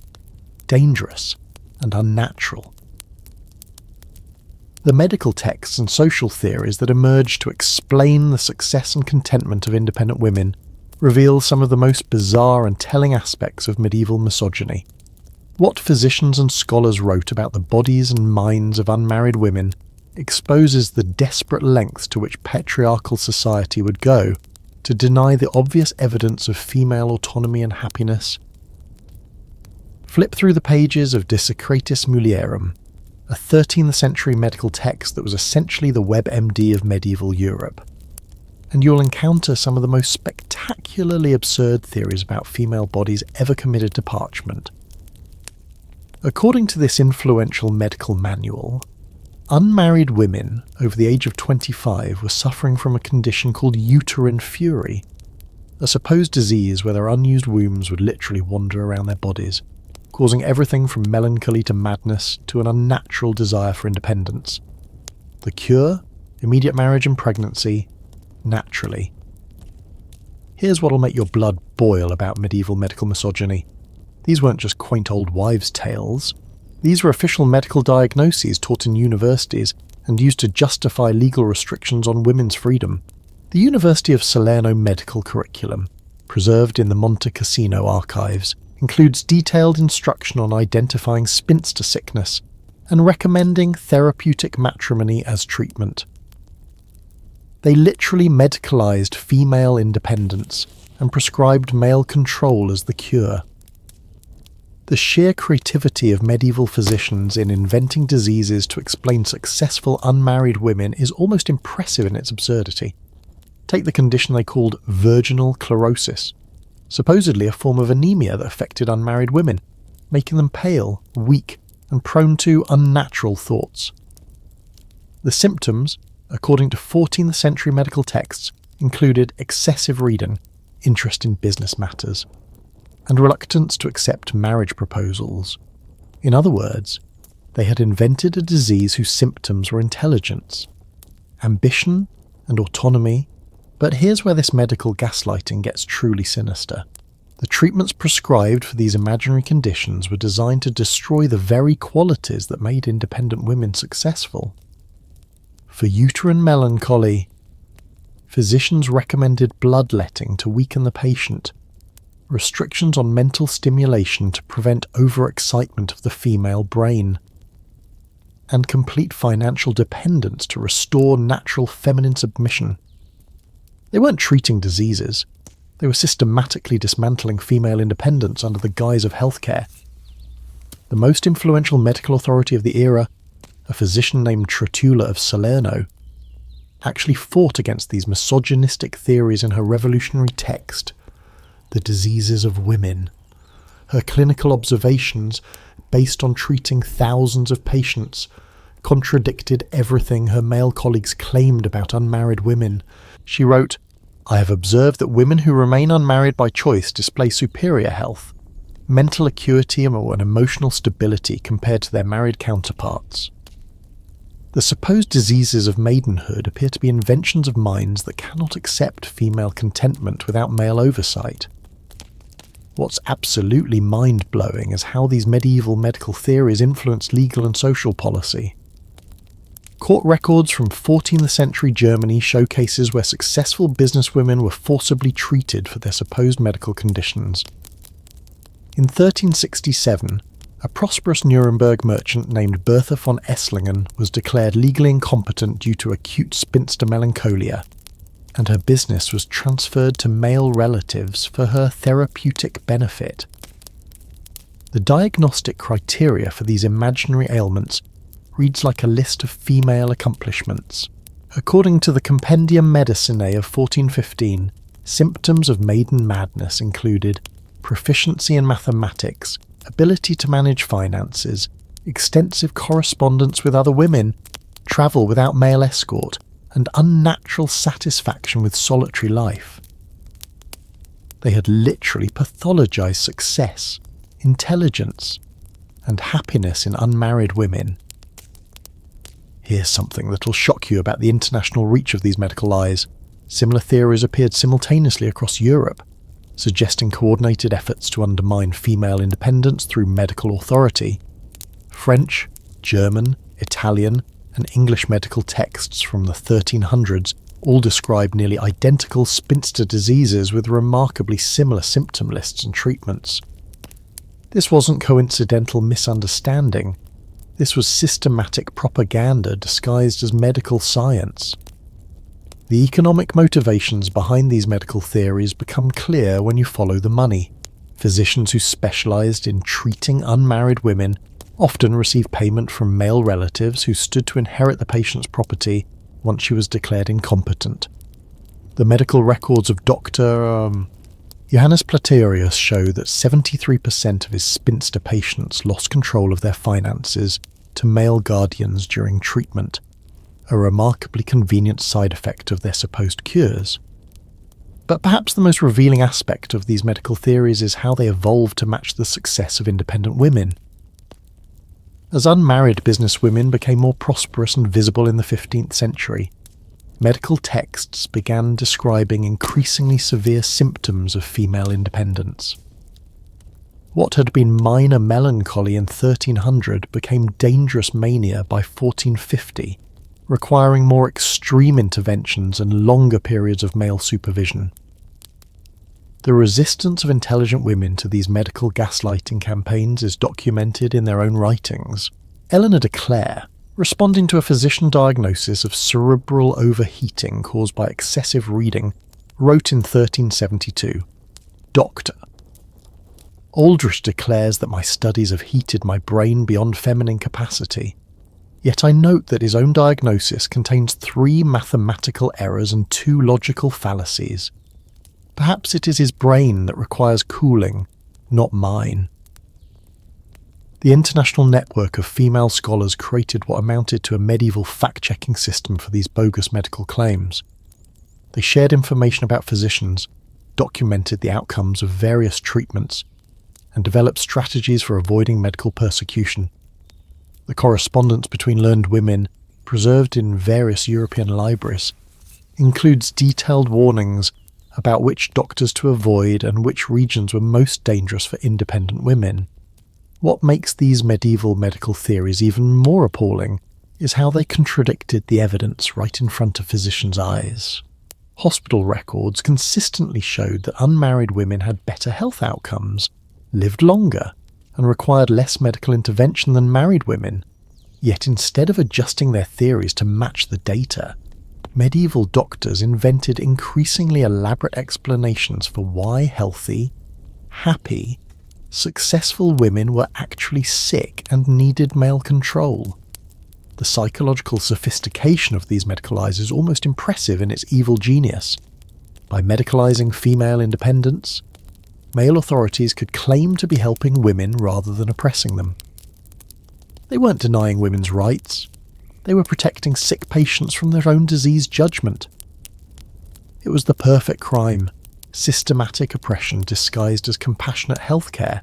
dangerous, and unnatural. The medical texts and social theories that emerged to explain the success and contentment of independent women reveal some of the most bizarre and telling aspects of medieval misogyny. What physicians and scholars wrote about the bodies and minds of unmarried women exposes the desperate lengths to which patriarchal society would go to deny the obvious evidence of female autonomy and happiness. Flip through the pages of De Secretis Mulierum, a 13th century medical text that was essentially the WebMD of medieval Europe, and you'll encounter some of the most spectacularly absurd theories about female bodies ever committed to parchment. According to this influential medical manual, unmarried women over the age of 25 were suffering from a condition called uterine fury, a supposed disease where their unused wombs would literally wander around their bodies, causing everything from melancholy to madness to an unnatural desire for independence. The cure? Immediate marriage and pregnancy, naturally. Here's what'll make your blood boil about medieval medical misogyny. These weren't just quaint old wives' tales. These were official medical diagnoses taught in universities and used to justify legal restrictions on women's freedom. The University of Salerno medical curriculum, preserved in the Monte Cassino archives, includes detailed instruction on identifying spinster sickness and recommending therapeutic matrimony as treatment. They literally medicalized female independence and prescribed male control as the cure. The sheer creativity of medieval physicians in inventing diseases to explain successful unmarried women is almost impressive in its absurdity. Take the condition they called virginal chlorosis, supposedly a form of anemia that affected unmarried women, making them pale, weak, and prone to unnatural thoughts. The symptoms, according to 14th century medical texts, included excessive reading, interest in business matters, and reluctance to accept marriage proposals. In other words, they had invented a disease whose symptoms were intelligence, ambition, and autonomy. But here's where this medical gaslighting gets truly sinister. The treatments prescribed for these imaginary conditions were designed to destroy the very qualities that made independent women successful. For uterine melancholy, physicians recommended bloodletting to weaken the patient, restrictions on mental stimulation to prevent overexcitement of the female brain, and complete financial dependence to restore natural feminine submission. They weren't treating diseases. They were systematically dismantling female independence under the guise of healthcare. The most influential medical authority of the era, a physician named Trotula of Salerno, actually fought against these misogynistic theories in her revolutionary text, The Diseases of Women. Her clinical observations, based on treating thousands of patients, contradicted everything her male colleagues claimed about unmarried women. She wrote, "I have observed that women who remain unmarried by choice display superior health, mental acuity and emotional stability compared to their married counterparts. The supposed diseases of maidenhood appear to be inventions of minds that cannot accept female contentment without male oversight." What's absolutely mind-blowing is how these medieval medical theories influenced legal and social policy. Court records from 14th century Germany show cases where successful businesswomen were forcibly treated for their supposed medical conditions. In 1367, a prosperous Nuremberg merchant named Bertha von Esslingen was declared legally incompetent due to acute spinster melancholia, and her business was transferred to male relatives for her therapeutic benefit. The diagnostic criteria for these imaginary ailments reads like a list of female accomplishments: According to the Compendium Medicinae of 1415, symptoms of maiden madness included proficiency in mathematics, ability to manage finances, extensive correspondence with other women, travel without male escort, and unnatural satisfaction with solitary life. They had literally pathologized success, intelligence, and happiness in unmarried women. Here's something that'll shock you about the international reach of these medical lies. Similar theories appeared simultaneously across Europe, suggesting coordinated efforts to undermine female independence through medical authority. French, German, Italian, and English medical texts from the 1300s all describe nearly identical spinster diseases with remarkably similar symptom lists and treatments. This wasn't coincidental misunderstanding. This was systematic propaganda disguised as medical science. The economic motivations behind these medical theories become clear when you follow the money. Physicians who specialized in treating unmarried women often received payment from male relatives who stood to inherit the patient's property once she was declared incompetent. The medical records of Dr. Johannes Platerius show that 73% of his spinster patients lost control of their finances to male guardians during treatment, a remarkably convenient side effect of their supposed cures. But perhaps the most revealing aspect of these medical theories is how they evolved to match the success of independent women. As unmarried businesswomen became more prosperous and visible in the 15th century, medical texts began describing increasingly severe symptoms of female independence. What had been minor melancholy in 1300 became dangerous mania by 1450, requiring more extreme interventions and longer periods of male supervision. The resistance of intelligent women to these medical gaslighting campaigns is documented in their own writings. Eleanor de Clare, responding to a physician diagnosis of cerebral overheating caused by excessive reading, wrote in 1372, "Doctor, Aldrich declares that my studies have heated my brain beyond feminine capacity. Yet I note that his own diagnosis contains 3 mathematical errors and 2 logical fallacies. Perhaps it is his brain that requires cooling, not mine." The international network of female scholars created what amounted to a medieval fact-checking system for these bogus medical claims. They shared information about physicians, documented the outcomes of various treatments, and developed strategies for avoiding medical persecution. The correspondence between learned women, preserved in various European libraries, includes detailed warnings about which doctors to avoid and which regions were most dangerous for independent women. What makes these medieval medical theories even more appalling is how they contradicted the evidence right in front of physicians' eyes. Hospital records consistently showed that unmarried women had better health outcomes, lived longer, and required less medical intervention than married women. Yet instead of adjusting their theories to match the data, medieval doctors invented increasingly elaborate explanations for why healthy, happy, successful women were actually sick and needed male control. The psychological sophistication of these medical lies is almost impressive in its evil genius. By medicalizing female independence, male authorities could claim to be helping women rather than oppressing them. They weren't denying women's rights. They were protecting sick patients from their own disease judgment. It was the perfect crime, systematic oppression disguised as compassionate healthcare.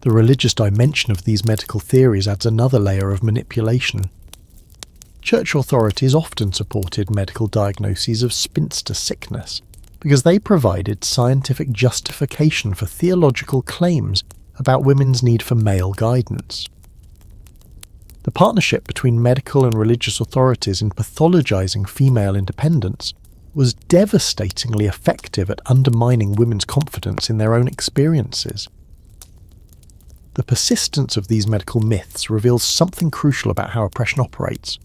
The religious dimension of these medical theories adds another layer of manipulation. Church authorities often supported medical diagnoses of spinster sickness because they provided scientific justification for theological claims about women's need for male guidance. The partnership between medical and religious authorities in pathologizing female independence was devastatingly effective at undermining women's confidence in their own experiences. The persistence of these medical myths reveals something crucial about how oppression operates.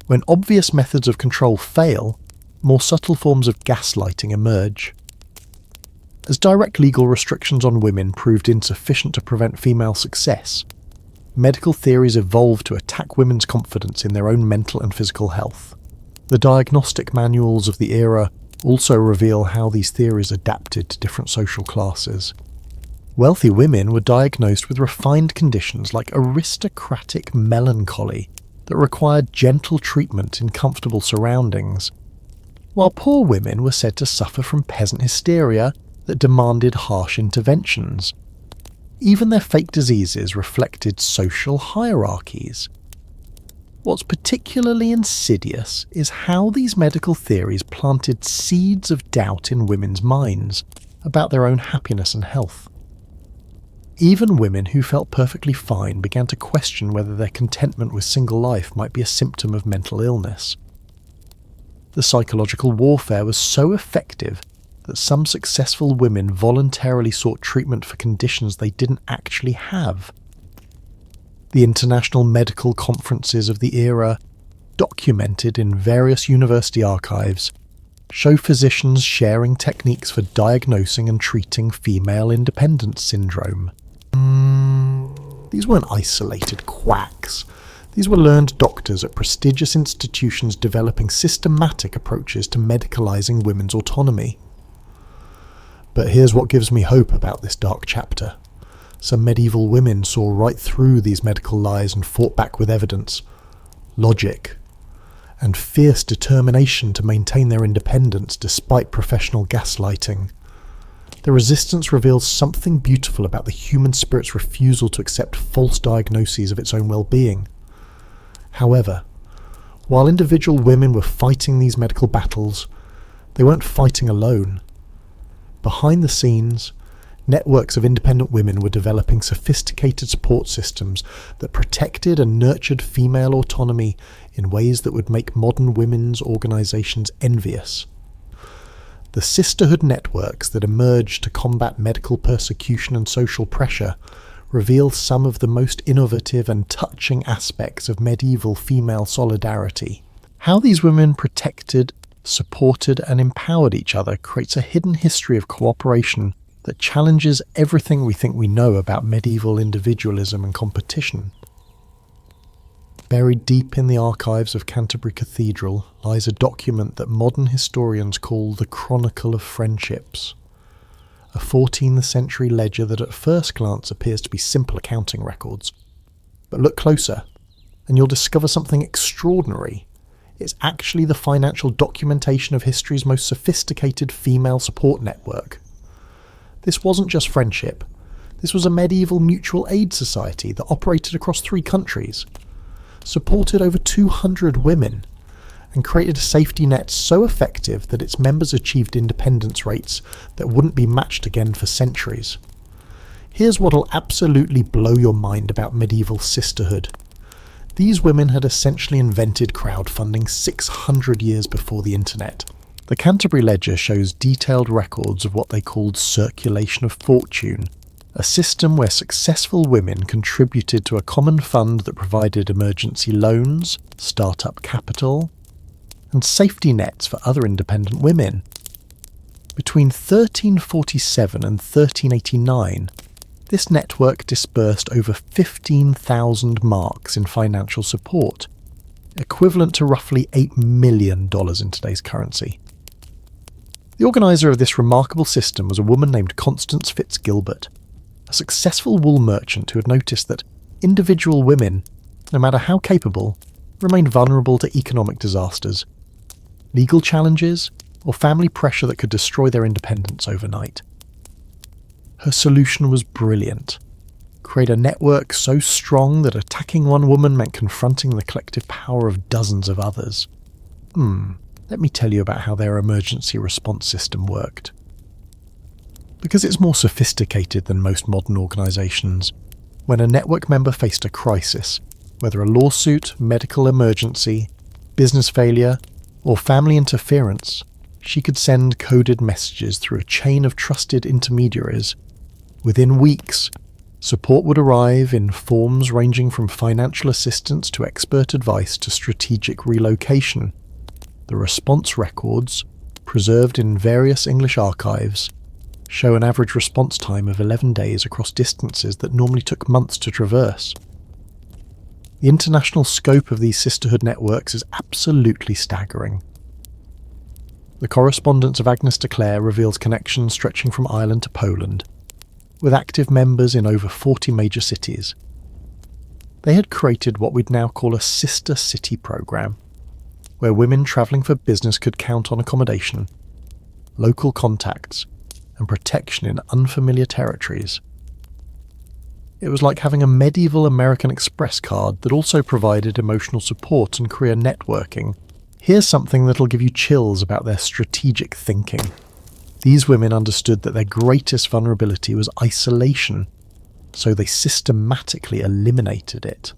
When obvious methods of control fail, more subtle forms of gaslighting emerge. As direct legal restrictions on women proved insufficient to prevent female success, medical theories evolved to attack women's confidence in their own mental and physical health. The diagnostic manuals of the era also reveal how these theories adapted to different social classes. Wealthy women were diagnosed with refined conditions like aristocratic melancholy that required gentle treatment in comfortable surroundings, while poor women were said to suffer from peasant hysteria that demanded harsh interventions. Even their fake diseases reflected social hierarchies. What's particularly insidious is how these medical theories planted seeds of doubt in women's minds about their own happiness and health. Even women who felt perfectly fine began to question whether their contentment with single life might be a symptom of mental illness. The psychological warfare was so effective that some successful women voluntarily sought treatment for conditions they didn't actually have. The international medical conferences of the era, documented in various university archives, show physicians sharing techniques for diagnosing and treating female independence syndrome. These weren't isolated quacks. These were learned doctors at prestigious institutions developing systematic approaches to medicalizing women's autonomy. But here's what gives me hope about this dark chapter. Some medieval women saw right through these medical lies and fought back with evidence, logic, and fierce determination to maintain their independence despite professional gaslighting. Their resistance reveals something beautiful about the human spirit's refusal to accept false diagnoses of its own well-being. However, while individual women were fighting these medical battles, they weren't fighting alone. Behind the scenes, networks of independent women were developing sophisticated support systems that protected and nurtured female autonomy in ways that would make modern women's organizations envious. The sisterhood networks that emerged to combat medical persecution and social pressure reveal some of the most innovative and touching aspects of medieval female solidarity. How these women protected, supported, and empowered each other creates a hidden history of cooperation that challenges everything we think we know about medieval individualism and competition. Buried deep in the archives of Canterbury Cathedral lies a document that modern historians call the Chronicle of Friendships, a 14th century ledger that at first glance appears to be simple accounting records. But look closer, and you'll discover something extraordinary. It's actually the financial documentation of history's most sophisticated female support network. This wasn't just friendship. This was a medieval mutual aid society that operated across 3 countries, supported over 200 women, and created a safety net so effective that its members achieved independence rates that wouldn't be matched again for centuries. Here's what'll absolutely blow your mind about medieval sisterhood. These women had essentially invented crowdfunding 600 years before the internet. The Canterbury Ledger shows detailed records of what they called circulation of fortune, a system where successful women contributed to a common fund that provided emergency loans, start-up capital, and safety nets for other independent women. Between 1347 and 1389, this network disbursed over 15,000 marks in financial support, equivalent to roughly $8 million in today's currency. The organiser of this remarkable system was a woman named Constance Fitzgilbert, a successful wool merchant who had noticed that individual women, no matter how capable, remained vulnerable to economic disasters, legal challenges, or family pressure that could destroy their independence overnight. Her solution was brilliant. Create a network so strong that attacking one woman meant confronting the collective power of dozens of others. Let me tell you about how their emergency response system worked. Because it's more sophisticated than most modern organisations, when a network member faced a crisis, whether a lawsuit, medical emergency, business failure, or family interference, she could send coded messages through a chain of trusted intermediaries. Within weeks, support would arrive in forms ranging from financial assistance to expert advice to strategic relocation. The response records, preserved in various English archives, show an average response time of 11 days across distances that normally took months to traverse. The international scope of these sisterhood networks is absolutely staggering. The correspondence of Agnes de Clare reveals connections stretching from Ireland to Poland, with active members in over 40 major cities. They had created what we'd now call a sister city program, where women travelling for business could count on accommodation, local contacts, and protection in unfamiliar territories. It was like having a medieval American Express card that also provided emotional support and career networking. Here's something that'll give you chills about their strategic thinking. These women understood that their greatest vulnerability was isolation, so they systematically eliminated it.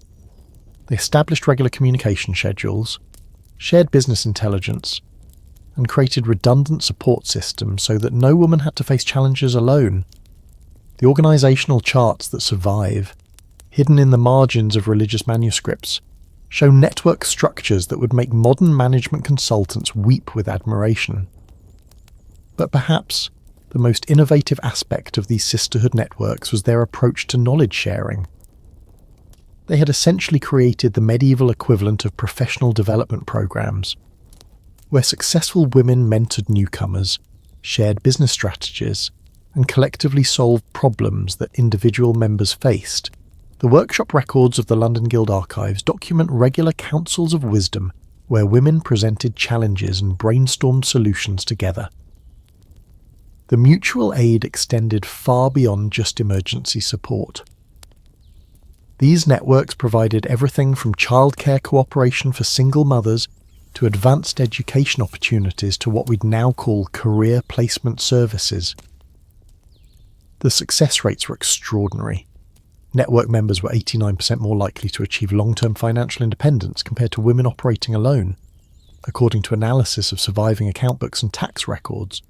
They established regular communication schedules, shared business intelligence, and created redundant support systems so that no woman had to face challenges alone. The organisational charts that survive, hidden in the margins of religious manuscripts, show network structures that would make modern management consultants weep with admiration. But perhaps the most innovative aspect of these sisterhood networks was their approach to knowledge sharing. They had essentially created the medieval equivalent of professional development programs, where successful women mentored newcomers, shared business strategies, and collectively solved problems that individual members faced. The workshop records of the London Guild archives document regular councils of wisdom where women presented challenges and brainstormed solutions together. The mutual aid extended far beyond just emergency support. These networks provided everything from childcare cooperation for single mothers to advanced education opportunities to what we'd now call career placement services. The success rates were extraordinary. Network members were 89% more likely to achieve long-term financial independence compared to women operating alone, according to analysis of surviving account books and tax records.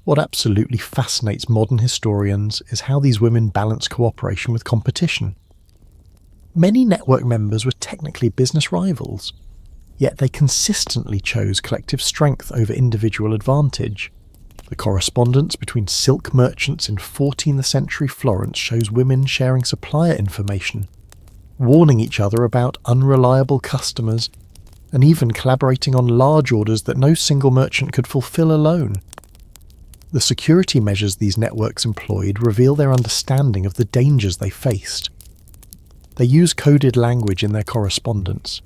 What absolutely fascinates modern historians is how these women balance cooperation with competition. Many network members were technically business rivals, yet they consistently chose collective strength over individual advantage. The correspondence between silk merchants in 14th century Florence shows women sharing supplier information, warning each other about unreliable customers, and even collaborating on large orders that no single merchant could fulfill alone. The security measures these networks employed reveal their understanding of the dangers they faced. They use coded language in their correspondence,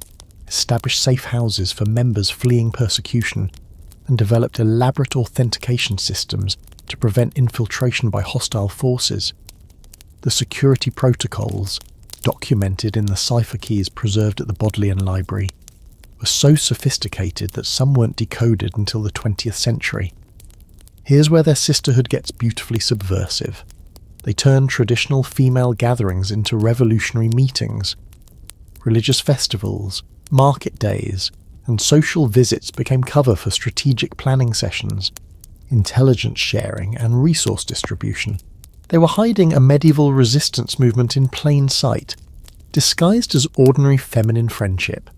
established safe houses for members fleeing persecution, and developed elaborate authentication systems to prevent infiltration by hostile forces. The security protocols, documented in the cipher keys preserved at the Bodleian Library, were so sophisticated that some weren't decoded until the 20th century. Here's where their sisterhood gets beautifully subversive. They turn traditional female gatherings into revolutionary meetings. Religious festivals, market days, and social visits became cover for strategic planning sessions, intelligence sharing, and resource distribution. They were hiding a medieval resistance movement in plain sight, disguised as ordinary feminine friendship.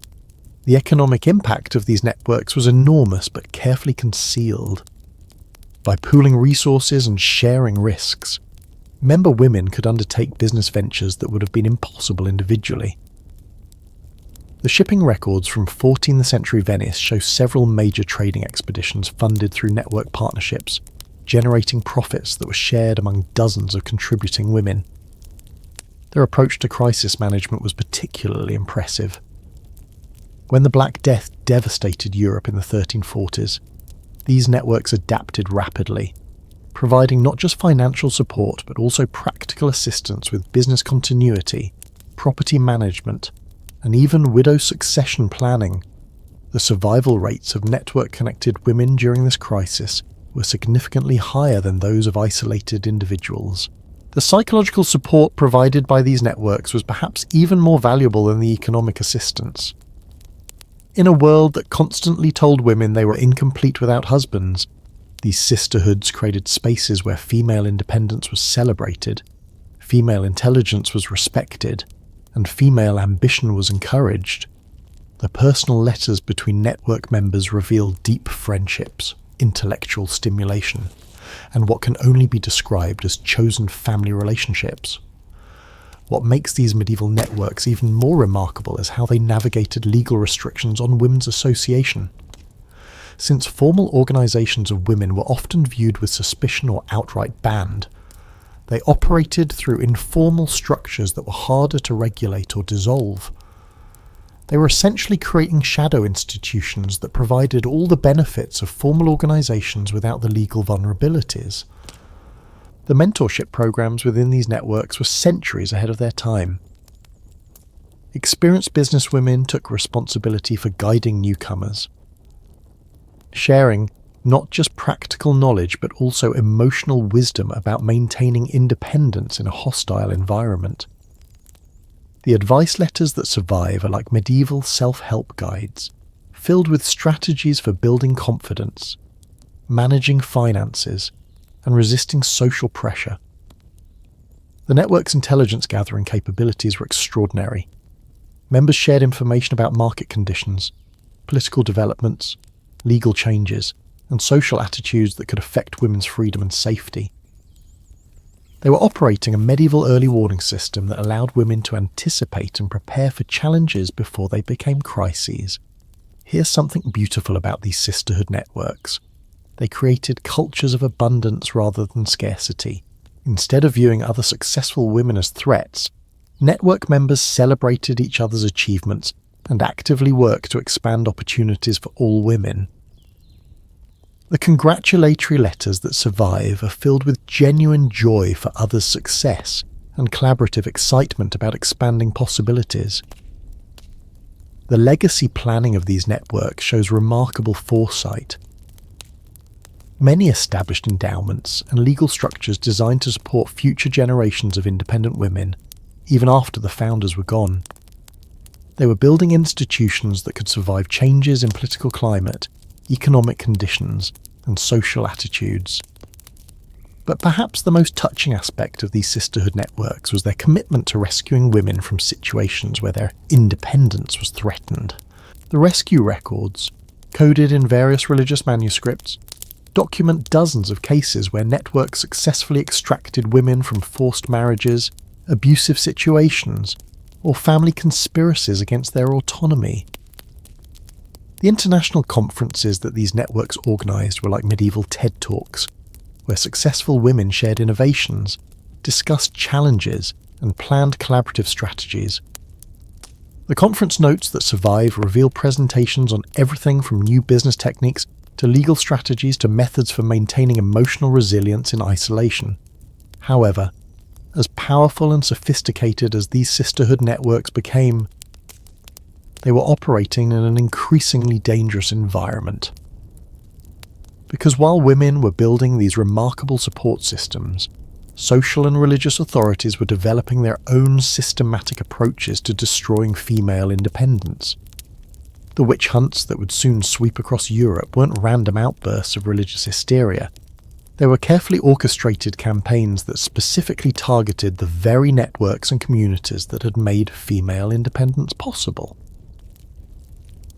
The economic impact of these networks was enormous but carefully concealed. By pooling resources and sharing risks, member women could undertake business ventures that would have been impossible individually. The shipping records from 14th century Venice show several major trading expeditions funded through network partnerships, generating profits that were shared among dozens of contributing women. Their approach to crisis management was particularly impressive. When the Black Death devastated Europe in the 1340s, these networks adapted rapidly, providing not just financial support but also practical assistance with business continuity, property management, and even widow succession planning. The survival rates of network-connected women during this crisis were significantly higher than those of isolated individuals. The psychological support provided by these networks was perhaps even more valuable than the economic assistance. In a world that constantly told women they were incomplete without husbands, these sisterhoods created spaces where female independence was celebrated, female intelligence was respected, and female ambition was encouraged. The personal letters between network members reveal deep friendships, intellectual stimulation, and what can only be described as chosen family relationships. What makes these medieval networks even more remarkable is how they navigated legal restrictions on women's association. Since formal organisations of women were often viewed with suspicion or outright banned, they operated through informal structures that were harder to regulate or dissolve. They were essentially creating shadow institutions that provided all the benefits of formal organisations without the legal vulnerabilities. The mentorship programs within these networks were centuries ahead of their time. Experienced businesswomen took responsibility for guiding newcomers, sharing not just practical knowledge but also emotional wisdom about maintaining independence in a hostile environment. The advice letters that survive are like medieval self-help guides, filled with strategies for building confidence, managing finances, and resisting social pressure. The network's intelligence gathering capabilities were extraordinary. Members shared information about market conditions, political developments, legal changes, and social attitudes that could affect women's freedom and safety. They were operating a medieval early warning system that allowed women to anticipate and prepare for challenges before they became crises. Here's something beautiful about these sisterhood networks. They created cultures of abundance rather than scarcity. Instead of viewing other successful women as threats, network members celebrated each other's achievements and actively worked to expand opportunities for all women. The congratulatory letters that survive are filled with genuine joy for others' success and collaborative excitement about expanding possibilities. The legacy planning of these networks shows remarkable foresight. Many established endowments and legal structures designed to support future generations of independent women, even after the founders were gone. They were building institutions that could survive changes in political climate, economic conditions, and social attitudes. But perhaps the most touching aspect of these sisterhood networks was their commitment to rescuing women from situations where their independence was threatened. The rescue records, coded in various religious manuscripts, document dozens of cases where networks successfully extracted women from forced marriages, abusive situations, or family conspiracies against their autonomy. The international conferences that these networks organised were like medieval TED Talks, where successful women shared innovations, discussed challenges, and planned collaborative strategies. The conference notes that survive reveal presentations on everything from new business techniques to legal strategies to methods for maintaining emotional resilience in isolation. However, as powerful and sophisticated as these sisterhood networks became, they were operating in an increasingly dangerous environment. Because while women were building these remarkable support systems, social and religious authorities were developing their own systematic approaches to destroying female independence. The witch hunts that would soon sweep across Europe weren't random outbursts of religious hysteria. They were carefully orchestrated campaigns that specifically targeted the very networks and communities that had made female independence possible.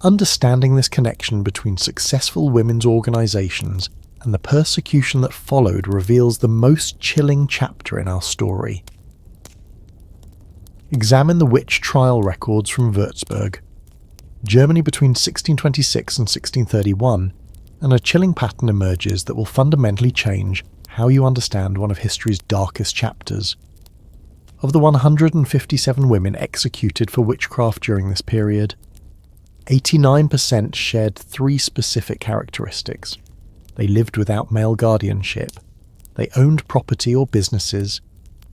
Understanding this connection between successful women's organisations and the persecution that followed reveals the most chilling chapter in our story. Examine the witch trial records from Würzburg, Germany between 1626 and 1631, and a chilling pattern emerges that will fundamentally change how you understand one of history's darkest chapters. Of the 157 women executed for witchcraft during this period, 89% shared three specific characteristics. They lived without male guardianship, they owned property or businesses,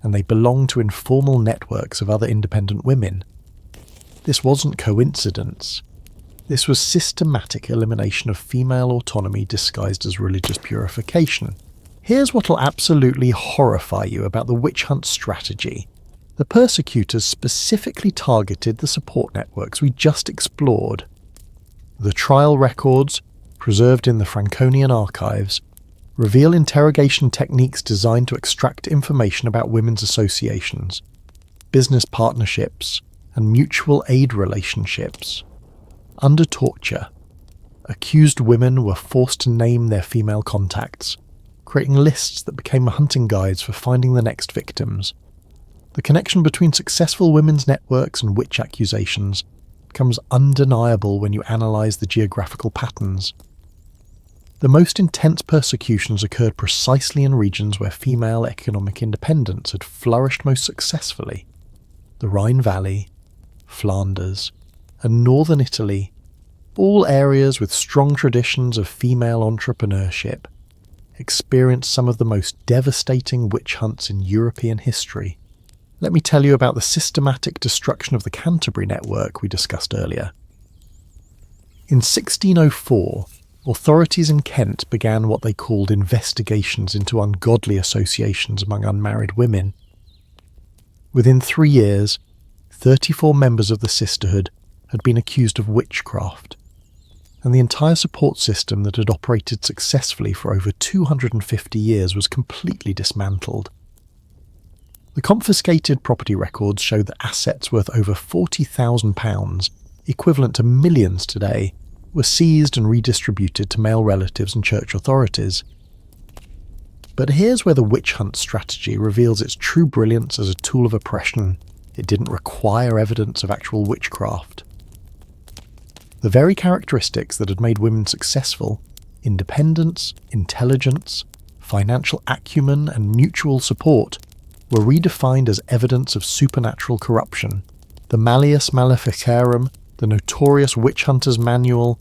and they belonged to informal networks of other independent women. This wasn't coincidence. This was systematic elimination of female autonomy disguised as religious purification. Here's what'll absolutely horrify you about the witch hunt strategy. The persecutors specifically targeted the support networks we just explored. The trial records, preserved in the Franconian archives, reveal interrogation techniques designed to extract information about women's associations, business partnerships, and mutual aid relationships. Under torture, accused women were forced to name their female contacts, creating lists that became hunting guides for finding the next victims. The connection between successful women's networks and witch accusations becomes undeniable when you analyse the geographical patterns. The most intense persecutions occurred precisely in regions where female economic independence had flourished most successfully. The Rhine Valley, Flanders, and northern Italy, all areas with strong traditions of female entrepreneurship, experienced some of the most devastating witch hunts in European history. Let me tell you about the systematic destruction of the Canterbury network we discussed earlier. In 1604, authorities in Kent began what they called investigations into ungodly associations among unmarried women. Within 3 years, 34 members of the sisterhood had been accused of witchcraft, and the entire support system that had operated successfully for over 250 years was completely dismantled. The confiscated property records show that assets worth over £40,000, equivalent to millions today, were seized and redistributed to male relatives and church authorities. But here's where the witch hunt strategy reveals its true brilliance as a tool of oppression. It didn't require evidence of actual witchcraft. The very characteristics that had made women successful, independence, intelligence, financial acumen, and mutual support, were redefined as evidence of supernatural corruption. The Malleus Maleficarum, the notorious witch hunter's manual,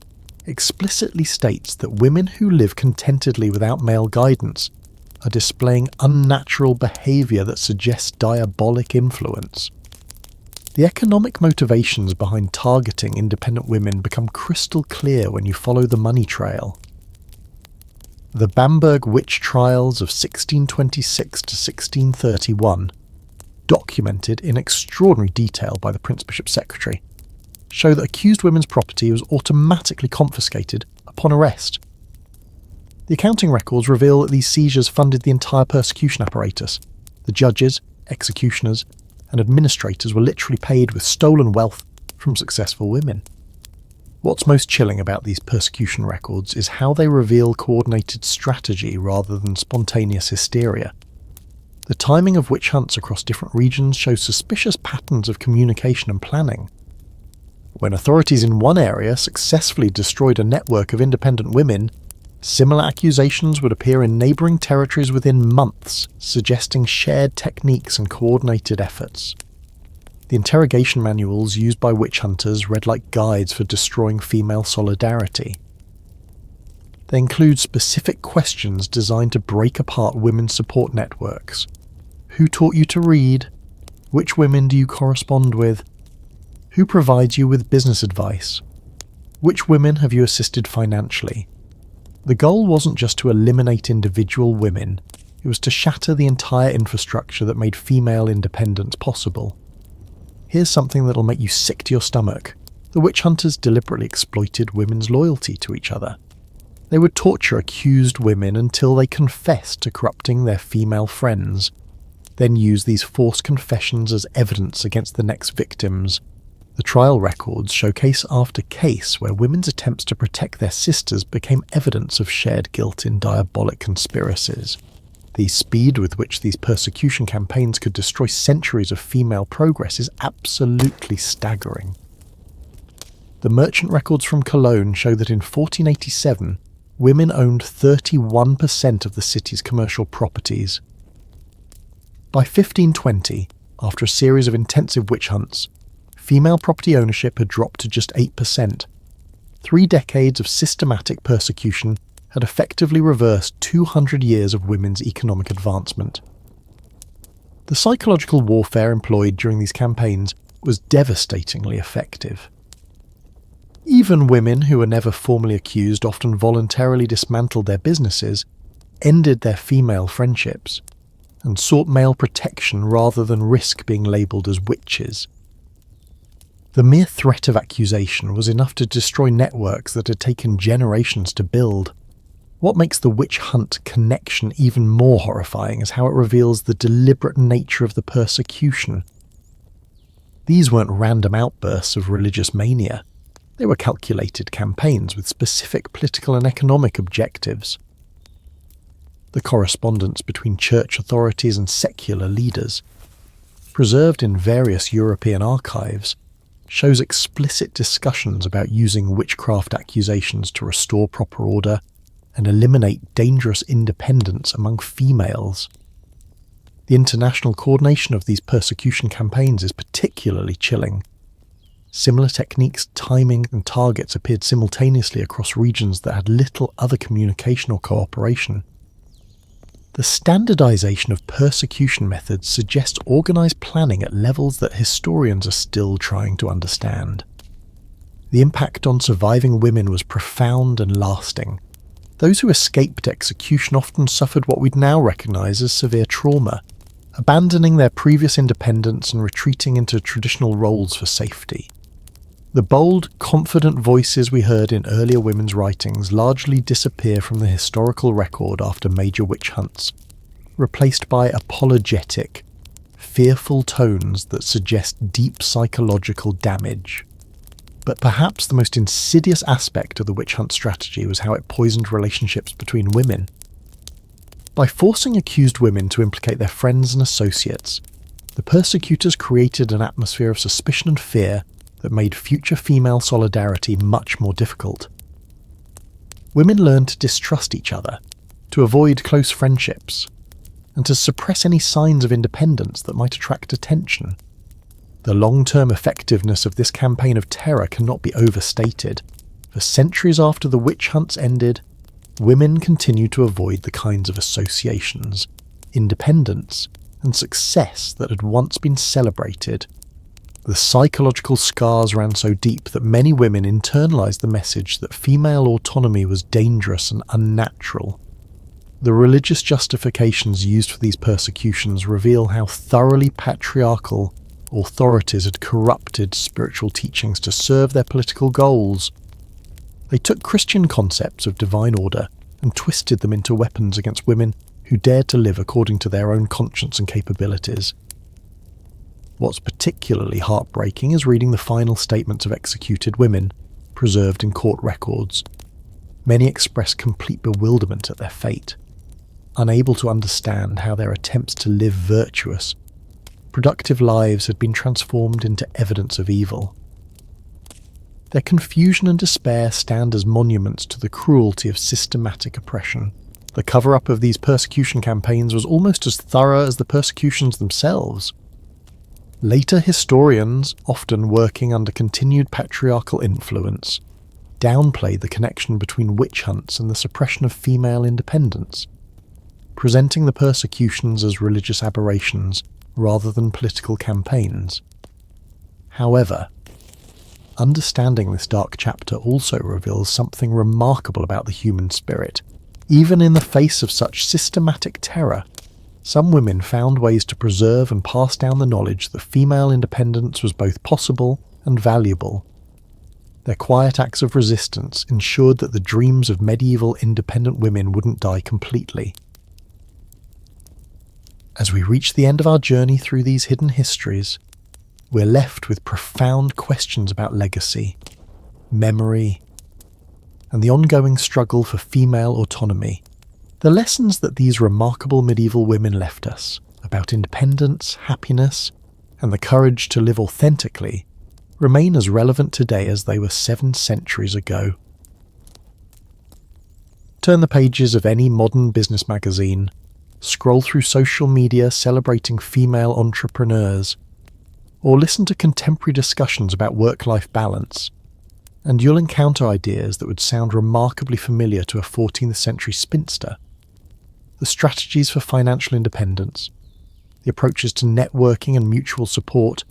explicitly states that women who live contentedly without male guidance are displaying unnatural behaviour that suggests diabolic influence. The economic motivations behind targeting independent women become crystal clear when you follow the money trail. The Bamberg witch trials of 1626 to 1631, documented in extraordinary detail by the Prince Bishop's secretary, show that accused women's property was automatically confiscated upon arrest. The accounting records reveal that these seizures funded the entire persecution apparatus. The judges, executioners, and administrators were literally paid with stolen wealth from successful women. What's most chilling about these persecution records is how they reveal coordinated strategy rather than spontaneous hysteria. The timing of witch hunts across different regions shows suspicious patterns of communication and planning. When authorities in one area successfully destroyed a network of independent women, similar accusations would appear in neighbouring territories within months, suggesting shared techniques and coordinated efforts. The interrogation manuals used by witch hunters read like guides for destroying female solidarity. They include specific questions designed to break apart women's support networks. Who taught you to read? Which women do you correspond with? Who provides you with business advice? Which women have you assisted financially? The goal wasn't just to eliminate individual women, it was to shatter the entire infrastructure that made female independence possible. Here's something that'll make you sick to your stomach. The witch hunters deliberately exploited women's loyalty to each other. They would torture accused women until they confessed to corrupting their female friends, then use these forced confessions as evidence against the next victims. The trial records show case after case where women's attempts to protect their sisters became evidence of shared guilt in diabolic conspiracies. The speed with which these persecution campaigns could destroy centuries of female progress is absolutely staggering. The merchant records from Cologne show that in 1487, women owned 31% of the city's commercial properties. By 1520, after a series of intensive witch hunts, female property ownership had dropped to just 8%. 3 decades of systematic persecution had effectively reversed 200 years of women's economic advancement. The psychological warfare employed during these campaigns was devastatingly effective. Even women who were never formally accused often voluntarily dismantled their businesses, ended their female friendships, and sought male protection rather than risk being labelled as witches. The mere threat of accusation was enough to destroy networks that had taken generations to build. What makes the witch hunt connection even more horrifying is how it reveals the deliberate nature of the persecution. These weren't random outbursts of religious mania. They were calculated campaigns with specific political and economic objectives. The correspondence between church authorities and secular leaders, preserved in various European archives, shows explicit discussions about using witchcraft accusations to restore proper order and eliminate dangerous independence among females. The international coordination of these persecution campaigns is particularly chilling. Similar techniques, timing, and targets appeared simultaneously across regions that had little other communication or cooperation. The standardization of persecution methods suggests organized planning at levels that historians are still trying to understand. The impact on surviving women was profound and lasting. Those who escaped execution often suffered what we'd now recognize as severe trauma, abandoning their previous independence and retreating into traditional roles for safety. The bold, confident voices we heard in earlier women's writings largely disappear from the historical record after major witch hunts, replaced by apologetic, fearful tones that suggest deep psychological damage. But perhaps the most insidious aspect of the witch hunt strategy was how it poisoned relationships between women. By forcing accused women to implicate their friends and associates, the persecutors created an atmosphere of suspicion and fear that made future female solidarity much more difficult. Women learned to distrust each other, to avoid close friendships, and to suppress any signs of independence that might attract attention. The long-term effectiveness of this campaign of terror cannot be overstated. For centuries after the witch hunts ended, women continued to avoid the kinds of associations, independence, and success that had once been celebrated. The psychological scars ran so deep that many women internalized the message that female autonomy was dangerous and unnatural. The religious justifications used for these persecutions reveal how thoroughly patriarchal authorities had corrupted spiritual teachings to serve their political goals. They took Christian concepts of divine order and twisted them into weapons against women who dared to live according to their own conscience and capabilities. What's particularly heartbreaking is reading the final statements of executed women, preserved in court records. Many express complete bewilderment at their fate, unable to understand how their attempts to live virtuous, productive lives had been transformed into evidence of evil. Their confusion and despair stand as monuments to the cruelty of systematic oppression. The cover-up of these persecution campaigns was almost as thorough as the persecutions themselves. Later historians, often working under continued patriarchal influence, downplayed the connection between witch hunts and the suppression of female independence, presenting the persecutions as religious aberrations rather than political campaigns. However, understanding this dark chapter also reveals something remarkable about the human spirit. Even in the face of such systematic terror, some women found ways to preserve and pass down the knowledge that female independence was both possible and valuable. Their quiet acts of resistance ensured that the dreams of medieval independent women wouldn't die completely. As we reach the end of our journey through these hidden histories, we're left with profound questions about legacy, memory, and the ongoing struggle for female autonomy. The lessons that these remarkable medieval women left us about independence, happiness, and the courage to live authentically remain as relevant today as they were 7 centuries ago. Turn the pages of any modern business magazine, scroll through social media celebrating female entrepreneurs, or listen to contemporary discussions about work-life balance, and you'll encounter ideas that would sound remarkably familiar to a 14th century spinster. The strategies for financial independence, the approaches to networking and mutual support,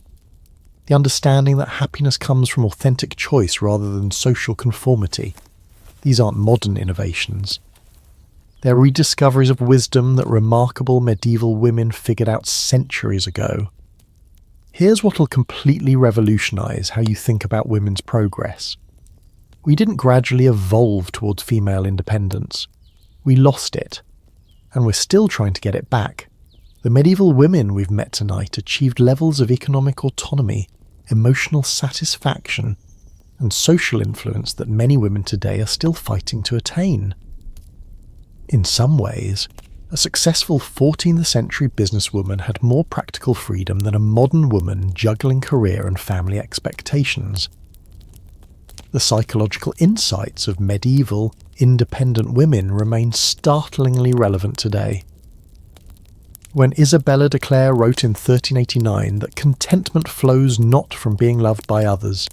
the understanding that happiness comes from authentic choice rather than social conformity. These aren't modern innovations. They're rediscoveries of wisdom that remarkable medieval women figured out centuries ago. Here's what'll completely revolutionize how you think about women's progress. We didn't gradually evolve towards female independence. We lost it. And we're still trying to get it back. The medieval women we've met tonight achieved levels of economic autonomy, emotional satisfaction, and social influence that many women today are still fighting to attain. In some ways, A successful 14th century businesswoman had more practical freedom than a modern woman juggling career and family expectations. The psychological insights of medieval, independent women remain startlingly relevant today. When Isabella de Clare wrote in 1389 that contentment flows not from being loved by others,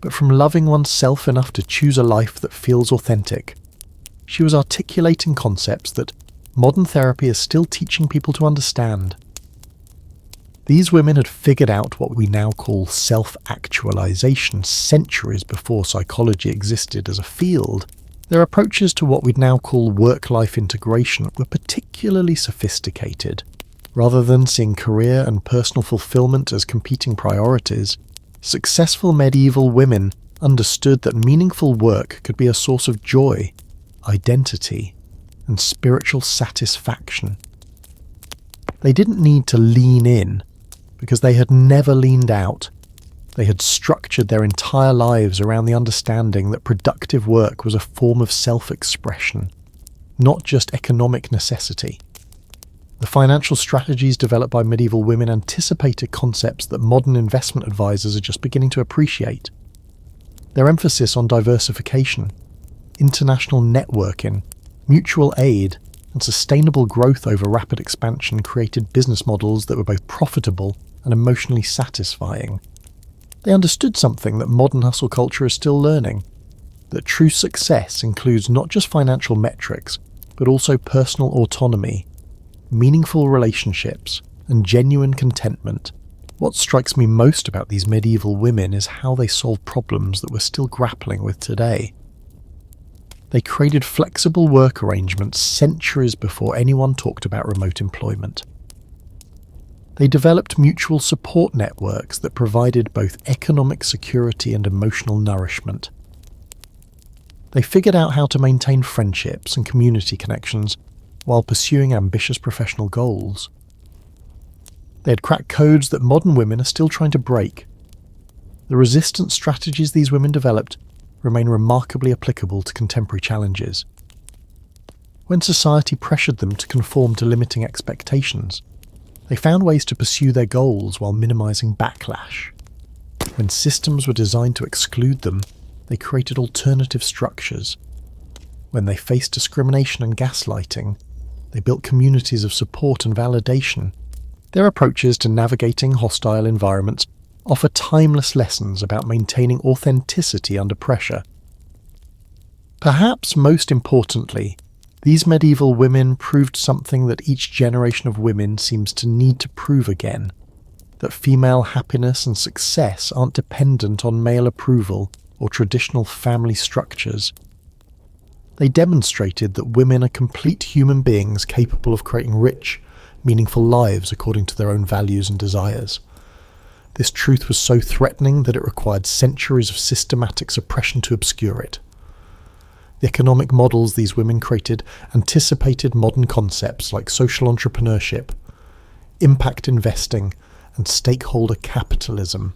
but from loving oneself enough to choose a life that feels authentic, she was articulating concepts that modern therapy is still teaching people to understand. These women had figured out what we now call self-actualization centuries before psychology existed as a field. Their approaches to what we'd now call work-life integration were particularly sophisticated. Rather than seeing career and personal fulfillment as competing priorities, successful medieval women understood that meaningful work could be a source of joy, identity, and spiritual satisfaction. They didn't need to lean in, because they had never leaned out. They had structured their entire lives around the understanding that productive work was a form of self-expression, not just economic necessity. The financial strategies developed by medieval women anticipated concepts that modern investment advisors are just beginning to appreciate. Their emphasis on diversification, international networking, mutual aid, and sustainable growth over rapid expansion created business models that were both profitable and emotionally satisfying. They understood something that modern hustle culture is still learning, that true success includes not just financial metrics, but also personal autonomy, meaningful relationships, and genuine contentment. What strikes me most about these medieval women is how they solved problems that we're still grappling with today. They created flexible work arrangements centuries before anyone talked about remote employment. They developed mutual support networks that provided both economic security and emotional nourishment. They figured out how to maintain friendships and community connections while pursuing ambitious professional goals. They had cracked codes that modern women are still trying to break. The resistance strategies these women developed remain remarkably applicable to contemporary challenges. When society pressured them to conform to limiting expectations, they found ways to pursue their goals while minimizing backlash. When systems were designed to exclude them, they created alternative structures. When they faced discrimination and gaslighting, they built communities of support and validation. Their approaches to navigating hostile environments offer timeless lessons about maintaining authenticity under pressure. Perhaps most importantly, these medieval women proved something that each generation of women seems to need to prove again, that female happiness and success aren't dependent on male approval or traditional family structures. They demonstrated that women are complete human beings capable of creating rich, meaningful lives according to their own values and desires. This truth was so threatening that it required centuries of systematic suppression to obscure it. The economic models these women created anticipated modern concepts like social entrepreneurship, impact investing, and stakeholder capitalism.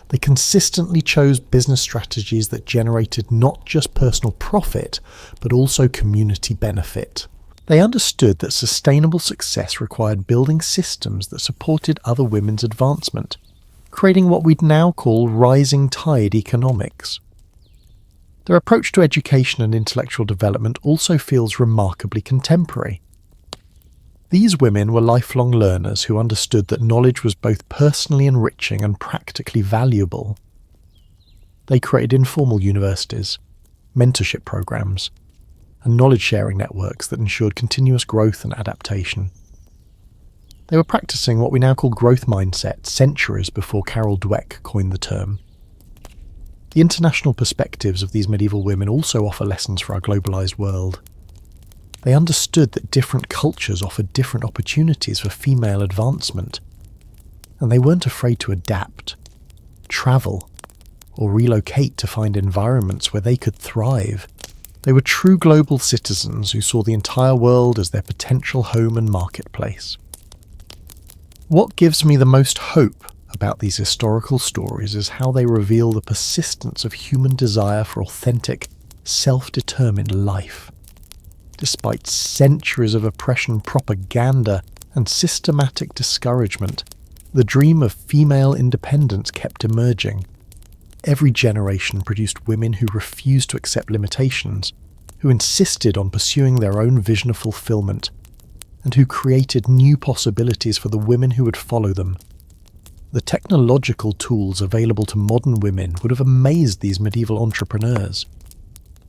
They consistently chose business strategies that generated not just personal profit, but also community benefit. They understood that sustainable success required building systems that supported other women's advancement, creating what we'd now call rising tide economics. Their approach to education and intellectual development also feels remarkably contemporary. These women were lifelong learners who understood that knowledge was both personally enriching and practically valuable. They created informal universities, mentorship programs, and knowledge-sharing networks that ensured continuous growth and adaptation. They were practicing what we now call growth mindset centuries before Carol Dweck coined the term. The international perspectives of these medieval women also offer lessons for our globalized world. They understood that different cultures offered different opportunities for female advancement, and they weren't afraid to adapt, travel, or relocate to find environments where they could thrive. They were true global citizens who saw the entire world as their potential home and marketplace. What gives me the most hope about these historical stories is how they reveal the persistence of human desire for authentic, self-determined life. Despite centuries of oppression, propaganda, and systematic discouragement, the dream of female independence kept emerging. Every generation produced women who refused to accept limitations, who insisted on pursuing their own vision of fulfillment, and who created new possibilities for the women who would follow them. The technological tools available to modern women would have amazed these medieval entrepreneurs,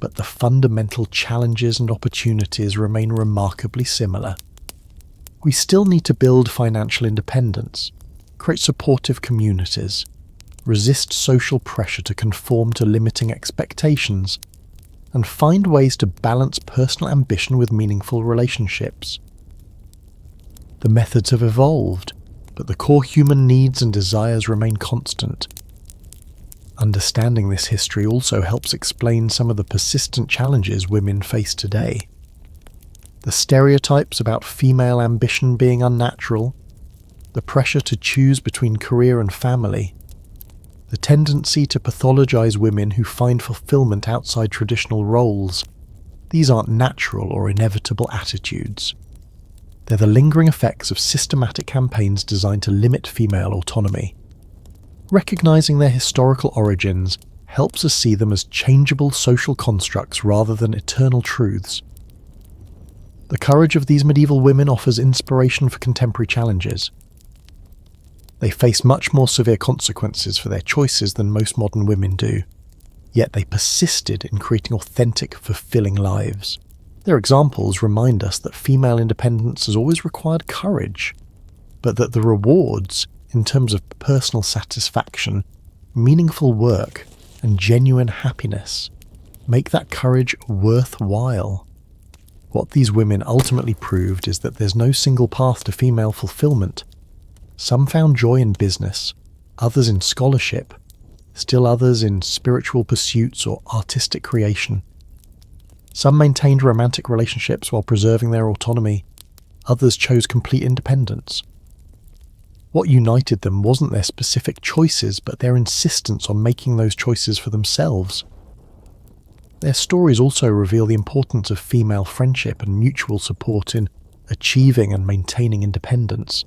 but the fundamental challenges and opportunities remain remarkably similar. We still need to build financial independence, create supportive communities, resist social pressure to conform to limiting expectations, and find ways to balance personal ambition with meaningful relationships. The methods have evolved, but the core human needs and desires remain constant. Understanding this history also helps explain some of the persistent challenges women face today. The stereotypes about female ambition being unnatural, the pressure to choose between career and family, the tendency to pathologize women who find fulfillment outside traditional roles. These aren't natural or inevitable attitudes. They're the lingering effects of systematic campaigns designed to limit female autonomy. Recognizing their historical origins helps us see them as changeable social constructs rather than eternal truths. The courage of these medieval women offers inspiration for contemporary challenges. They face much more severe consequences for their choices than most modern women do, yet they persisted in creating authentic, fulfilling lives. Their examples remind us that female independence has always required courage, but that the rewards, in terms of personal satisfaction, meaningful work, and genuine happiness, make that courage worthwhile. What these women ultimately proved is that there's no single path to female fulfillment. Some found joy in business, others in scholarship, still others in spiritual pursuits or artistic creation. Some maintained romantic relationships while preserving their autonomy, others chose complete independence. What united them wasn't their specific choices, but their insistence on making those choices for themselves. Their stories also reveal the importance of female friendship and mutual support in achieving and maintaining independence.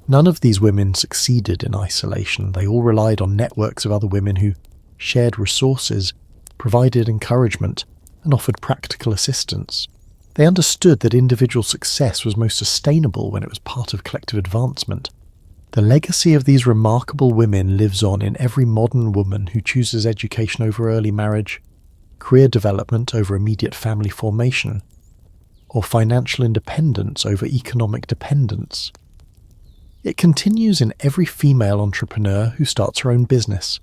None of these women succeeded in isolation. They all relied on networks of other women who shared resources, provided encouragement, and offered practical assistance. They understood that individual success was most sustainable when it was part of collective advancement. The legacy of these remarkable women lives on in every modern woman who chooses education over early marriage, career development over immediate family formation, or financial independence over economic dependence. It continues in every female entrepreneur who starts her own business,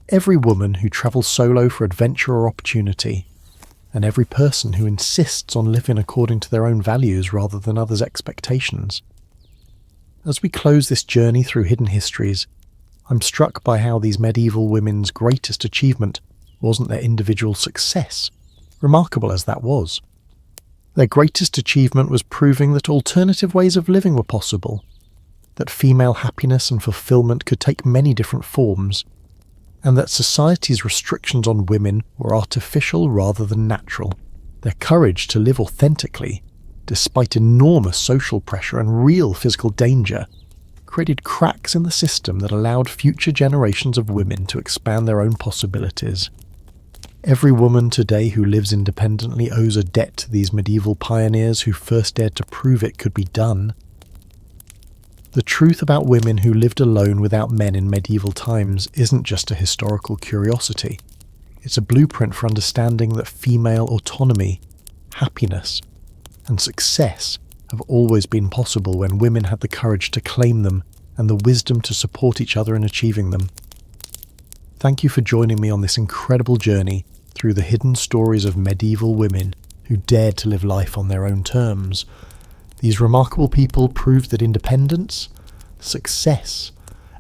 every woman who travels solo for adventure or opportunity, and every person who insists on living according to their own values rather than others' expectations. As we close this journey through hidden histories, I'm struck by how these medieval women's greatest achievement wasn't their individual success, remarkable as that was. Their greatest achievement was proving that alternative ways of living were possible, that female happiness and fulfillment could take many different forms, and that society's restrictions on women were artificial rather than natural. Their courage to live authentically, despite enormous social pressure and real physical danger, created cracks in the system that allowed future generations of women to expand their own possibilities. Every woman today who lives independently owes a debt to these medieval pioneers who first dared to prove it could be done. The truth about women who lived alone without men in medieval times isn't just a historical curiosity. It's a blueprint for understanding that female autonomy, happiness, and success have always been possible when women had the courage to claim them and the wisdom to support each other in achieving them. Thank you for joining me on this incredible journey through the hidden stories of medieval women who dared to live life on their own terms. These remarkable people proved that independence, success,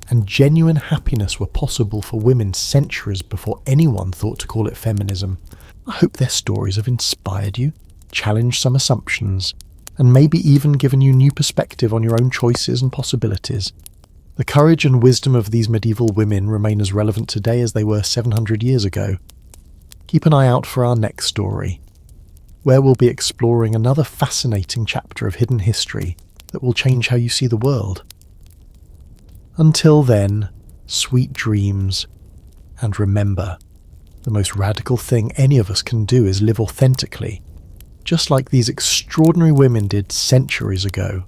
and genuine happiness were possible for women centuries before anyone thought to call it feminism. I hope their stories have inspired you, challenged some assumptions, and maybe even given you new perspective on your own choices and possibilities. The courage and wisdom of these medieval women remain as relevant today as they were 700 years ago. Keep an eye out for our next story. where we'll be exploring another fascinating chapter of hidden history that will change how you see the world. Until then, sweet dreams, and remember, the most radical thing any of us can do is live authentically, just like these extraordinary women did centuries ago.